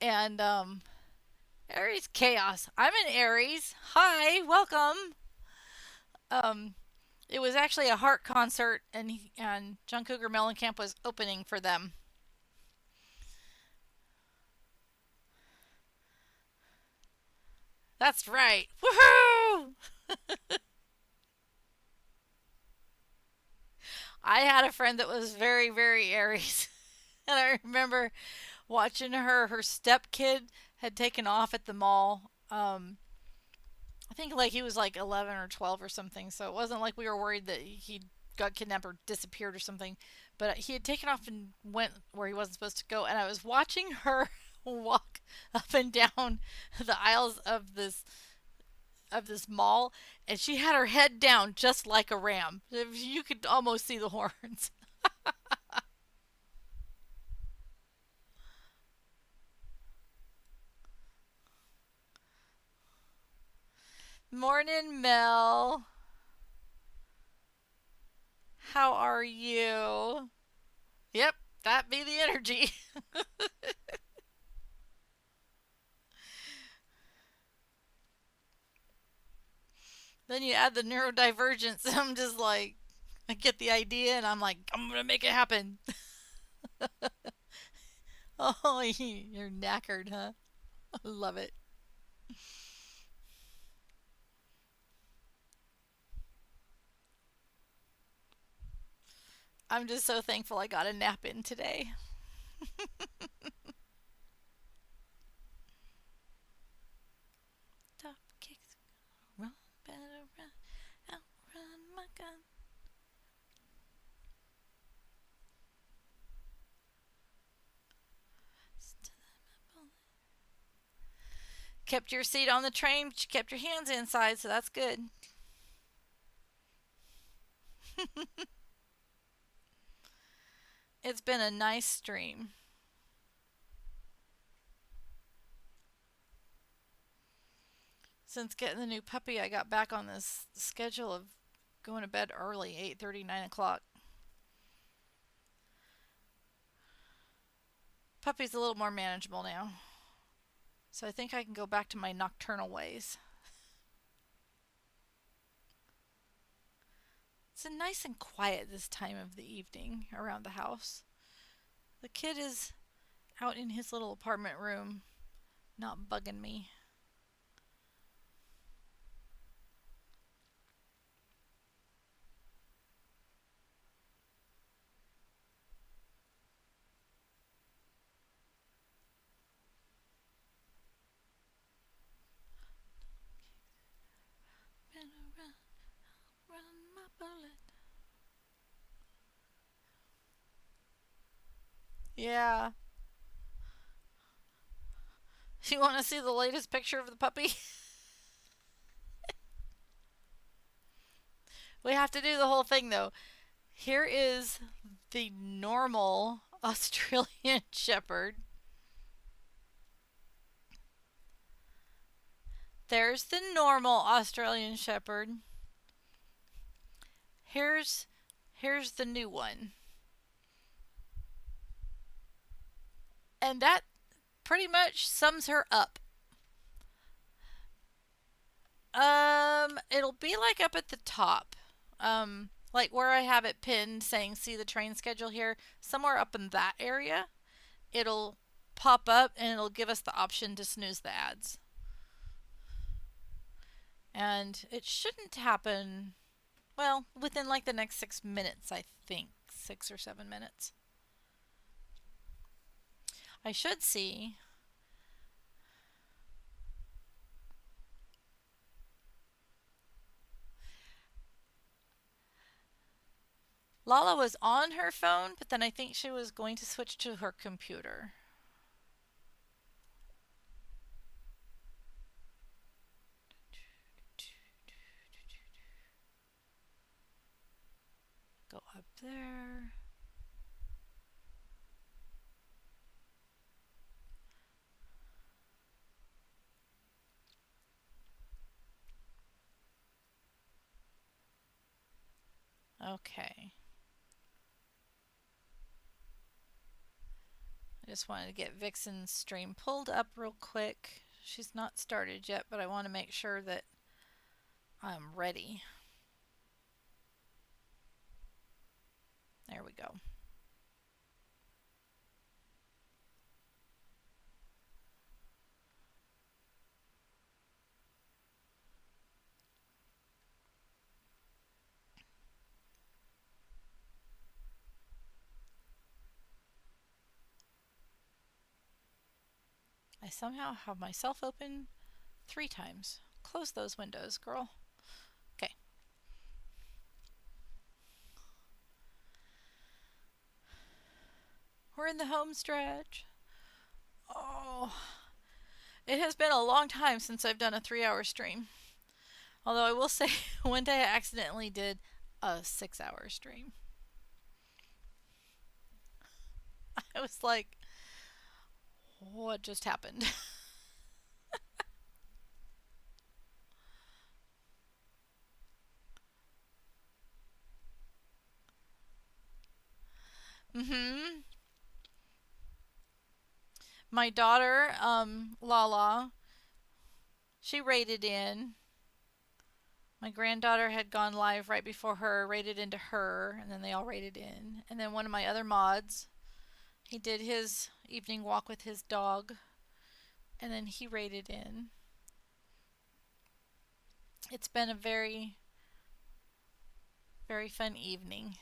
Speaker 1: And, Aries Chaos. I'm in Aries. Hi, welcome. Um, it was actually a Heart concert, and John Cougar Mellencamp was opening for them. That's right. Woohoo! I had a friend that was very, very Aries. And I remember watching her stepkid had taken off at the mall. I think like he was like 11 or 12 or something, so it wasn't like we were worried that he got kidnapped or disappeared or something. But he had taken off and went where he wasn't supposed to go, and I was watching her walk up and down the aisles of this mall, and she had her head down just like a ram. You could almost see the horns. Morning, Mel. How are you? Yep, that be the energy. Then you add the neurodivergence. I'm just like, I get the idea and I'm like, I'm going to make it happen. Oh, you're knackered, huh? I love it. I'm just so thankful I got a nap in today. Top kicks, run, better run, outrun my gun. Kept your seat on the train, but you kept your hands inside, so that's good. It's been a nice stream. Since getting the new puppy, I got back on this schedule of going to bed early, 8:30, 9 o'clock. Puppy's a little more manageable now. So I think I can go back to my nocturnal ways. It's nice and quiet this time of the evening around the house. The kid is out in his little apartment room, not bugging me. Run, run my bullet. Yeah. You want to see the latest picture of the puppy? We have to do the whole thing though. Here is the normal Australian Shepherd. There's the normal Australian Shepherd. Here's the new one. And that pretty much sums her up. It'll be like up at the top. Like where I have it pinned saying see the train schedule here, somewhere up in that area, it'll pop up and it'll give us the option to snooze the ads. And it shouldn't happen, well, within like the next 6 minutes, I think. 6 or 7 minutes. I should see. Lala was on her phone, but then I think she was going to switch to her computer. Go up there. Okay. I just wanted to get Vixen's stream pulled up real quick. She's not started yet, but I want to make sure that I'm ready. There we go. I somehow have myself open 3 times. Close those windows, girl. Okay. We're in the home stretch. Oh, it has been a long time since I've done a 3-hour stream. Although I will say, one day I accidentally did a 6-hour stream. I was like, what just happened? Mm-hmm. My daughter, Lala, she rated in. My granddaughter had gone live right before her, rated into her, and then they all rated in. And then one of my other mods, he did his evening walk with his dog, and then he rated in. It's been a very, very fun evening.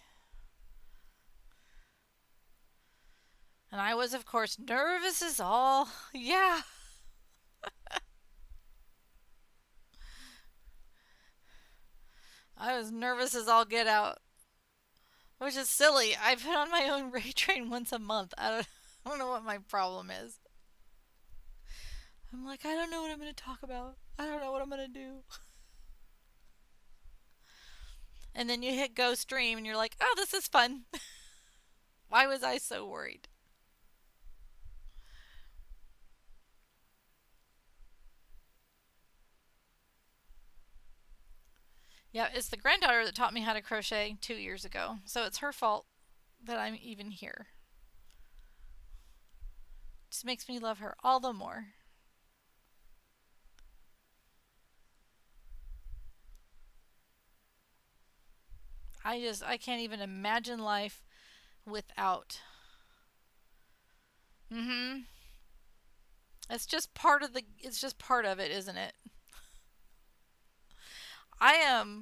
Speaker 1: And I was, of course, nervous as all. Yeah. I was nervous as all get out. Which is silly. I put on my own ray train once a month. I don't know what my problem is. I'm like, I don't know what I'm going to talk about. I don't know what I'm going to do. And then you hit go stream and you're like, oh, this is fun. Why was I so worried? Yeah, it's the granddaughter that taught me how to crochet 2 years ago. So it's her fault that I'm even here. Just makes me love her all the more. I can't even imagine life without. Mm-hmm. It's just part of it, isn't it?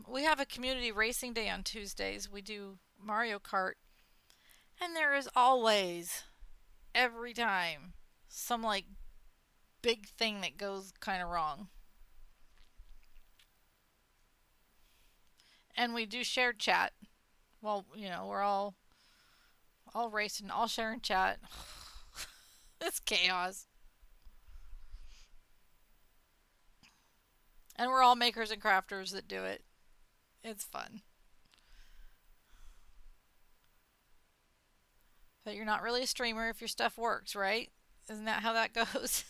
Speaker 1: We have a community racing day on Tuesdays. We do Mario Kart. And there is always, every time, some like big thing that goes kind of wrong. And we do shared chat. Well, we're all racing, all sharing chat. It's chaos. And we're all makers and crafters that do it. It's fun. But you're not really a streamer if your stuff works, right? Isn't that how that goes?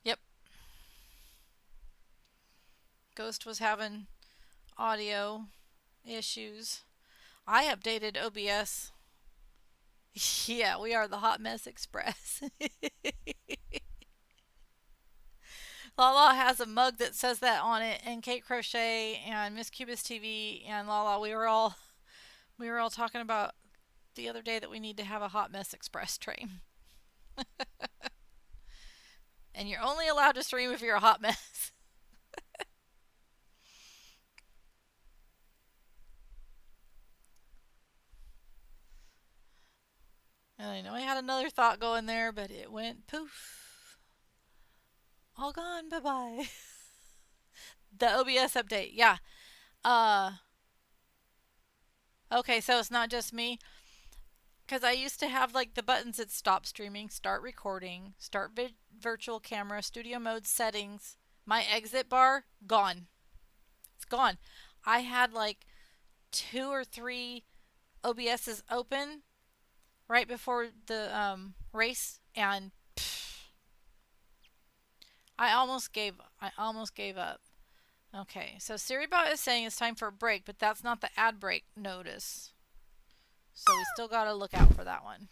Speaker 1: Yep. Ghost was having audio issues. I updated OBS. Yeah, we are the Hot Mess Express. Lala has a mug that says that on it, and Kate Crochet and Miss Cubist TV and Lala, we were all talking about the other day that we need to have a Hot Mess Express train. And you're only allowed to stream if you're a hot mess. And I know I had another thought going there, but it went poof. All gone. Bye bye. The OBS update. Yeah. Uh. Okay, so it's not just me. Because I used to have like the buttons that stop streaming, start recording, start virtual camera, studio mode settings. My exit bar, gone. It's gone. I had like 2 or 3 OBSs open right before the race, and I almost gave up. Okay, so SiriBot is saying it's time for a break, but that's not the ad break notice. So we still gotta look out for that one.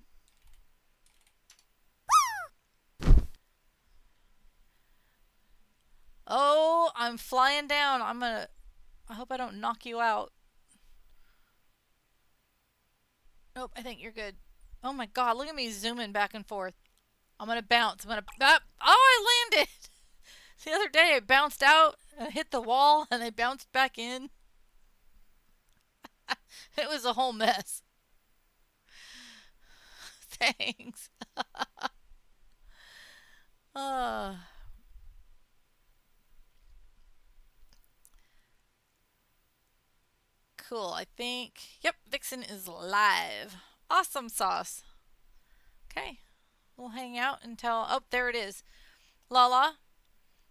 Speaker 1: Oh, I'm flying down. I hope I don't knock you out. Nope, I think you're good. Oh my god, look at me zooming back and forth. I'm gonna bounce. Oh, I landed! The other day I bounced out and hit the wall and I bounced back in. It was a whole mess. Thanks. uh, cool, I think. Yep, Vixen is live. Awesome sauce. Okay, we'll hang out until. Oh, there it is. Lala,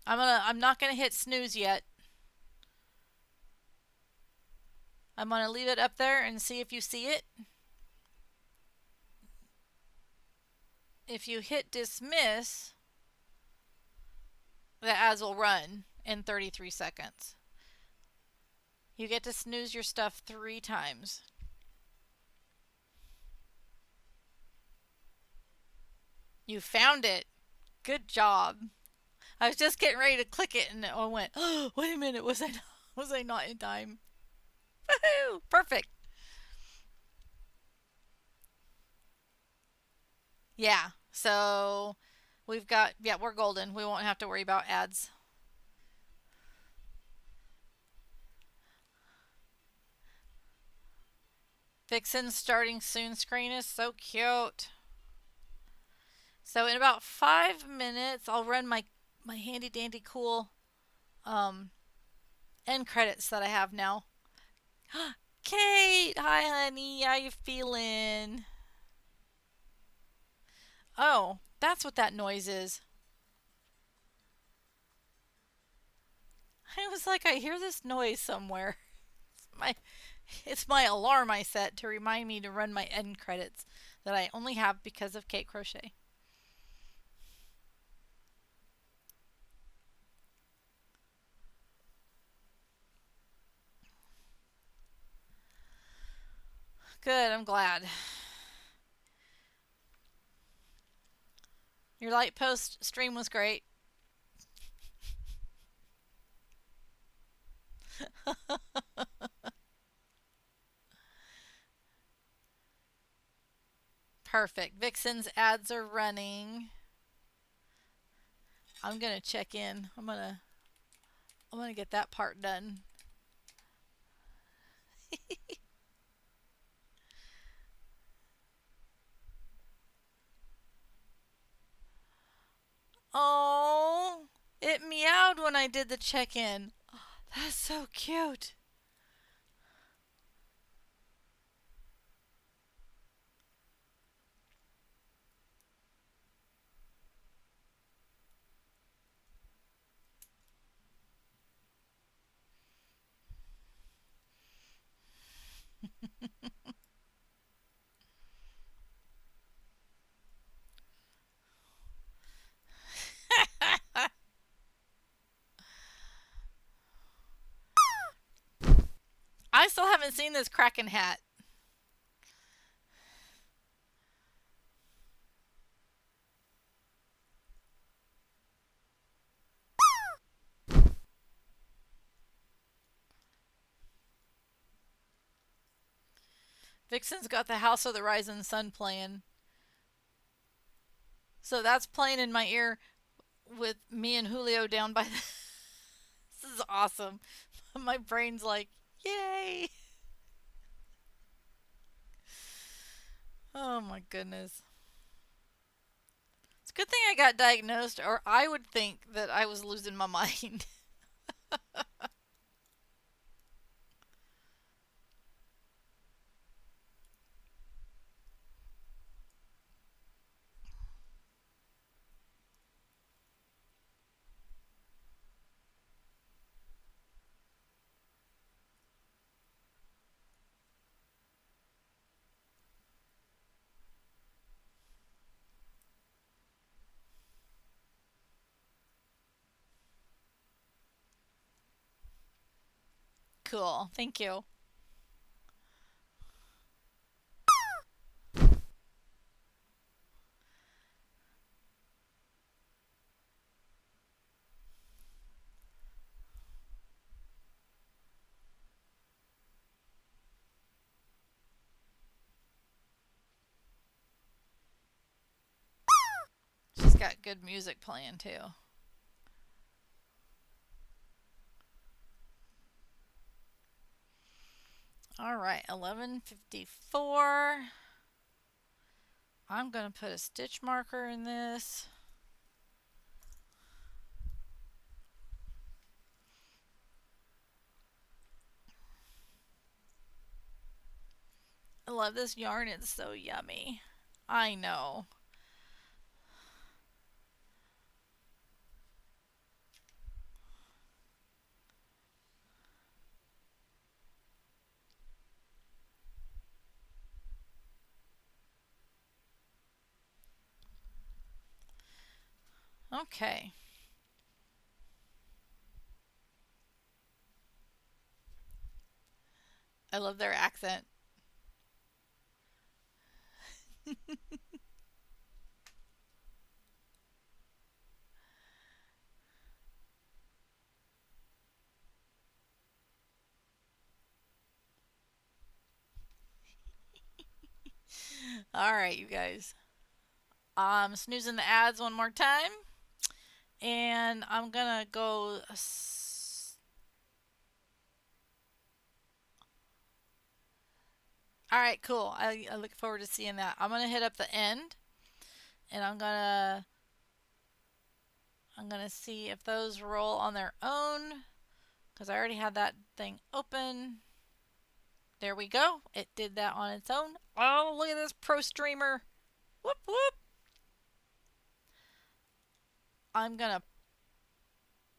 Speaker 1: I'm not gonna hit snooze yet. I'm gonna leave it up there and see if you see it. If you hit dismiss, the ads will run in 33 seconds. You get to snooze your stuff 3 times. You found it. Good job. I was just getting ready to click it and I went, oh, wait a minute, was I not in time? Woohoo! Perfect. Yeah. So we're golden. We won't have to worry about ads. Vixen's starting soon screen is so cute. So in about 5 minutes, I'll run my handy dandy cool end credits that I have now. Kate, hi honey, how you feeling? Oh, that's what that noise is. I was like, I hear this noise somewhere. My, it's my alarm I set to remind me to run my end credits that I only have because of Kate Crochet. Good, I'm glad. Your light post stream was great. Perfect. Vixen's ads are running. I'm gonna check in. I'm gonna get that part done. it meowed when I did the check-in. That's so cute. I still haven't seen this Kraken hat. Vixen's got the House of the Rising Sun playing. So that's playing in my ear with me and Julio down by the... This is awesome. My brain's like, yay. Oh my goodness. It's a good thing I got diagnosed, or I would think that I was losing my mind. Cool. Thank you. She's got good music playing too. All right, 11:54. I'm going to put a stitch marker in this. I love this yarn. It's so yummy. I know. Okay. I love their accent. All right, you guys. I'm snoozing the ads one more time. And I'm going to go... All right, cool. I look forward to seeing that. I'm going to hit up the end. And I'm gonna see if those roll on their own, because I already had that thing open. There we go. It did that on its own. Oh, look at this pro streamer. Whoop whoop. I'm gonna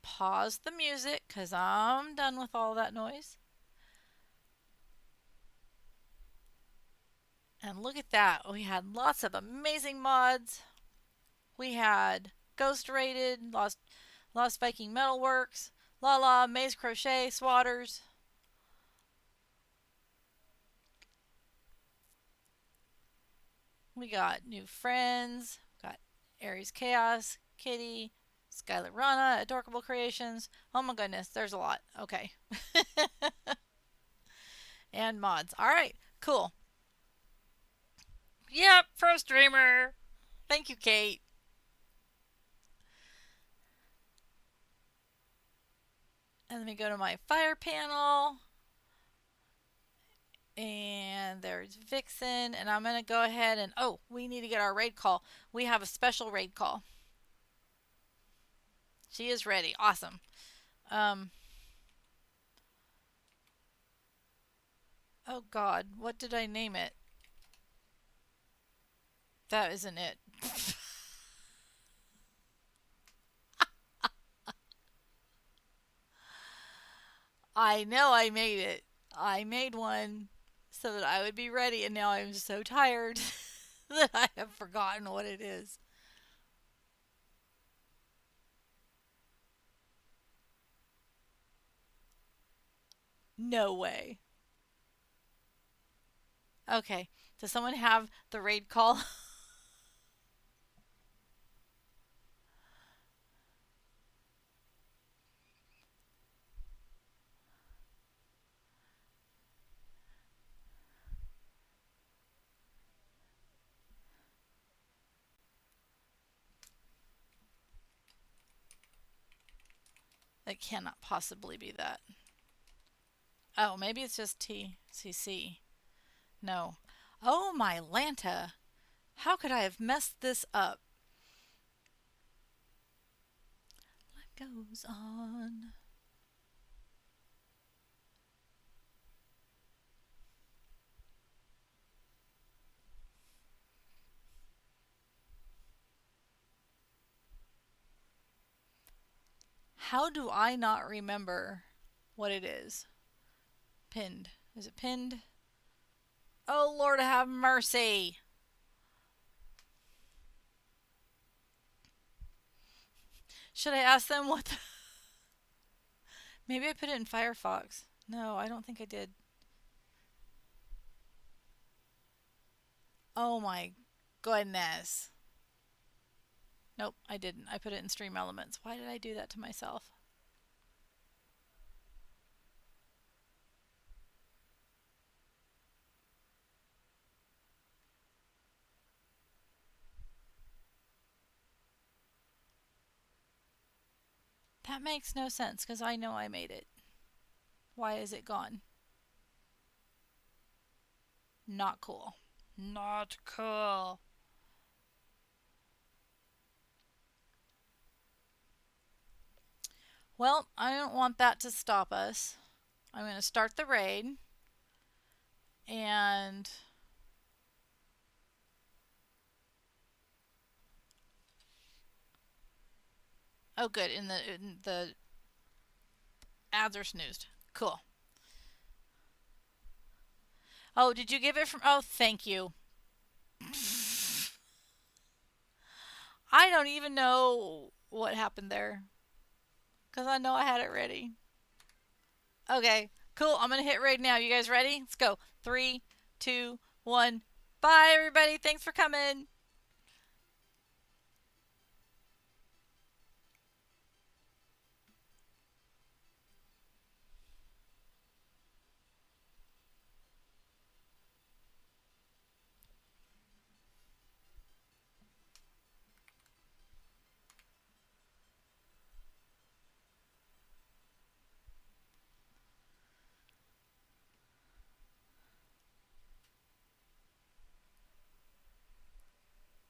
Speaker 1: pause the music because I'm done with all that noise. And look at that. We had lots of amazing mods. We had Ghost Rated, Lost Viking Metalworks, Lala, Maze Crochet, Swatters. We got new friends. We got Aries Chaos, Kitty, Skylar Rana, Adorable Creations. Oh my goodness, there's a lot. Okay. And mods. All right, cool. Yep, pro streamer. Thank you, Kate. And let me go to my fire panel. And there's Vixen. And I'm going to go ahead and... Oh, we need to get our raid call. We have a special raid call. She is ready. Awesome. Um, oh God, what did I name it? That isn't it. I know I made it. I made one so that I would be ready, and now I'm so tired that I have forgotten what it is. No way. Okay. Does someone have the raid call? It cannot possibly be that. Oh, maybe it's just TCC. No. Oh, my Lanta. How could I have messed this up? Life goes on. How do I not remember what it is? Pinned. Is it pinned? Oh, Lord have mercy. Should I ask them what the... Maybe I put it in Firefox. No, I don't think I did. Oh my goodness. Nope, I didn't. I put it in Stream Elements. Why did I do that to myself? That makes no sense because I know I made it. Why is it gone? Not cool. Not cool. Well, I don't want that to stop us. I'm going to start the raid. And oh, good. In the ads are snoozed. Cool. Oh, did you give it from? Oh, thank you. I don't even know what happened there because I know I had it ready. Okay, cool. I'm gonna hit raid now. You guys ready? Let's go. 3, 2, 1. Bye, everybody. Thanks for coming.